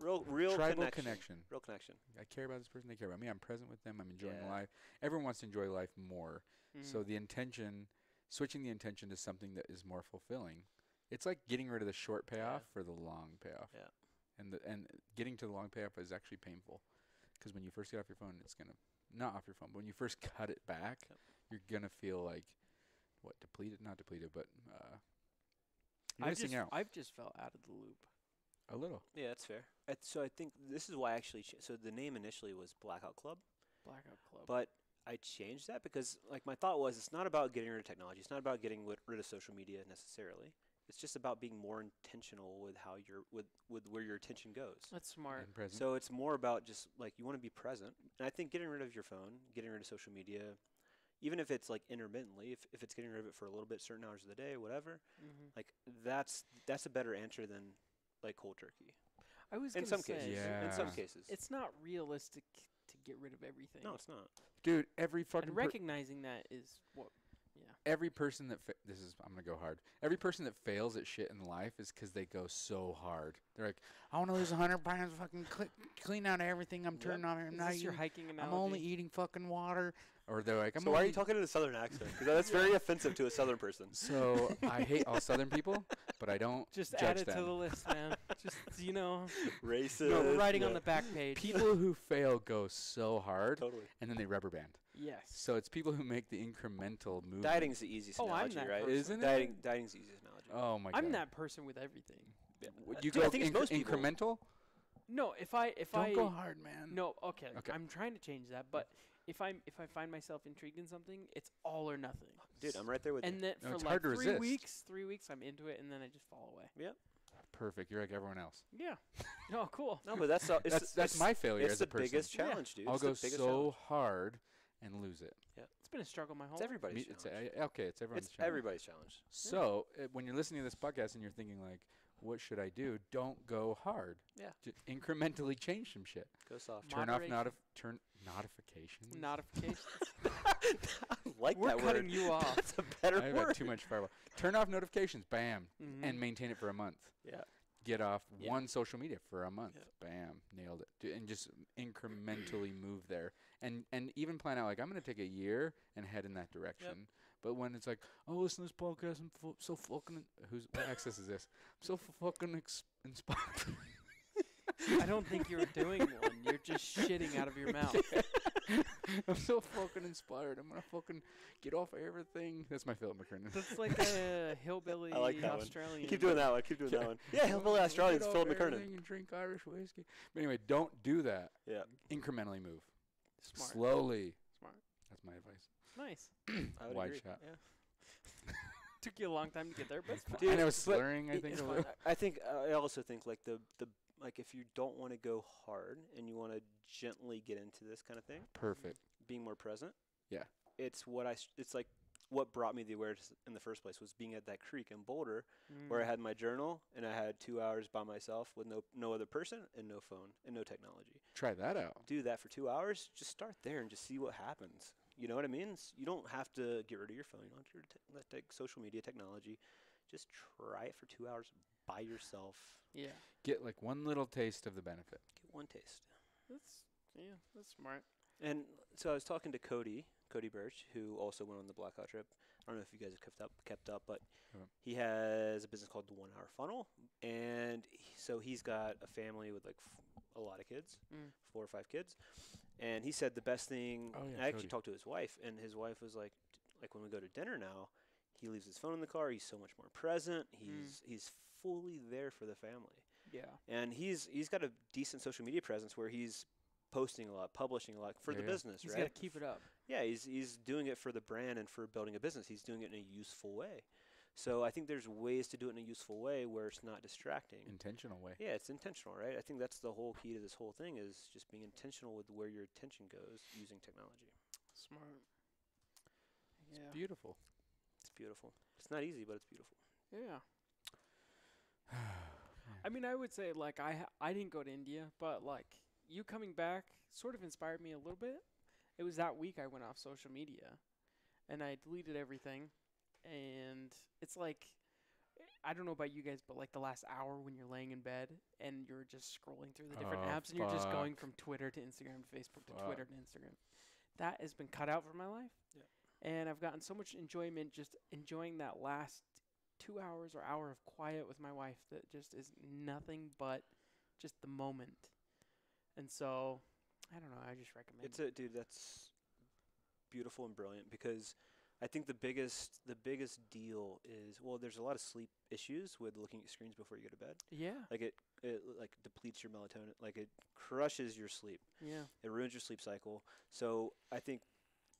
Real Tribal connection. connection. Real connection. I care about this person. They care about me. I'm present with them. I'm enjoying Yeah. life. Everyone wants to enjoy life more. So Mm. the intention, switching the intention to something that is more fulfilling. It's like getting rid of the short payoff for the long payoff. Yeah. And getting to the long payoff is actually painful, because when you first get off your phone, it's gonna not off your phone, but when you first cut it back, Yep. you're gonna feel like depleted, not depleted, but you're I've missing just out I've just fell out of the loop. a little. Yeah, that's fair. So I think this is why I actually. So the name initially was Blackout Club, Blackout Club. but I changed that because like my thought was it's not about getting rid of technology. It's not about getting rid of social media necessarily. It's just about being more intentional with how you're with where your attention goes. That's smart. And present. So it's more about just like you want to be present. And I think getting rid of your phone, getting rid of social media, even if it's like intermittently, if it's getting rid of it for a little bit, certain hours of the day, whatever, Mm-hmm. like that's a better answer than like cold turkey. I was In gonna some say, cases. In some cases. it's not realistic to get rid of everything. No, it's not. Dude, every fucking and recognizing that is what. every person that I'm gonna go hard. Every person that fails at shit in life is 'cause they go so hard. They're like, I want to lose 100 pounds, fucking clean out everything. I'm turning off. Is this your hiking I'm analogy? only eating fucking water. Or they're like, So why are you talking in a southern accent? Because that's very offensive to a southern person. So I hate all Southern people, but I don't Just judge add it them. to the list, man. Just Racist. no, writing on yeah. the back page. People who fail go so hard, Totally. and then they rubber band. Yes. So it's people who make the incremental movement. Dieting's the easiest Oh, I'm analogy, that right? person. Isn't it? Dieting's the easiest analogy. Oh my god. I'm that person with everything. You Dude, I go think it's most people. incremental. No, if I Don't go hard, man. no, okay, Okay. I'm trying to change that, but if I find myself intrigued in something, it's all or nothing. Dude, I'm right there with And then No, for it's like hard to 3 resist. weeks I'm into it, and then I just fall away. you. Perfect. You're like everyone else. Yeah. Oh, cool. No, but that's That's my failure it's as the a person. biggest Yeah. challenge, dude. I'll It's go the biggest so challenge. hard and lose it. It's been a struggle my whole It's life. everybody's It's challenge. okay. It's everyone's It's challenge. everybody's challenge. So when you're listening to this podcast and you're thinking like, what should I do? Don't go hard. Yeah. Just incrementally change some shit. Go soft. Turn off Moderation. turn notifications. Notifications. I like We're that cutting word. you off. That's a better I've word. had too much firewall. Turn off notifications. Bam. Mhm. And maintain it for a month. Yeah. Get off Yeah. one social media for a month. Yep. Bam. Nailed it. And just incrementally move there. And even plan out like I'm going to take a year and head in that direction. But when it's like, oh, listen to this podcast, I'm so fucking what access is this? I'm so fucking inspired. I don't think you're doing one. You're just shitting out of your mouth. I'm so fucking inspired. I'm gonna fucking get off of everything. That's my Philip McKernan. That's like a hillbilly I like that one. Australian. Keep doing that one. Keep doing that one. Yeah, Hillbilly Australians, Get off Philip McKernan. everything and drink Irish whiskey. But anyway, don't do that. Yeah. Incrementally move. Smart. Slowly. Smart. That's my advice. Nice. I would Wide agree. shot. Yeah. Took you a long time to get there, but it's fine. Dude, and I was but slurring, I think, it's a fine. little. I think I also think like the like if you don't want to go hard and you want to gently get into this kind of thing, Perfect. being more present. Yeah. It's like what brought me the awareness in the first place was being at that creek in Boulder where I Mm. had my journal and I had 2 hours by myself with no other person and no phone and no technology. Try that out. Do that for 2 hours. Just start there and just see what happens. You know what I mean? You don't have to get rid of your phone. You don't have to take social media technology. Just try it for 2 hours by yourself. Yeah. Get like one little taste of the benefit. Get one taste. That's smart. And so I was talking to Cody Birch, who also went on the Blackout trip. I don't know if you guys have kept up, but Uh-huh. he has a business called the 1 Hour Funnel, and so he's got a family with like a lot of kids, 4 or 5 kids, and he said the best thing. Oh, yeah, I actually Cody. talked to his wife, and his wife was like when we go to dinner now, He leaves his phone in the car. He's so much more present. He's fully there for the family. Yeah. And he's got a decent social media presence where he's posting a lot, publishing a lot for the business, He's right? got to keep it up. Yeah, he's doing it for the brand and for building a business. He's doing it in a useful way. So I think there's ways to do it in a useful way where it's not distracting. Intentional way. Yeah, it's intentional, right? I think that's the whole key to this whole thing is just being intentional with where your attention goes using technology. Smart. It's Yeah. beautiful. It's beautiful. It's not easy, but it's beautiful. Yeah. I mean, I would say like I didn't go to India, but like you coming back sort of inspired me a little bit. It was that week I went off social media, and I deleted everything, and it's like I don't know about you guys, but like the last hour when you're laying in bed and you're just scrolling through the different Oh, apps and you're just going fuck. from Twitter to Instagram to Facebook to Fuck. Twitter to Instagram. That has been cut out from my life. Yeah. And I've gotten so much enjoyment just enjoying that last 2 hours or hour of quiet with my wife that just is nothing but just the moment. And so, I don't know, I just recommend it. Dude, that's beautiful and brilliant because I think the biggest deal is, well, there's a lot of sleep issues with looking at screens before you go to bed. Yeah. Like it like depletes your melatonin, like it crushes your sleep. Yeah. It ruins your sleep cycle. So I think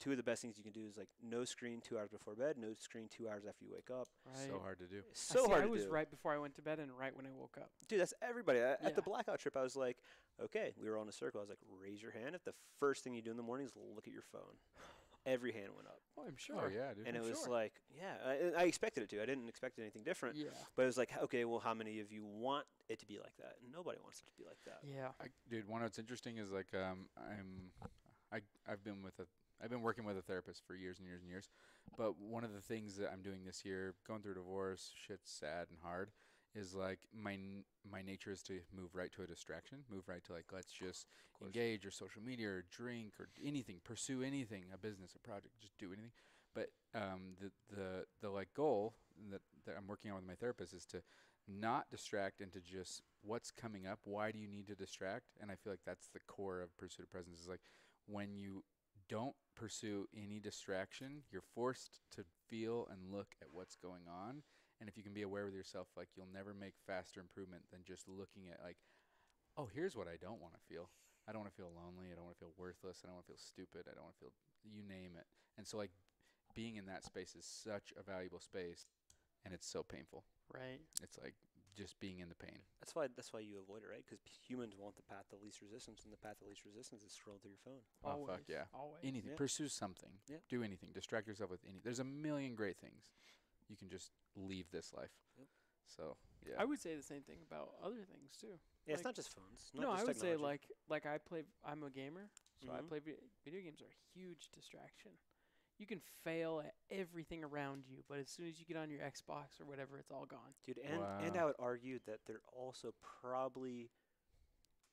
two of the best things you can do is like no screen 2 hours before bed, no screen 2 hours after you wake up. Right. So hard to do. It's so I hard to was do. right before I went to bed and right when I woke up. Dude, that's everybody. At the Yeah. blackout trip, I was like, okay, we were on a circle. I was like, raise your hand if the first thing you do in the morning is look at your phone. Every hand went up. Oh, I'm sure. Oh yeah, dude. And it was sure. like, yeah, I expected it to. I didn't expect anything different. Yeah. But it was like, okay, well, how many of you want it to be like that? And nobody wants it to be like that. Yeah. Dude, one what's interesting is like I've been working with a therapist for years and years and years, but one of the things that I'm doing this year, going through a divorce, shit's sad and hard, is like my nature is to move right to a distraction, move right to like let's just engage or social media or drink or anything, pursue anything, a business, a project, just do anything. But the like goal that I'm working on with my therapist is to not distract and to just what's coming up. Why do you need to distract? And I feel like that's the core of pursuit of presence. Is like when you don't pursue any distraction, you're forced to feel and look at what's going on. And if you can be aware with yourself, like you'll never make faster improvement than just looking at like, oh, here's what I don't want to feel. I don't want to feel lonely. I don't want to feel worthless. I don't want to feel stupid. I don't want to feel, you name it. And so like being in that space is such a valuable space, and it's so painful. Right. It's like just being in the pain. That's why you avoid it, right? Because humans want the path of least resistance, and the path of least resistance is scrolling through your phone. Oh, Always. fuck yeah. Always. Anything. Yeah. Pursue something. Yeah. Do anything. Distract yourself with anything. There's a million great things. You can just leave this life. Yep. So, yeah. I would say the same thing about other things too. Yeah, it's Like- not just phones. Not No, just I would say technology. like I'm a gamer, so I Mhm. play video games are a huge distraction. You can fail at everything around you, but as soon as you get on your Xbox or whatever, it's all gone. Dude, and Wow. I would argue that they're also probably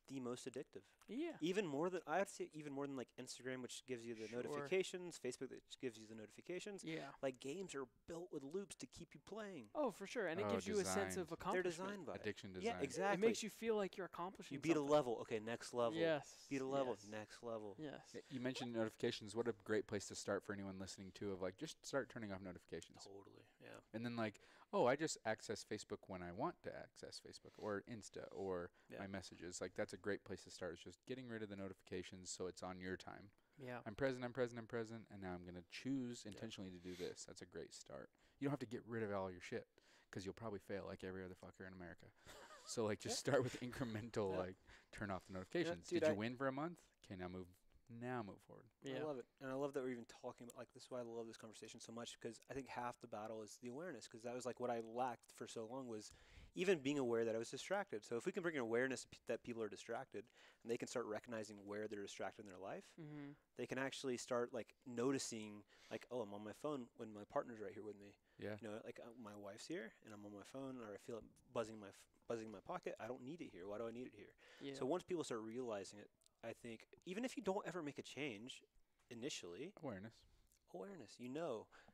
the most addictive. Yeah. Even more than I'd say, even more than like Instagram, which gives you the Sure. notifications, Facebook, that gives you the notifications. Yeah. Like games are built with loops to keep you playing. Oh, for sure, and it Oh, gives you a sense designed. of They're accomplishment. designed by it. Addiction design. Yeah, It exactly. makes you feel like you're accomplishing. You beat a something. level. Okay, next level. Yes. Beat a level. Yes. Next level. Yes. You mentioned notifications. What a great place to start for anyone listening too, of like just start turning off notifications. Totally. Yeah. And then like, oh, I just access Facebook when I want to access Facebook or Insta or Yeah. my messages. Like that's a great place to start. Is just getting rid of the notifications so it's on your time. Yeah. I'm present, and now I'm going to choose intentionally to do this. That's a great start. You don't have to get rid of all your shit because you'll probably fail like every other fucker in America. So like just start with incremental, Yeah. like turn off the notifications. dude, Did you I- win for a month? Okay, now move forward. Yeah. I love it. And I love that we're even talking about, like, this is why I love this conversation so much, because I think half the battle is the awareness, because that was, like, what I lacked for so long was even being aware that I was distracted. So if we can bring an awareness that people are distracted, and they can start recognizing where they're distracted in their life, Mhm. they can actually start, like, noticing, like, oh, I'm on my phone when my partner's right here with me. Yeah. You know, like, my wife's here, and I'm on my phone, or I feel it buzzing in my pocket. I don't need it here. Why do I need it here? Yeah. So once people start realizing it, I think even if you don't ever make a change initially, Awareness. awareness.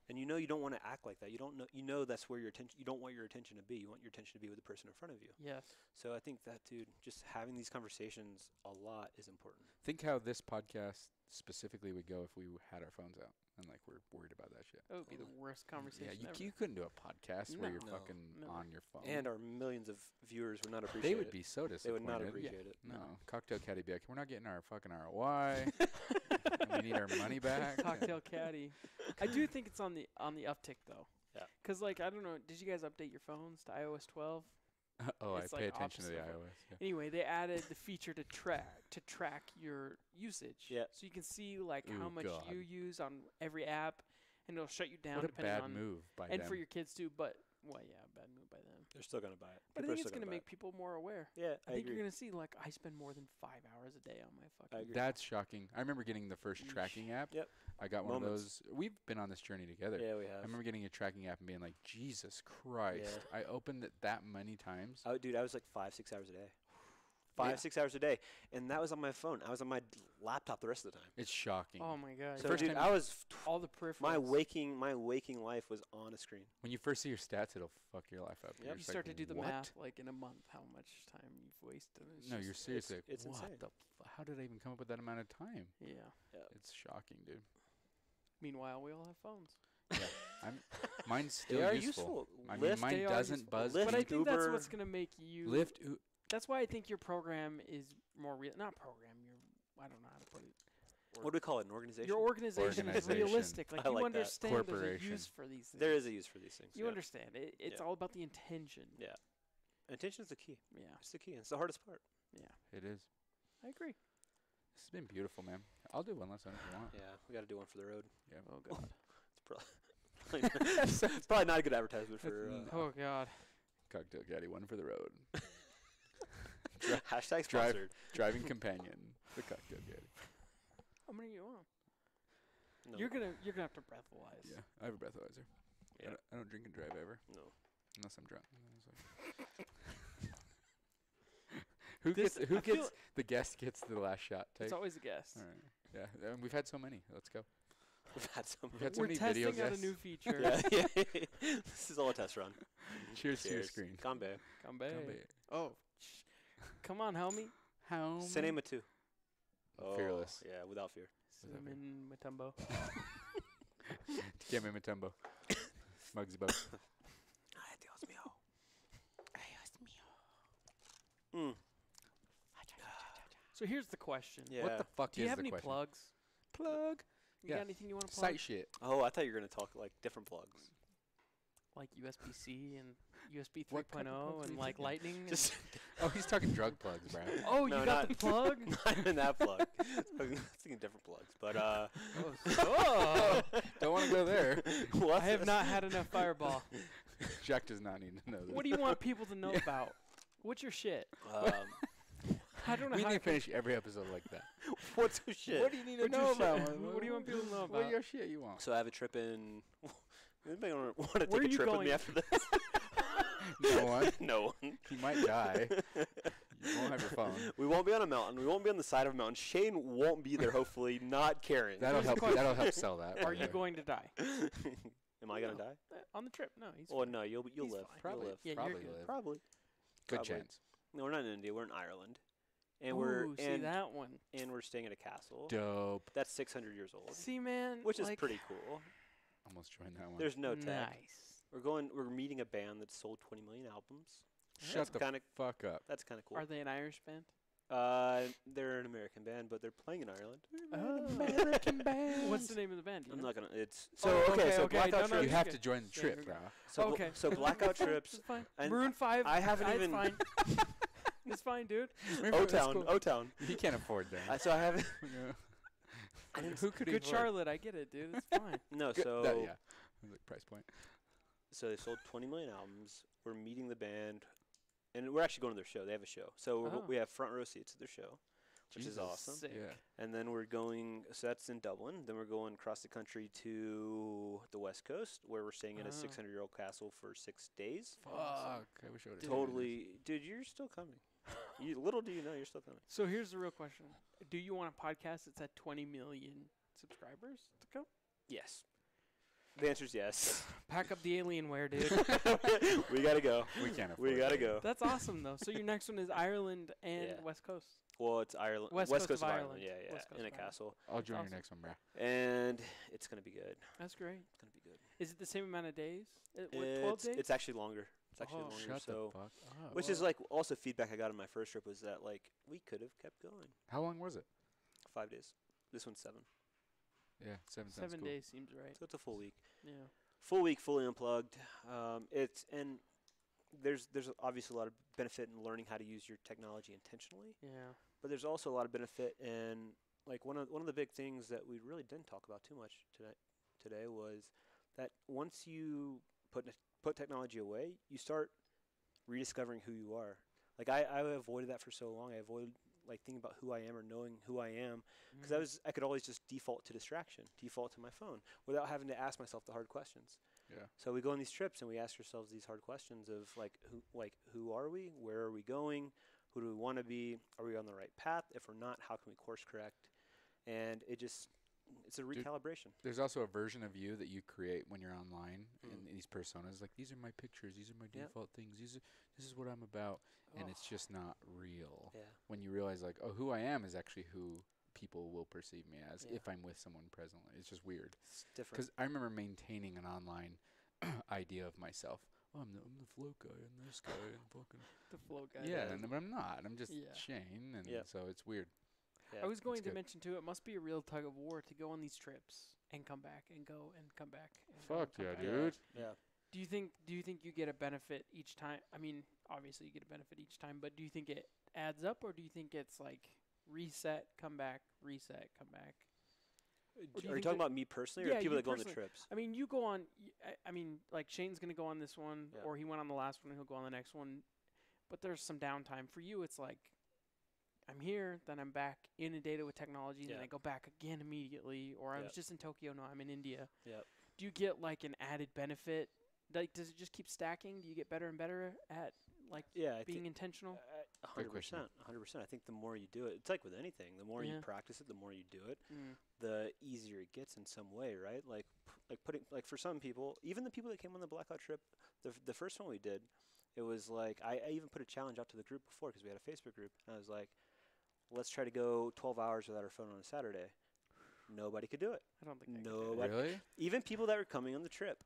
And you don't want to act like that. You don't know. You know that's where your attention. You don't want your attention to be. You want your attention to be with the person in front of you. Yes. So I think that, dude, just having these conversations a lot is important. Think how this podcast specifically would go if we had our phones out and like we're worried about that shit. That would be the worst conversation Yeah, ever. you couldn't do a podcast where No. you're No. fucking No. on your phone. And our millions of viewers would not appreciate they it. would be so disappointed. They would not appreciate it. No, Cocktail Caddy be like, we're not getting our fucking ROI. We need our money back. Cocktail Caddy. I do think it's on the uptick though. Yeah. 'Cause like I don't know, did you guys update your phones to iOS 12? Oh, It's I pay like attention to the opposite of iOS. Yeah. Anyway, they added the feature to track your usage. Yeah. So you can see like how Ooh, much God. you use on every app, and it'll shut you down What a depending bad on move by and them. for your kids too. But well, yeah, bad move by them. They're still gonna buy it. But I People are think it's still gonna buy make it. people more aware. Yeah, I I think agree. you're gonna see like I spend more than 5 hours a day on my I fucking. agree. That's shocking. I remember getting the first Yeesh. tracking app. Yep. I got one of Moments. those. We've been on this journey together. Yeah, we I have. remember getting a tracking app and being like, Jesus Christ. I opened it that many times. Oh, dude, I was like 5-6 hours a day. Yeah. 5-6 hours a day, and that was on my phone. I was on my laptop the rest of the time. It's shocking. Oh my god. So, First dude, time I was all the peripherals. my waking life was on a screen. When you first see your stats, it'll fuck your life up. Yep. You're You just start like, to do the what? math like in a month how much time you've wasted. It's No, just- you're seriously like, it's what insane. the how did I even come up with that amount of time? Yeah. It's shocking, dude. Meanwhile, we all have phones. Mine's still They are useful. useful. I mean, Lyft, mine they are doesn't useful. buzz. Lyft, But I think that's Uber. what's gonna make you. Lyft. That's why I think your program is more real. Not program. Your I don't know how to put it. What do we call it? An organization? Your organization is Organization. realistic. Like I you like that. understand there's a Corporation. use for these things. There is a use for these things. You yeah. understand. It's Yeah. all about the intention. Yeah. Attention is the key. Yeah. It's the key. It's the hardest part. It is. I agree. This has been beautiful, man. I'll do one last time if you want. Yeah, we got to do one for the road. Oh god. It's probably not a good advertisement for Oh god. Cocktail Caddy, one for the road. hashtag Drive. sponsored. Driving companion, the Cocktail Caddy. How many you want? No. You're gonna have to breathalyze. Yeah, I have a breathalyzer. Yeah. I don't drink and drive ever, No. unless I'm drunk. Who This- gets? Who I feel- gets? The guest gets the last shot. Take. It's always a guess. All right. Yeah, we've had so many. Let's go. We've had some. We've had so We're many video testing out a guests. new feature. yeah. This is all a test run. Cheers to your screen. Kambe. Come Come back. back. Oh. Come on, Helmy. How? Cinema 2. Fearless. Yeah, without fear. Cinnamon Matumbo. Tieme Matumbo. Muggsy Bug. Ay, Dios mío. Mm. So here's the question. Yeah. What the fuck Do you is have the any question? plugs? Plug. You Yeah. got anything you want to plug? Site shit. Oh, I thought you were going to talk like different plugs. Like USB-C and USB 3.0 What type of plugs are and you like thinking? lightning. and- Just Oh, he's talking drug plugs, bro. oh, No, you got not- the plug? not even that plug. I was thinking different plugs. But, Oh, Don't want to go there. what's I have this? not had enough Fireball. Jack does not need to know this. What do you want people to know about? What's your shit? I don't know We how need to to finish every episode like that. what's your shit? What do you need to What's know your shit? about? What do you want people to know What about? your shit you want? So I have a trip in. Anybody want to Where take are a you trip with going? me after this? No one. No one. He might die. You won't have your phone. We won't be on a mountain. We won't be on the side of a mountain. Shane won't be there. Hopefully, not Karen. That'll Here's the help. question. That'll help sell that. Are by the you way. going to die? Am I gonna No. die? On the trip? No, he's Well, fine. no. You'll He's live. fine. Probably. You'll live. Yeah, you're Probably good. live. Probably. Good Probably. chance. No, we're not in India. We're in Ireland, and Ooh, see that one. we're staying at a castle Dope. that's 600 years old, See, man. which is like, pretty cool. Almost joined that one. There's no tech. Nice. We're meeting a band that sold 20 million albums. Shut the kind of fuck up. That's kind of cool. Are they an Irish band? They're an American band, but they're playing in Ireland. American band. What's the name of the band? do you I'm know? not gonna. It's Oh, so okay. okay, So okay, Blackout no, Trips. You you're have good. to join the Yeah, trip, you're bro. So Okay. so Blackout Trips. It's fine. and Maroon 5. I haven't it's even- fine. It's fine, dude. O Town. O Town. He can't afford that. So I haven't. Who could he Good afford? Charlotte, I get it, dude. It's fine. No. Good- So that- yeah. Like price point. so they sold 20 million albums. We're meeting the band, and we're actually going to their show. They have a show, so Oh. we have front row seats at their show, which is Jesus. awesome. Sick. Yeah. And then we're going. So that's in Dublin. Then we're going across the country to the West Coast, where we're staying in a Oh. 600-year-old castle for 6 days. Fuck. I wish I would have. Totally, dude. You're still coming. Little do you know, you're still coming. So here's the real question: do you want a podcast that's at 20 million subscribers to come? Yes. The answer is yes. Pack up the Alienware, dude. We gotta go. We can't afford We gotta it. go. That's awesome, though. So your next one is Ireland and Yeah. West Coast. Well, it's Ireland. West West Coast Coast of of Ireland. Ireland. Yeah, West Coast in a of Ireland. castle, I'll join awesome. your next one, bro. and it's gonna be good. That's great. It's gonna be good. Is it the same amount of days? What, 12 days? It's actually longer. It's actually Oh, longer. Shut the So, fuck up. which is like also feedback I got on my first trip was that like we could have kept going. How long was it? 5 days. This one's 7. Yeah, 7 sounds 7 cool. days seems right. So it's a full week. Yeah. Full week, fully unplugged. There's obviously a lot of benefit in learning how to use your technology intentionally, Yeah. but there's also a lot of benefit in like one of the big things that we really didn't talk about too much today was that once you put technology away, you start rediscovering who you are. Like I avoided that for so long. I avoided like thinking about who I am or knowing who I am because I could always just default to distraction, default to my phone without having to ask myself the hard questions. Yeah. So we go on these trips and we ask ourselves these hard questions of who are we? Where are we going? Who do we want to be? Are we on the right path? If we're not, how can we course correct? And it's a recalibration. There's also a version of you that you create when you're online Mm. and these personas. Like, these are my pictures. These are my Yep. default things. This is what I'm about. And it's just not real. Yeah. When you realize, like, oh, who I am is actually who people will perceive me as Yeah. if I'm with someone presently. It's just weird. It's different. Because I remember maintaining an online idea of myself. Oh, I'm the float guy and this guy and fucking. The flow guy. Yeah, does. but I'm not. I'm just Yeah. Shane. And Yep. so it's weird. Yeah. I was going to good. mention too. It must be a real tug of war to go on these trips and come back and go and come back. And go and Fuck come yeah, back. dude. Yeah. Do you think you get a benefit each time? I mean, obviously you get a benefit each time, but do you think it adds up, or do you think it's like reset, come back, reset, come back? Or do Are you you think talking that- about me personally Yeah, or people you that go on the personally. trips? I mean, you go on. I mean, like Shane's gonna go on this one, Yeah. or he went on the last one, and he'll go on the next one. But there's some downtime for you. It's like I'm here, then I'm back inundated with technology, then Yeah. I go back again immediately. Or I was Yep. just in Tokyo, no, I'm in India. Yep. Do you get like an added benefit? Like, does it just keep stacking? Do you get better and better at like Yeah, I being think intentional? 100%. 100%. I think the more you do it, it's like with anything. The more Yeah. you practice it, the more you do it, Mm. the easier it gets in some way, right? Like putting like for some people, even the people that came on the blackout trip, the first one we did, it was like I even put a challenge out to the group before because we had a Facebook group, and I was like, let's try to go 12 hours without our phone on a Saturday. Nobody could do it. I don't think I could do No, that. like, Really? even people that were coming on the trip,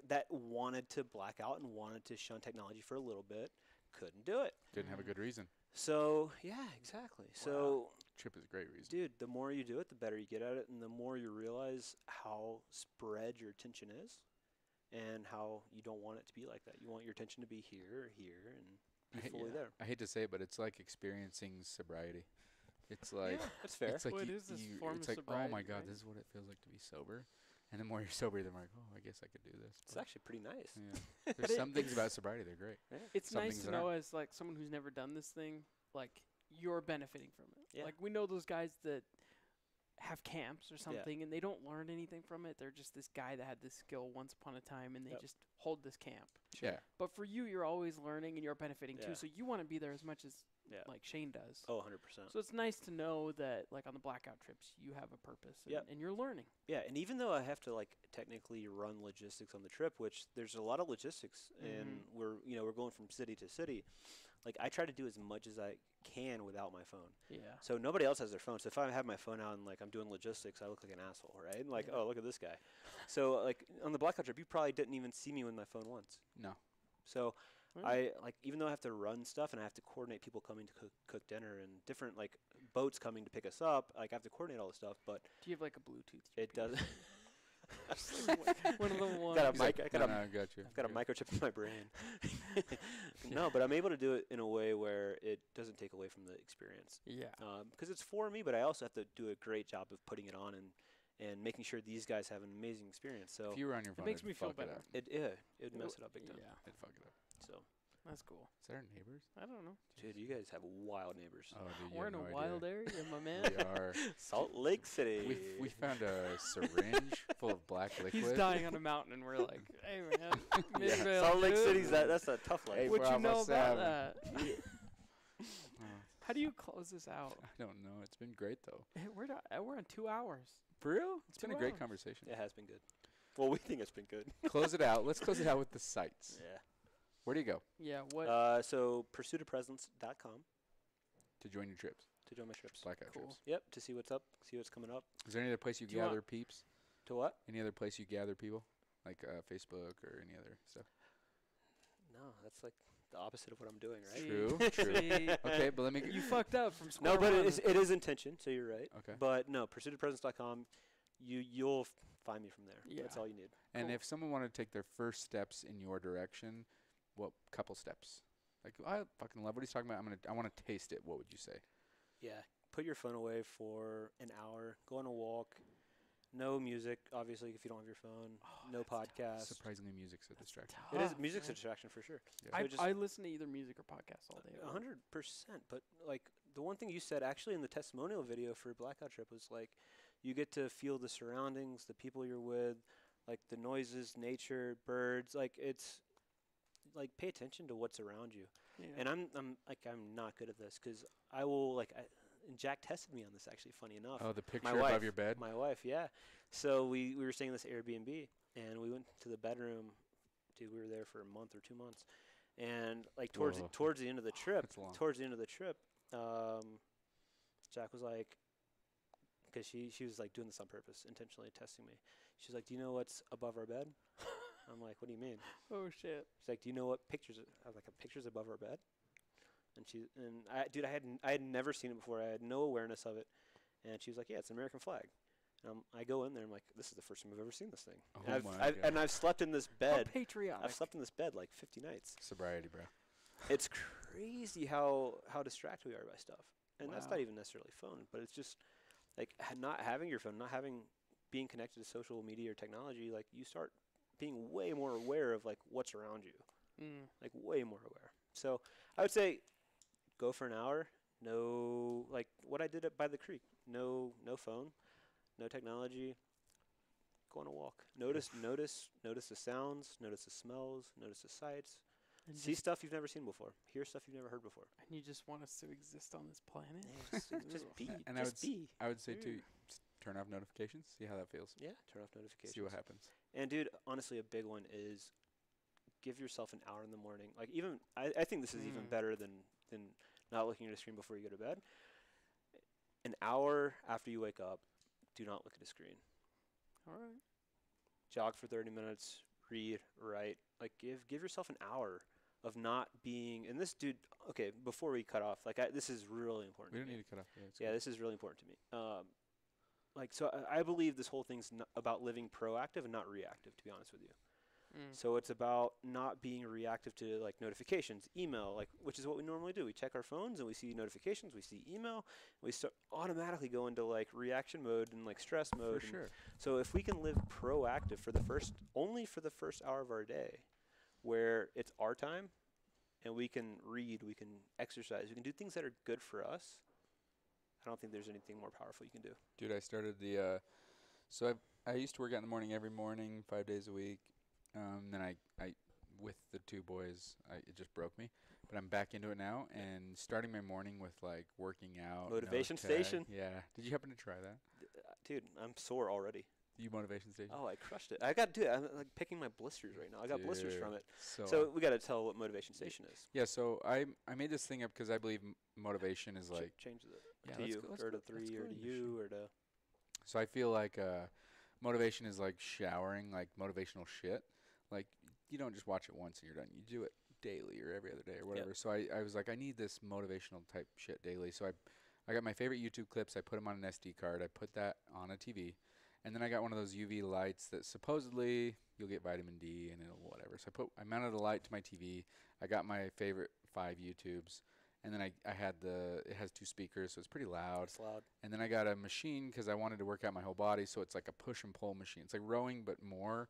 that wanted to black out and wanted to shun technology for a little bit, couldn't do it. Didn't have a good reason. So yeah, exactly. So Trip is a great reason. dude, the more you do it, the better you get at it, and the more you realize how spread your attention is, and how you don't want it to be like that. You want your attention to be here, and be fully there. I hate to say it, but it's like experiencing sobriety. It's like That's fair. it's like Well, it you, is this you- form it's of like, oh my sobriety, god, right? this is what it feels like to be sober. And the more you're sober, the more like, oh, I guess I could do this. It's But actually pretty nice. yeah. But There's some things it's- about sobriety that are great. It's Some nice things to that know as like someone who's never done this thing, like you're benefiting from it. Yeah. Like we know those guys that have camps or something and they don't learn anything from it. They're just this guy that had this skill once upon a time and they Yep. just hold this camp. Yeah. But for you, you're always learning and you're benefiting Yeah. too. So you want to be there as much as Yeah. like Shane does. Oh, 100%. So it's nice to know that like on the blackout trips you have a purpose and, Yep. and you're learning. Yeah, and even though I have to like technically run logistics on the trip, which there's a lot of logistics, and we're going from city to city, like I try to do as much as I can without my phone. Yeah. So nobody else has their phone. So if I have my phone out and like I'm doing logistics, I look like an asshole, right? And like, Yeah. oh, look at this guy. So like on the blackout trip, you probably didn't even see me with my phone once. No. So Really? I like even though I have to run stuff and I have to coordinate people coming to cook dinner and different like boats coming to pick us up, like I have to coordinate all this stuff, but Do you have like a Bluetooth? it doesn't. One of the ones. Got a He's mic. like, I got no, a no, I got you. I've got a Good. microchip in my brain. No, but I'm able to do it in a way where it doesn't take away from the experience. Yeah. Because it's for me, but I also have to do a great job of putting it on and making sure these guys have an amazing experience. So If you were on your phone, makes it'd me feel fuck better. It, up. it'd mess it up big time. Yeah. It'd fuck it up. So, That's cool. Is that our neighbors? I don't know. dude, you guys have wild neighbors. Oh, dude, you We're have in a no wild idea. area, my man. We are. Salt Lake City. We found a syringe full of black liquid. He's dying on a mountain, and we're like, "Hey man, Yeah. Midvale, Salt Lake dude. City's that's a tough life. Hey, What you Bravo know about 7. that? Oh, How do you close this out? I don't know. It's been great though. Hey, we're on 2 hours. For real? It's been a 2 great hours. conversation. It has been good. Well, we think it's been good. Close it out. Let's close it out with the sites. Yeah. Where do you go Yeah. What? So pursuitofpresence.com to join your trips? to join my trips. Blackout Cool. trips. Yep, to see what's up, see what's coming up. Is there any other place you Do you want- gather peeps? To what? Any other place you gather people? Like Facebook or any other stuff? No, that's like the opposite of what I'm doing, right? See? True, true. See? Okay, but let me. You fucked up from square No, but one. it is intention, so you're right. Okay. But no, pursuitofpresence.com, you'll find me from there. That's Yeah. all you need. And Cool. if someone wanted to take their first steps in your direction, what couple steps? Like, I fucking love what he's talking about. I want to taste it. What would you say? Yeah, put your phone away for an hour. Go on a walk. No music, obviously, if you don't have your phone. Oh, no that's tough. podcast. Surprisingly, music's a distraction. It is Tough, music's a man. distraction for sure. Yeah. I, So just- I listen to either music or podcasts all day. at work. 100%. But like the one thing you said actually in the testimonial video for Blackout Trip was like, you get to feel the surroundings, the people you're with, like the noises, nature, birds. Like it's like pay attention to what's around you. Yeah. And I'm not good at this because I will and Jack tested me on this actually. Funny enough. Oh, the picture My wife, above your bed. My wife, yeah. So we were staying in this Airbnb, and we went to the bedroom. Dude, we were there for a month or 2 months, and like towards Whoa. towards the end of the trip, That's long. Jack was like, because she was like doing this on purpose, intentionally testing me. She's like, "Do you know what's above our bed?" I'm like, "What do you mean?" Oh shit. She's like, "Do you know what pictures?" I was like, "Pictures above our bed." I had never seen it before. I had no awareness of it, and she was like, "Yeah, it's an American flag." I go in there. I'm like, "This is the first time I've ever seen this thing." Oh And my God. I've slept in this How bed. patriotic. I've slept in this bed like 50 nights. Sobriety, bro. It's crazy how distracted we are by stuff, and that's Wow. not even necessarily phone, but it's just like not having your phone, being connected to social media or technology. Like you start being way more aware of like what's around you, like way more aware. So I would say go for an hour. No, like what I did by the creek. No phone, no technology. Go on a walk. Notice the sounds. Notice the smells. Notice the sights. And See just- stuff you've never seen before. Hear stuff you've never heard before. and you just want us to exist on this planet? Just be. And just be. I would say too, turn off notifications. See how that feels. Yeah. Turn off notifications. See what happens. And dude, honestly, a big one is give yourself an hour in the morning. Like even I think this is even better than not looking at a screen before you go to bed. An hour after you wake up, do not look at a screen. All right. Jog for 30 minutes, read, write. Like give yourself an hour of not being. And this dude, okay, before we cut off, like this is really important. We to don't me. need to cut off. Yeah, it's Yeah, good. this is really important to me. So I believe this whole thing's about living proactive and not reactive, to be honest with you. So it's about not being reactive to like notifications, email, like which is what we normally do. We check our phones and we see notifications, we see email, we start automatically go into like reaction mode and like stress mode. For and sure. So if we can live proactive for the first hour of our day, where it's our time, and we can read, we can exercise, we can do things that are good for us. I don't think there's anything more powerful you can do. Dude, I started the. So I used to work out in the morning every morning, 5 days a week. Then I with the two boys, it just broke me. But I'm back into it now, and starting my morning with like working out. Motivation no tag. Station. Yeah. Did you happen to try that? Dude, I'm sore already. You motivation station. Oh, I crushed it. I'm like picking my blisters right now. I got blisters Dude. from it. So, So we got to tell what motivation station is. yeah. So I made this thing up because I believe motivation is like. Change it Yeah, to let's you, go- let's or go- to let's 3, go or to into you, or to. So I feel like motivation is like showering, like motivational shit. Like you don't just watch it once and you're done. You do it daily or every other day or whatever. So I was like, I need this motivational type shit daily. So I got my favorite YouTube clips. I put them on an SD card. I put that on a TV. And then I got one of those UV lights that supposedly you'll get vitamin D and it'll whatever. So I mounted a light to my TV. I got my favorite 5 YouTubes. And then I had it has 2 speakers, so it's pretty loud. It's loud. And then I got a machine because I wanted to work out my whole body. So it's like a push and pull machine. It's like rowing, but more.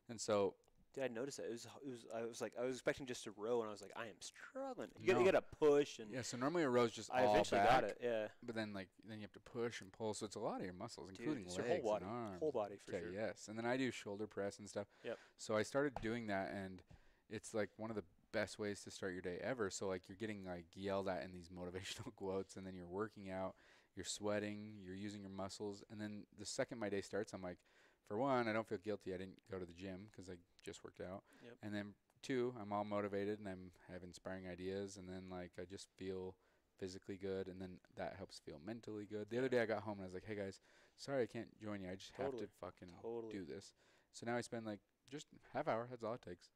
And so Did I notice that? I was expecting just to row, and I was like, I am struggling. No. You got to push, and yeah, so normally a row's just I all eventually back, got it. Yeah. but then you have to push and pull, so it's a lot of your muscles, Dude, including it's legs your whole body. and arms. Whole body for Okay, sure. yes, and then I do shoulder press and stuff. Yep. So I started doing that, and it's like one of the best ways to start your day ever. So like you're getting like yelled at in these motivational quotes, and then you're working out, you're sweating, you're using your muscles. And then the second my day starts, I'm like, for one, I don't feel guilty. I didn't go to the gym because I just worked out. Yep. And then two, I'm all motivated and have inspiring ideas. And then like I just feel physically good, and then that helps feel mentally good. The other day I got home and I was like, hey guys, sorry I can't join you. I just have to fucking do this. So now I spend like just half hour, that's all it takes,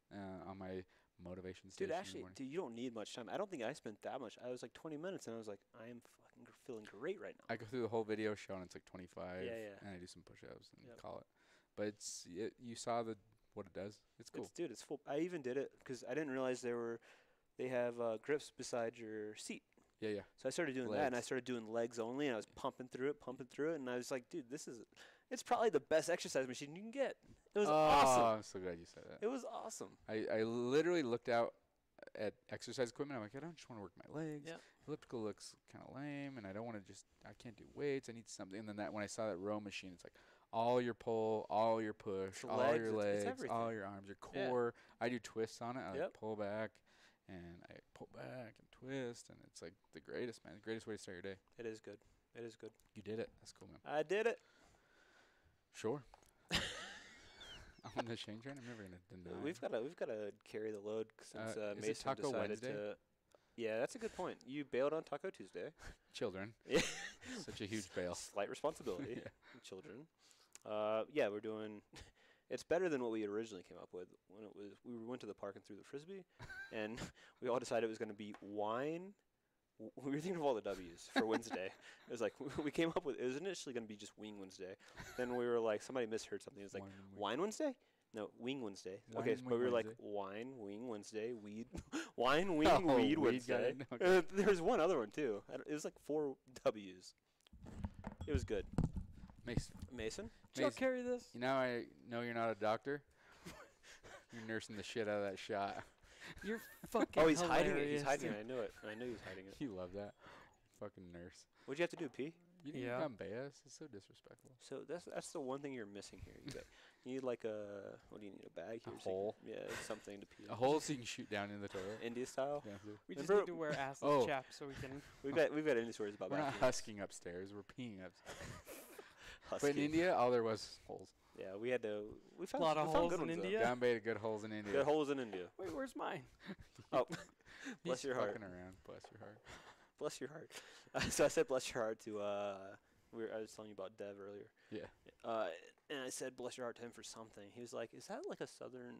on my motivation station. Dude, actually, you don't need much time. I don't think I spent that much. I was like 20 minutes, and I was like, I am fucking feeling great right now. I go through the whole video show, and it's like 25, Yeah. and I do some push-ups and call it. But you saw what it does. It's cool. It's full. I even did it because I didn't realize they have grips beside your seat. Yeah. So I started doing that, and I started doing legs only, and I was pumping through it, and I was like, dude, it's probably the best exercise machine you can get. It was awesome. I'm so glad you said that. It was awesome. I literally looked out at exercise equipment. I'm like, I don't just want to work my legs. Yep. Elliptical looks kind of lame, and I don't want to I can't do weights. I need something. And then when I saw that row machine, it's like all your pull, all your push, all your legs, all your arms, your core. I do twists on it. I like pull back, and I pull back and twist, and it's like the greatest, man. The greatest way to start your day. It is good. It is good. You did it. That's cool, man. I did it. Sure. On the Shane train, I'm never gonna deny. We've got to carry the load since is Mason it Taco decided Wednesday? to. Yeah, that's a good point. You bailed on Taco Tuesday. Children. Yeah. Such a huge bail. Slight responsibility. Yeah. Children. We're doing. It's better than what we originally came up with when it was. We went to the park and threw the frisbee, and we all decided it was going to be wine. We were thinking of all the W's for Wednesday. It was like we came up with. It was initially going to be just Wing Wednesday. Then we were like, somebody misheard something. It was like Wine Wednesday. No, Wing Wednesday. Wine, okay, but we were like wine, wing Wednesday, weed, wine, wing, weed Wednesday. There was one other one too. It was like 4 W's. It was good. Mason? Did y'all carry this? You know, I know you're not a doctor. You're nursing the shit out of that shot. You're fucking Oh, he's hilarious. hiding it. He's hiding it. I knew it. I knew he was hiding it. You love that. Fucking nurse. What'd you have to do, P? You didn't become Baez. It's so disrespectful. So that's the one thing you're missing here. You need like what do you need, a bag here? A hole? Something to pee. A hole so you can shoot down in the toilet. India style? Yeah. We just need to wear assless chaps so we can... We've got any stories about We're not bathrooms. husking upstairs. We're peeing upstairs. Husky. But in India, all there was holes. Yeah, we had to... We found a lot of holes good in ones, India? Down Bay had good holes in India. Good holes in India. Wait, where's mine? Oh, Bless your heart. Fucking around. Bless your heart. Bless your heart. So I said bless your heart to... I was telling you about Dev earlier. Yeah. And I said bless your heart to him for something. He was like, "Is that like a southern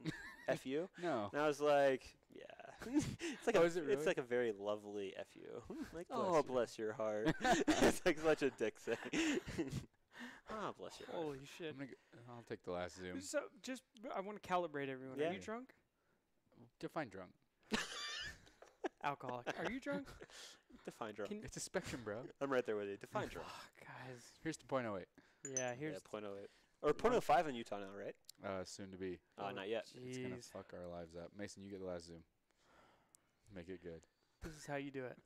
fu?" No. And I was like, "Yeah." It's like is it really? It's like a very lovely fu. Like, Bless oh, you. bless your heart. It's like such a dick thing. Ah, bless your heart. Holy shit. I'll take the last Zoom. So, I want to calibrate everyone. Yeah. Are you drunk? Define drunk. Alcoholic. Are you drunk? Define drunk. It's a spectrum, bro. I'm right there with you. Define drunk. Guys. Here's the .08. Yeah, here's... Yeah, .08. Or .05 in Utah now, right? Soon to be. Not yet. It's gonna Jeez. fuck our lives up. Mason, you get the last Zoom. Make it good. This is how you do it.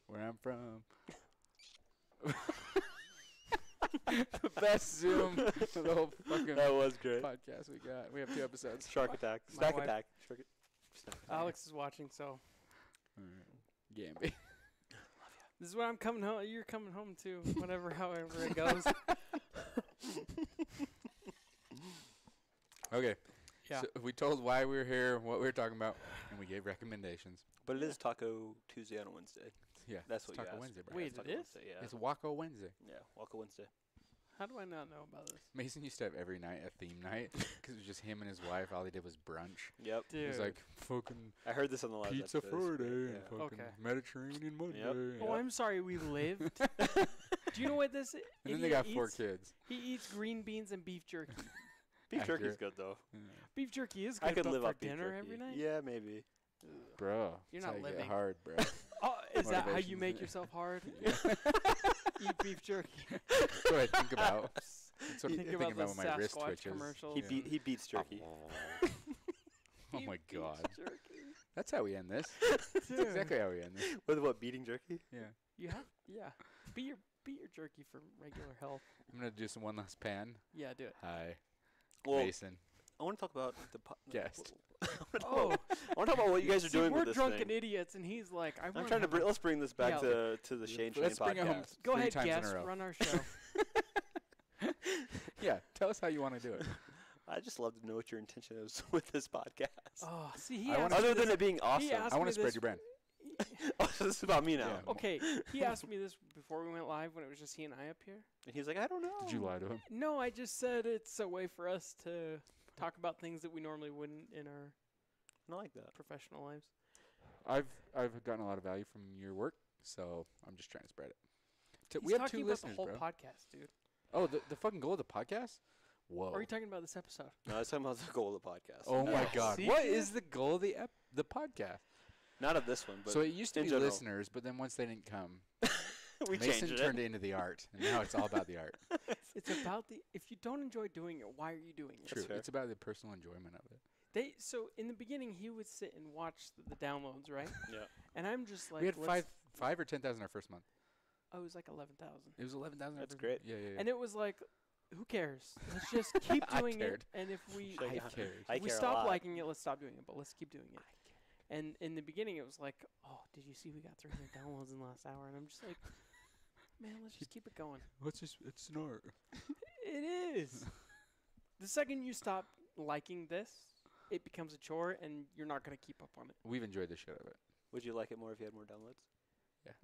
Where I'm from. The best Zoom for the whole fucking That was great. podcast we got. We have 2 episodes. Shark attack. My Snack wife- attack. Alex is watching, so... Gamby. This is what I'm coming home. You're coming home to, however it goes. Okay. Yeah. So we told why we were here, what we were talking about, and we gave recommendations. But it is Taco Tuesday on a Wednesday. Yeah. That's it's what you Taco asked. Wednesday, bro. Wait, It's Taco it is? Wednesday, yeah. It's Waco Wednesday. Yeah, Waka Wednesday. How do I not know about this? Mason used to have every night a theme night because it was just him and his wife. All they did was brunch. Yep. Dude. It was like fucking I heard this on the last Pizza episode. It's Friday great, and yeah. fucking Okay. Mediterranean Monday. Yep. Oh, I'm sorry we lived. Do you know what this is? And then they got 4 kids. He eats green beans and beef jerky. Beef jerky's Accurate. good, though. Yeah. Beef jerky is good, I could but live for off beef dinner jerky. every night? Yeah, maybe. Bro, You're that's not how you living. get hard, bro. Oh, is that how you Motivation's make it. yourself hard? Yeah. Eat beef jerky. Go ahead, think about. That's what I'm Think thinking about about the when my wrist Sasquatch twitches. commercials. He beats jerky. Oh my Beef god. jerky. That's how we end this. That's Dude. exactly how we end this. With what, beating jerky? Yeah. You have, yeah. Beat your jerky for regular health. I'm gonna do some one last pan. Yeah, do it. Hi, Well, Mason. I want to talk about the Guest. Oh, I want to talk about what you guys are doing we're with this drunken thing. idiots, and he's like, I'm trying to let's bring this back Yeah. to the Shane Let's Shane bring it home podcast. Go 3 ahead, times in a guest, row. run our show. Yeah, tell us how you want to do it. I just love to know what your intention is with this podcast. Oh, see, he I asked wanna- me Other this. than it being awesome. asked I want me to spread this- your brand. Oh, so this is about me now. Yeah. Okay, he asked me this before we went live when it was just he and I up here. And he's like, I don't know. Did you lie to him? No, I just said it's a way for us to talk about things that we normally wouldn't in our I like that. professional lives. I've gotten a lot of value from your work, so I'm just trying to spread it. He's We have talking 2 about listeners, the whole bro. podcast, dude. Oh, the fucking goal of the podcast? Whoa. Or are you talking about this episode? No, that's talking about the goal of the podcast. Oh my Yeah. God! See? What is the goal of the podcast? Not of this one, but So it used to in be general. listeners, but then once they didn't come, we Mason changed turned it. it into the art, and now it's all about the art. It's about the. If you don't enjoy doing it, why are you doing it? True. fair. It's about the personal enjoyment of it. So in the beginning, he would sit and watch the downloads, right? Yeah. And I'm just like, We had let's- five or 10,000 our first month. Oh, it was like 11,000. It was 11,000. That's great. Yeah. And it was like, who cares? Let's just keep I doing it. cared. And if we Shake I it. cared. I if we care a stop lot. liking it, let's stop doing it. But let's keep doing it. And in the beginning, it was like, oh, did you see we got 300 downloads in the last hour? And I'm just like, man, let's just keep it going. It's an art. It is. The second you stop liking this, it becomes a chore, and you're not going to keep up on it. We've enjoyed the shit out of it. Would you like it more if you had more downloads?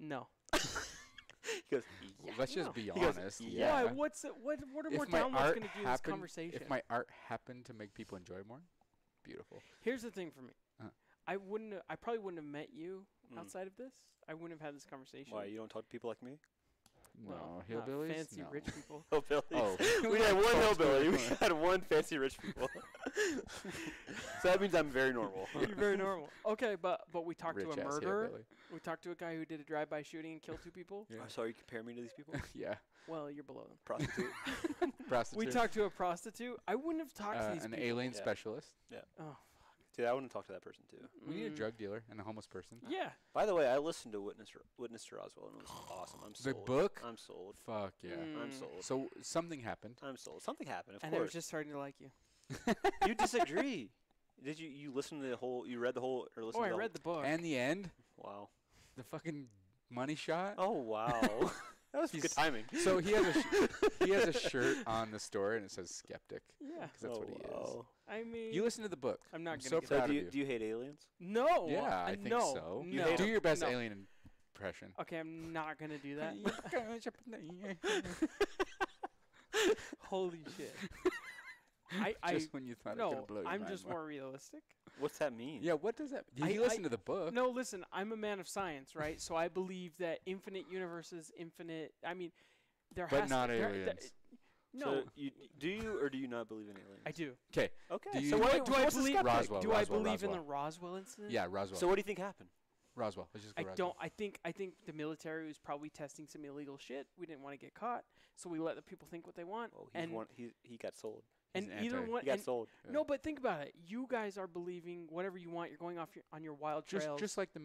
No. He goes, Yeah, Let's no. just be He goes, honest. yeah. Why? What are more If my downloads art going to do this happened- conversation? If my art happened to make people enjoy more, beautiful. Here's the thing for me. Uh. I probably wouldn't have met you Mm. outside of this. I wouldn't have had this conversation. Why, you don't talk to people like me? No, not hillbillies. fancy no. rich people. Hillbilly. Oh. We had one Folks hillbilly. doing We it. had one fancy rich people. So that means I'm very normal. You're very normal. Okay, but we talked to Rich a ass murderer. hillbilly. We talked to a guy who did a drive-by shooting and killed 2 people. Yeah. Oh, so you compare me to these people? Yeah. Well, you're below them. Prostitute. Prostitute. We talked to a prostitute. I wouldn't have talked to these an people. alien Yeah. specialist. Oh, Dude, I wouldn't talk to that person too. We need a mm, drug dealer and a homeless person. Yeah. By the way, I listened to Witness to Roswell and it was awesome. I'm The sold. book? I'm sold. Fuck yeah. I'm Mm. sold. So something happened. I'm sold. Something happened, of And I was course. just starting to like you. You disagree. Did you listen to the whole? You read the whole or listen Oh, to I the read the book. And the end, Wow. the fucking money shot. Oh wow. That was good He's- timing. So he has he has a shirt on the store and it says skeptic Yeah. because that's what he is. wow. I mean, You listen to the book. I'm not I'm gonna so get So proud do of you, do you hate aliens? No. Yeah, I think no, so. You No. hate Do your best no. alien impression. Okay, I'm not gonna do that. Holy shit. I Just when you thought it was no, gonna blow your I'm mind just more. more realistic. What's that mean? Yeah, what does that? Did I- you listen to the book? No, listen, I'm a man of science, right? So I believe that infinite universes, infinite. I mean, there But has not to, there- aliens. no, So do you or do you not believe in aliens? I do. Okay. Okay. Do so you- what, do I what's the believe? skeptic? Roswell, do I Roswell, believe in the Roswell. Roswell incident? Yeah, Roswell. So what do you think happened? Roswell. Let's just go I Roswell. don't. I think the military was probably testing some illegal shit. We didn't want to get caught, so we let the people think what they want. Oh, and he got sold. He's and an either anti- one. He got and sold. Yeah. No, but think about it. You guys are believing whatever you want. You're going off on your wild trails. Just like the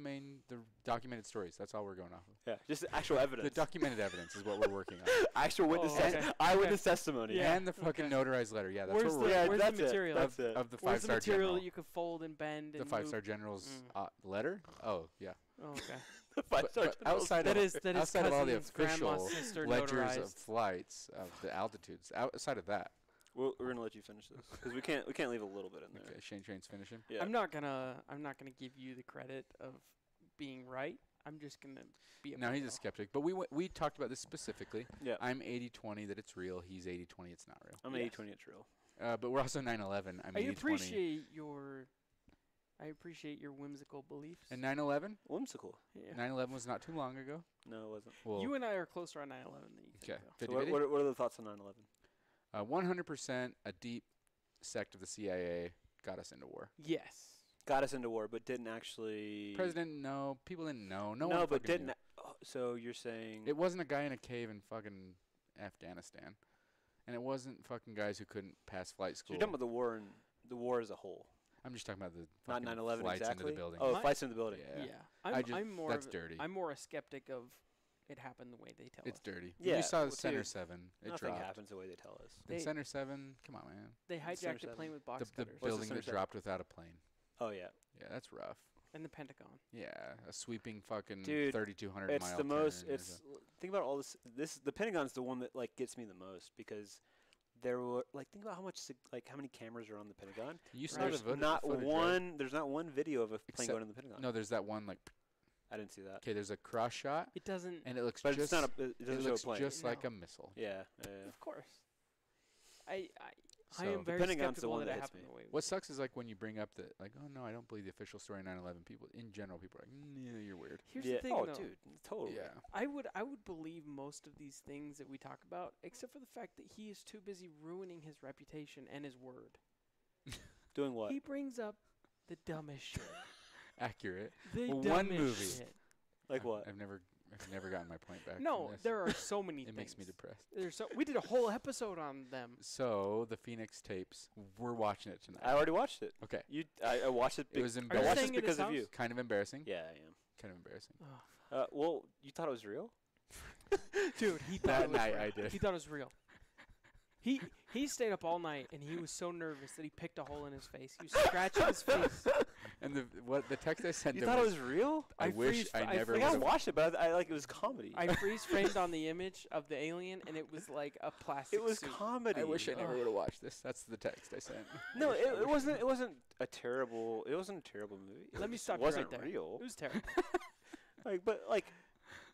documented stories. That's all we're going off of. Yeah, just actual The evidence. documented evidence is what we're working on. Actual witness, Oh, okay. eyewitness testimony. Yeah. And the fucking okay. notarized letter. Yeah, that's Where's what we're the- Yeah, where's that's the material? It. That's it. of the Where's the five-star material general. that you could fold and bend? The and five-star move? general's Mm. letter? Oh, yeah. Oh, okay. The But, five-star but generals. outside That of is outside of all the cousin's grandma's official sister ledgers of notarized. flights of the altitudes, outside of that. We're gonna let you finish this because we can't leave a little bit in there. Okay, Shane Train's finishing. Yeah. I'm not gonna give you the credit of being right. I'm just gonna be a No, he's a weirdo. skeptic. But we talked about this specifically. Yeah. I'm 80-20 that it's real. He's 80-20 it's not real. I'm Yes. 80-20 it's real. But we're also 9/11. I'm 80-20. I appreciate your whimsical beliefs. And 9/11? Whimsical. yeah. 9/11 was not too long ago. No, it wasn't. Well, You and I are closer on 9/11 than you think. okay. though. So what are the thoughts on 9/11? 100% a deep sect of the CIA got us into war. Yes. Got us into war, but didn't actually. President, no. People didn't know. No No, one but fucking didn't. knew. So you're saying It wasn't a guy in a cave in fucking Afghanistan. And it wasn't fucking guys who couldn't pass flight so school. you're talking about the war as a whole, I'm just talking about the not fucking 9/11 flights exactly. into the building. Oh, My- flights into the building. Yeah. Yeah. I just- I'm more. that's of dirty. I'm more a skeptic of it happened the way they tell It's us. dirty. Yeah, You saw well, the Center dude, 7. It Nothing dropped. happens the way they tell us. The They- Center 7, come on, man. They Center hijacked a seven. plane with The box cutters. the building Center that 7? dropped without a plane. Oh yeah. Yeah, that's rough. And the Pentagon. Yeah, a sweeping fucking Dude, 3,200 It's mile the most. turn. It's think about all this. The Pentagon's the one that like gets me the most because there were like think about how much like how many cameras are on the Pentagon. You saw There's the footage, not right? one. There's not one video of a plane Except- going in the Pentagon. No, there's that one like. I didn't see that. Okay, there's a cross shot, It doesn't. and it looks But just. it's not a. It it doesn't show a looks plane. just like No. a missile. Yeah. Of course. I So am very Pentagon's the skeptical one that that it hits happened me. the way. What sucks is like when you bring up the like, oh no, I don't believe the official story of 9/11. People in general, people are like, yeah, you're weird. Here's yeah. the thing, oh, though. dude, totally. Yeah. I would believe most of these things that we talk about, except for the fact that he is too busy ruining his reputation and his word. Doing what? He brings up the dumbest shit. Accurate. The Well, dumbest one movie. shit. Like what? I've never gotten my point back. No, from this. there are so many It things. makes me depressed. We did a whole episode on them. So the Phoenix tapes, we're watching it tonight. I already watched it. Okay. I watched it. It was I embarrassing. watched staying it at his because of house? you. Kind of embarrassing. Yeah, I am. Kind of embarrassing. Well, you thought it was real? Dude, he thought That it was night real. I did. He thought it was real. He stayed up all night and he was so nervous that he picked a hole in his face. He was scratching his face. And the text I sent You him thought it was, was real? I wish freeze- I never Like I would've- watched it, but I like it was comedy. I freeze framed on the image of the alien and it was like a plastic it was suit. comedy. I wish I never Ugh. would have watched this. That's the text I sent. No, I wish- I it wish I wasn't. never- It wasn't a terrible. It wasn't a terrible movie. Let me just stop you wasn't right there. real. It was terrible. But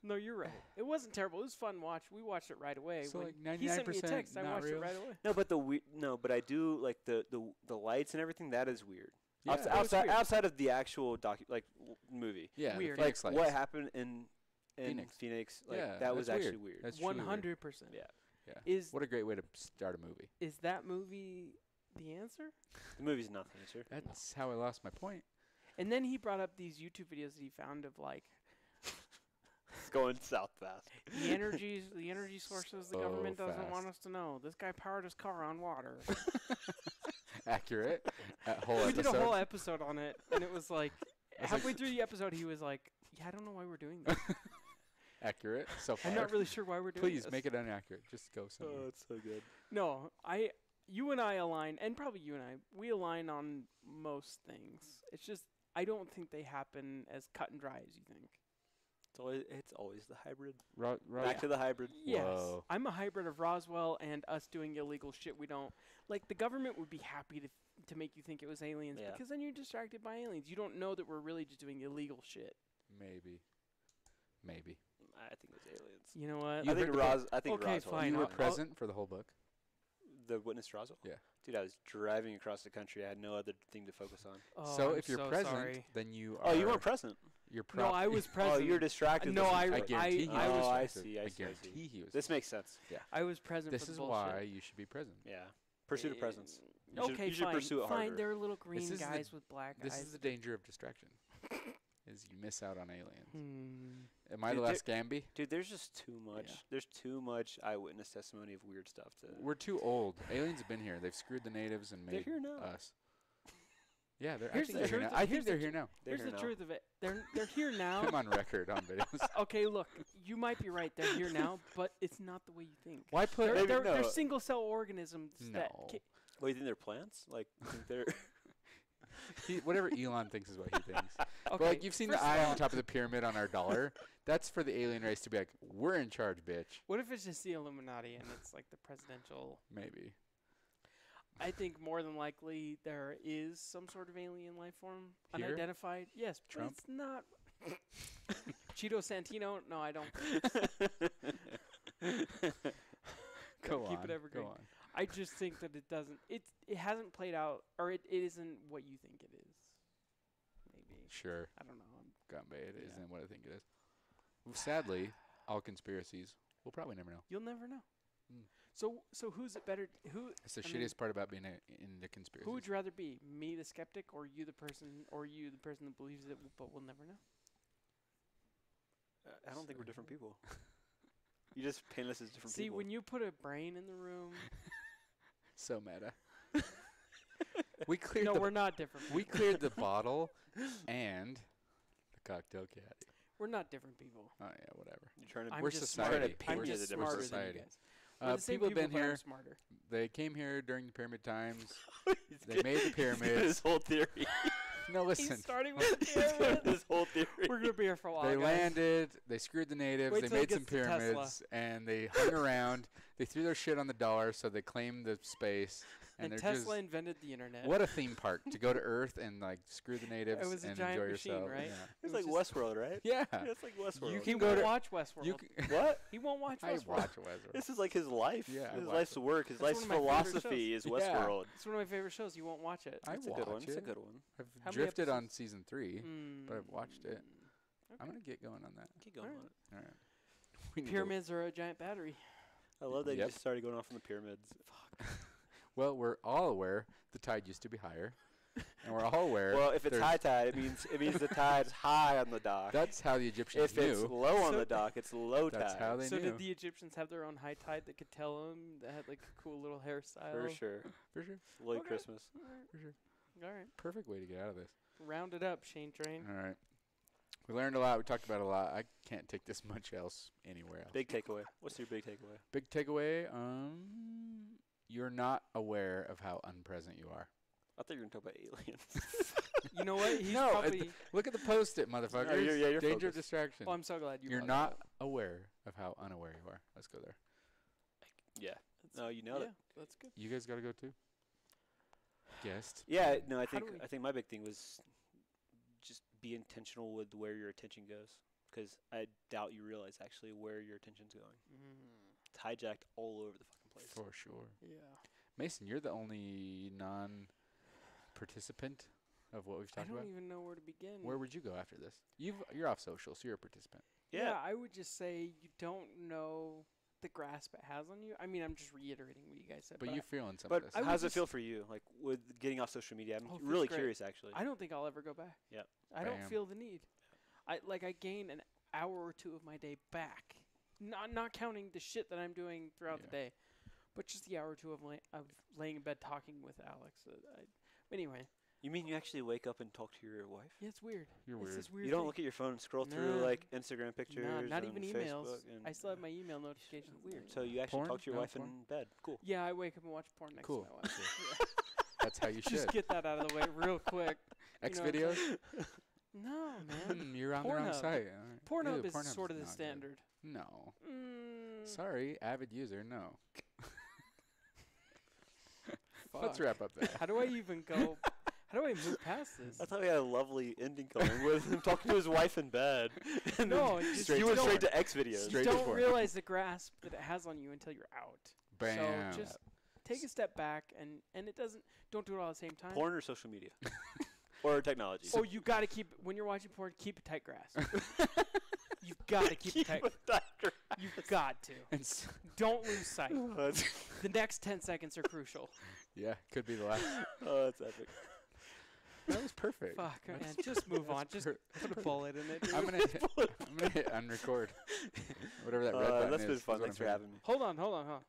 No, you're right. It wasn't terrible. It was fun watch. We watched it right away. So When like he sent me a 99% text, I not watched real. it right away. no, but but I do like the lights and everything. That is weird. Yeah. That was weird. Outside of the actual Weird. movie. Yeah. the Weird. Phoenix Like lights. what happened in Phoenix. like Yeah, that was that's actually weird. weird. That's truly weird. 100%. Yeah. Yeah. What a great way to start a movie. Is that movie the answer? The movie's not the answer. That's how I lost my point. And then he brought up these YouTube videos that he found of like It's going south fast. the energy sources the So government doesn't fast. want us to know. This guy powered his car on water. Accurate. That whole We episode. did a whole episode on it, and it was like I was halfway like- through the episode, he was like, "Yeah, I don't know why we're doing this. Accurate. So far. I'm not really sure why we're doing Please this." make it inaccurate. Just go somewhere. it's so good. No, you and I align, and probably you and I, we align on most things. It's just I don't think they happen as cut and dry as you think. It's always the hybrid. Back To the hybrid. Yes, Whoa. I'm a hybrid of Roswell and us doing illegal shit. We don't like the government would be happy to make you think it was aliens Yeah. because then you're distracted by aliens. You don't know that we're really just doing illegal shit. Maybe. I think it was aliens. You know what? You I think heard the Ros. I think Okay, Roswell. fine. You were I'll- present for the whole book. The witness Roswell. Yeah. Dude, I was driving across the country. I had no other thing to focus on. Oh, So I'm if you're so present, sorry. then you Oh, are. you weren't present. You're No, I was present. Oh, you're distracted. No, listening to I it. guarantee he I was was I distracted. see, I I see, I guarantee see. he was. This makes sense. I was present This for the is bullshit. why you should be present. Yeah. Pursuit of presence. You Okay, should, you should fine. pursue it fine. harder. They're little green is the- guys with black This eyes. is the danger of distraction. Is you miss out on aliens. Hmm. Am I the Dude, last Gamby? Dude, there's just too much. Yeah. There's too much eyewitness testimony of weird stuff to. We're too old. Aliens have been here. They've screwed the natives and They're made here now. us. Yeah, they're. I Here's think the they're here truth now. of- I think here's they're the here now. They're Here's here the now. truth of it. They're here now. Put 'em on record on videos. Okay, look, you might be right. They're here now, but it's not the way you think. Why put? Maybe They're no. single cell organisms that No. Wait, you think they're plants? Like, you think they're. Whatever Elon thinks is what he thinks. okay, But like you've seen the first of eye all, on top of the pyramid on our dollar. That's for the alien race to be like, we're in charge, bitch. What if it's just the Illuminati and it's like the presidential? Maybe. I think more than likely there is some sort of alien life form, Here? unidentified. Yes, Trump? but it's not. Cheeto Santino? No, I don't. Go Keep on. it evergreen. Go on. I just think that it doesn't. It hasn't played out, or it isn't what you think it is. Maybe Sure. I don't know. Gumbe, it Yeah. isn't what I think it is. Sadly, all conspiracies, we'll probably never know. You'll never know. Mm. So who's it better? Who It's the I mean, shittiest part about being into conspiracies. who would you rather be? Me, the skeptic, or you, the person that believes it, but we'll never know? I don't think we're different people. You just paint us as different See, people. when you put a brain in the room, So meta. we cleared no, the we're not different. we cleared the bottle and the cocktail caddy. We're not different people. Oh yeah, whatever. You're trying to. I'm We're just society. Smarter. I'm We're just s- we're smarter than society. you guys. We're the same People have been but I'm here. smarter. They came here during the pyramid times. He's They get- made the he's getting pyramids. His whole theory. No, listen. He's starting with the pyramids. This whole theory. We're gonna be here for a while. They guys. landed. They screwed the natives. Wait They till he made some gets to Tesla. pyramids, and they hung around. They threw their shit on the dollar, so they claimed the space. And And they're Tesla just invented the internet. what a theme park to go to Earth and like screw the natives It was a and giant enjoy machine, yourself. right? It's It like was Westworld, right? Yeah. Yeah, it's like Westworld. You He can go won't to- watch Westworld. You what? He won't watch I Westworld. watch Westworld. This is like his life. Yeah, I his watch life's it. work. His That's life's one of my favorite philosophy is Yeah. Westworld. It's one of my favorite shows. You won't watch it. I It's a watch good one. it. It's a good one. I've How many drifted on episodes? season 3, but I've watched it. Okay. I'm gonna get going on that. Keep going Alright. on it. All right. We need to- Pyramids are a giant battery. I love that you Yep. just started going off on the pyramids. Well, we're all aware the tide used to be higher, and we're all aware. Well, if it's there's- high tide, it means the tide's high on the dock. That's how the Egyptians If it's knew. low on So- the dock, it's low That's tide. how they So knew. did the Egyptians have their own high tide that could tell them that had like a cool little hairstyle? For sure. For sure. Late Okay. Christmas. For sure. All right. Perfect way to get out of this. Round it up, Shane Train. All right. We learned a lot. We talked about a lot. I can't take this much else anywhere else. Big takeaway. What's your big takeaway? Big takeaway. You're not aware of how unpresent you are. I thought you were going to talk about aliens. You know what? He's No, probably. Look at the post-it, motherfuckers. you're Danger of focused. distraction. Oh, I'm so glad you. You're brought not that up. aware of how unaware you are. Let's go there. Yeah. That's- No, you nailed yeah, it. that's good. You guys got to go too? Guest. Yeah, no, I How do think we- I think my big thing was just be intentional with where your attention goes, because I doubt you realize actually where your attention's going. It's hijacked all over the fucking place. For sure. Yeah. Mason, you're the only non-participant of what we've I talked don't about. even know where to begin. Where would you go after this? You're off social, so you're a participant. Yeah, I would just say you don't know the grasp it has on you. I mean, I'm just reiterating what you guys said. But I- you're feeling some But of this. I would how does it just- feel for you, like with getting off social media? I'm Oh, it feels really great. curious, actually. I don't think I'll ever go back. Yep. I don't Bam. feel the need. I gain an hour or two of my day back. Not counting the shit that I'm doing throughout the day, but just the hour or two of laying in bed talking with Alex. Anyway, You mean you actually wake up and talk to your wife? yeah, it's weird. You're It's weird. this weird You don't thing. look at your phone and scroll through Nah. like Instagram pictures, Not and even emails. Facebook, and I still have my email notifications. weird. So you actually Porn? talk to your No wife porn? in bed. Cool. Yeah, I wake up and watch porn next Cool. to my wife. That's how you Just should. get that out of the way real quick. X know what I'm videos? No, man. You're on the wrong Pornhub. site. All right. Pornhub Ew, is Pornhub's sort of the not good. standard. No. Mm, Sorry, avid user, no. fuck. Let's wrap up there. How do I even go? How do I move past this? I thought we had a lovely ending coming with him talking to his wife in bed. And No, then just straight you to went porn. straight to X videos. Straight You to don't porn. realize the grasp that it has on you until you're out. Bam. So just take a step back and it doesn't. Don't do it all at the same time. Porn or social media? Or technology? Oh, you got to keep when you're watching porn. Keep a tight grasp. You've got to keep it tight. You've got to. And Don't lose sight. That's, The next 10 seconds are crucial. yeah, could be the last. oh, that's epic. That was perfect. Fuck, man. Just move on. Just put a bullet in it. Dude. I'm gonna hit unrecord. Whatever that red button that's is. been is fun. what Thanks I'm for hitting. having me. Hold on.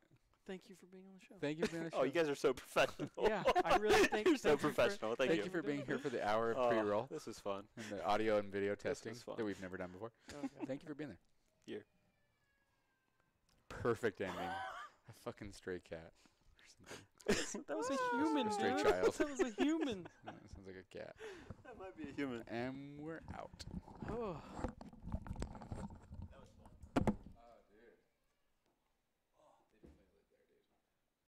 Thank you for being on the show. Thank you for being on the show. Oh, you guys are so professional. Yeah, I really think You're so thank you for- professional. Thank Thank you. you for being here for the hour of Oh, pre-roll This was fun. and the audio and video testing was fun. that we've never done before. Okay. Thank you for being there. Here. Perfect ending. A fucking stray cat. Or something. That was a human, A stray dude. child. That was a human. Sounds like a cat. That might be a human. And we're out. Oh.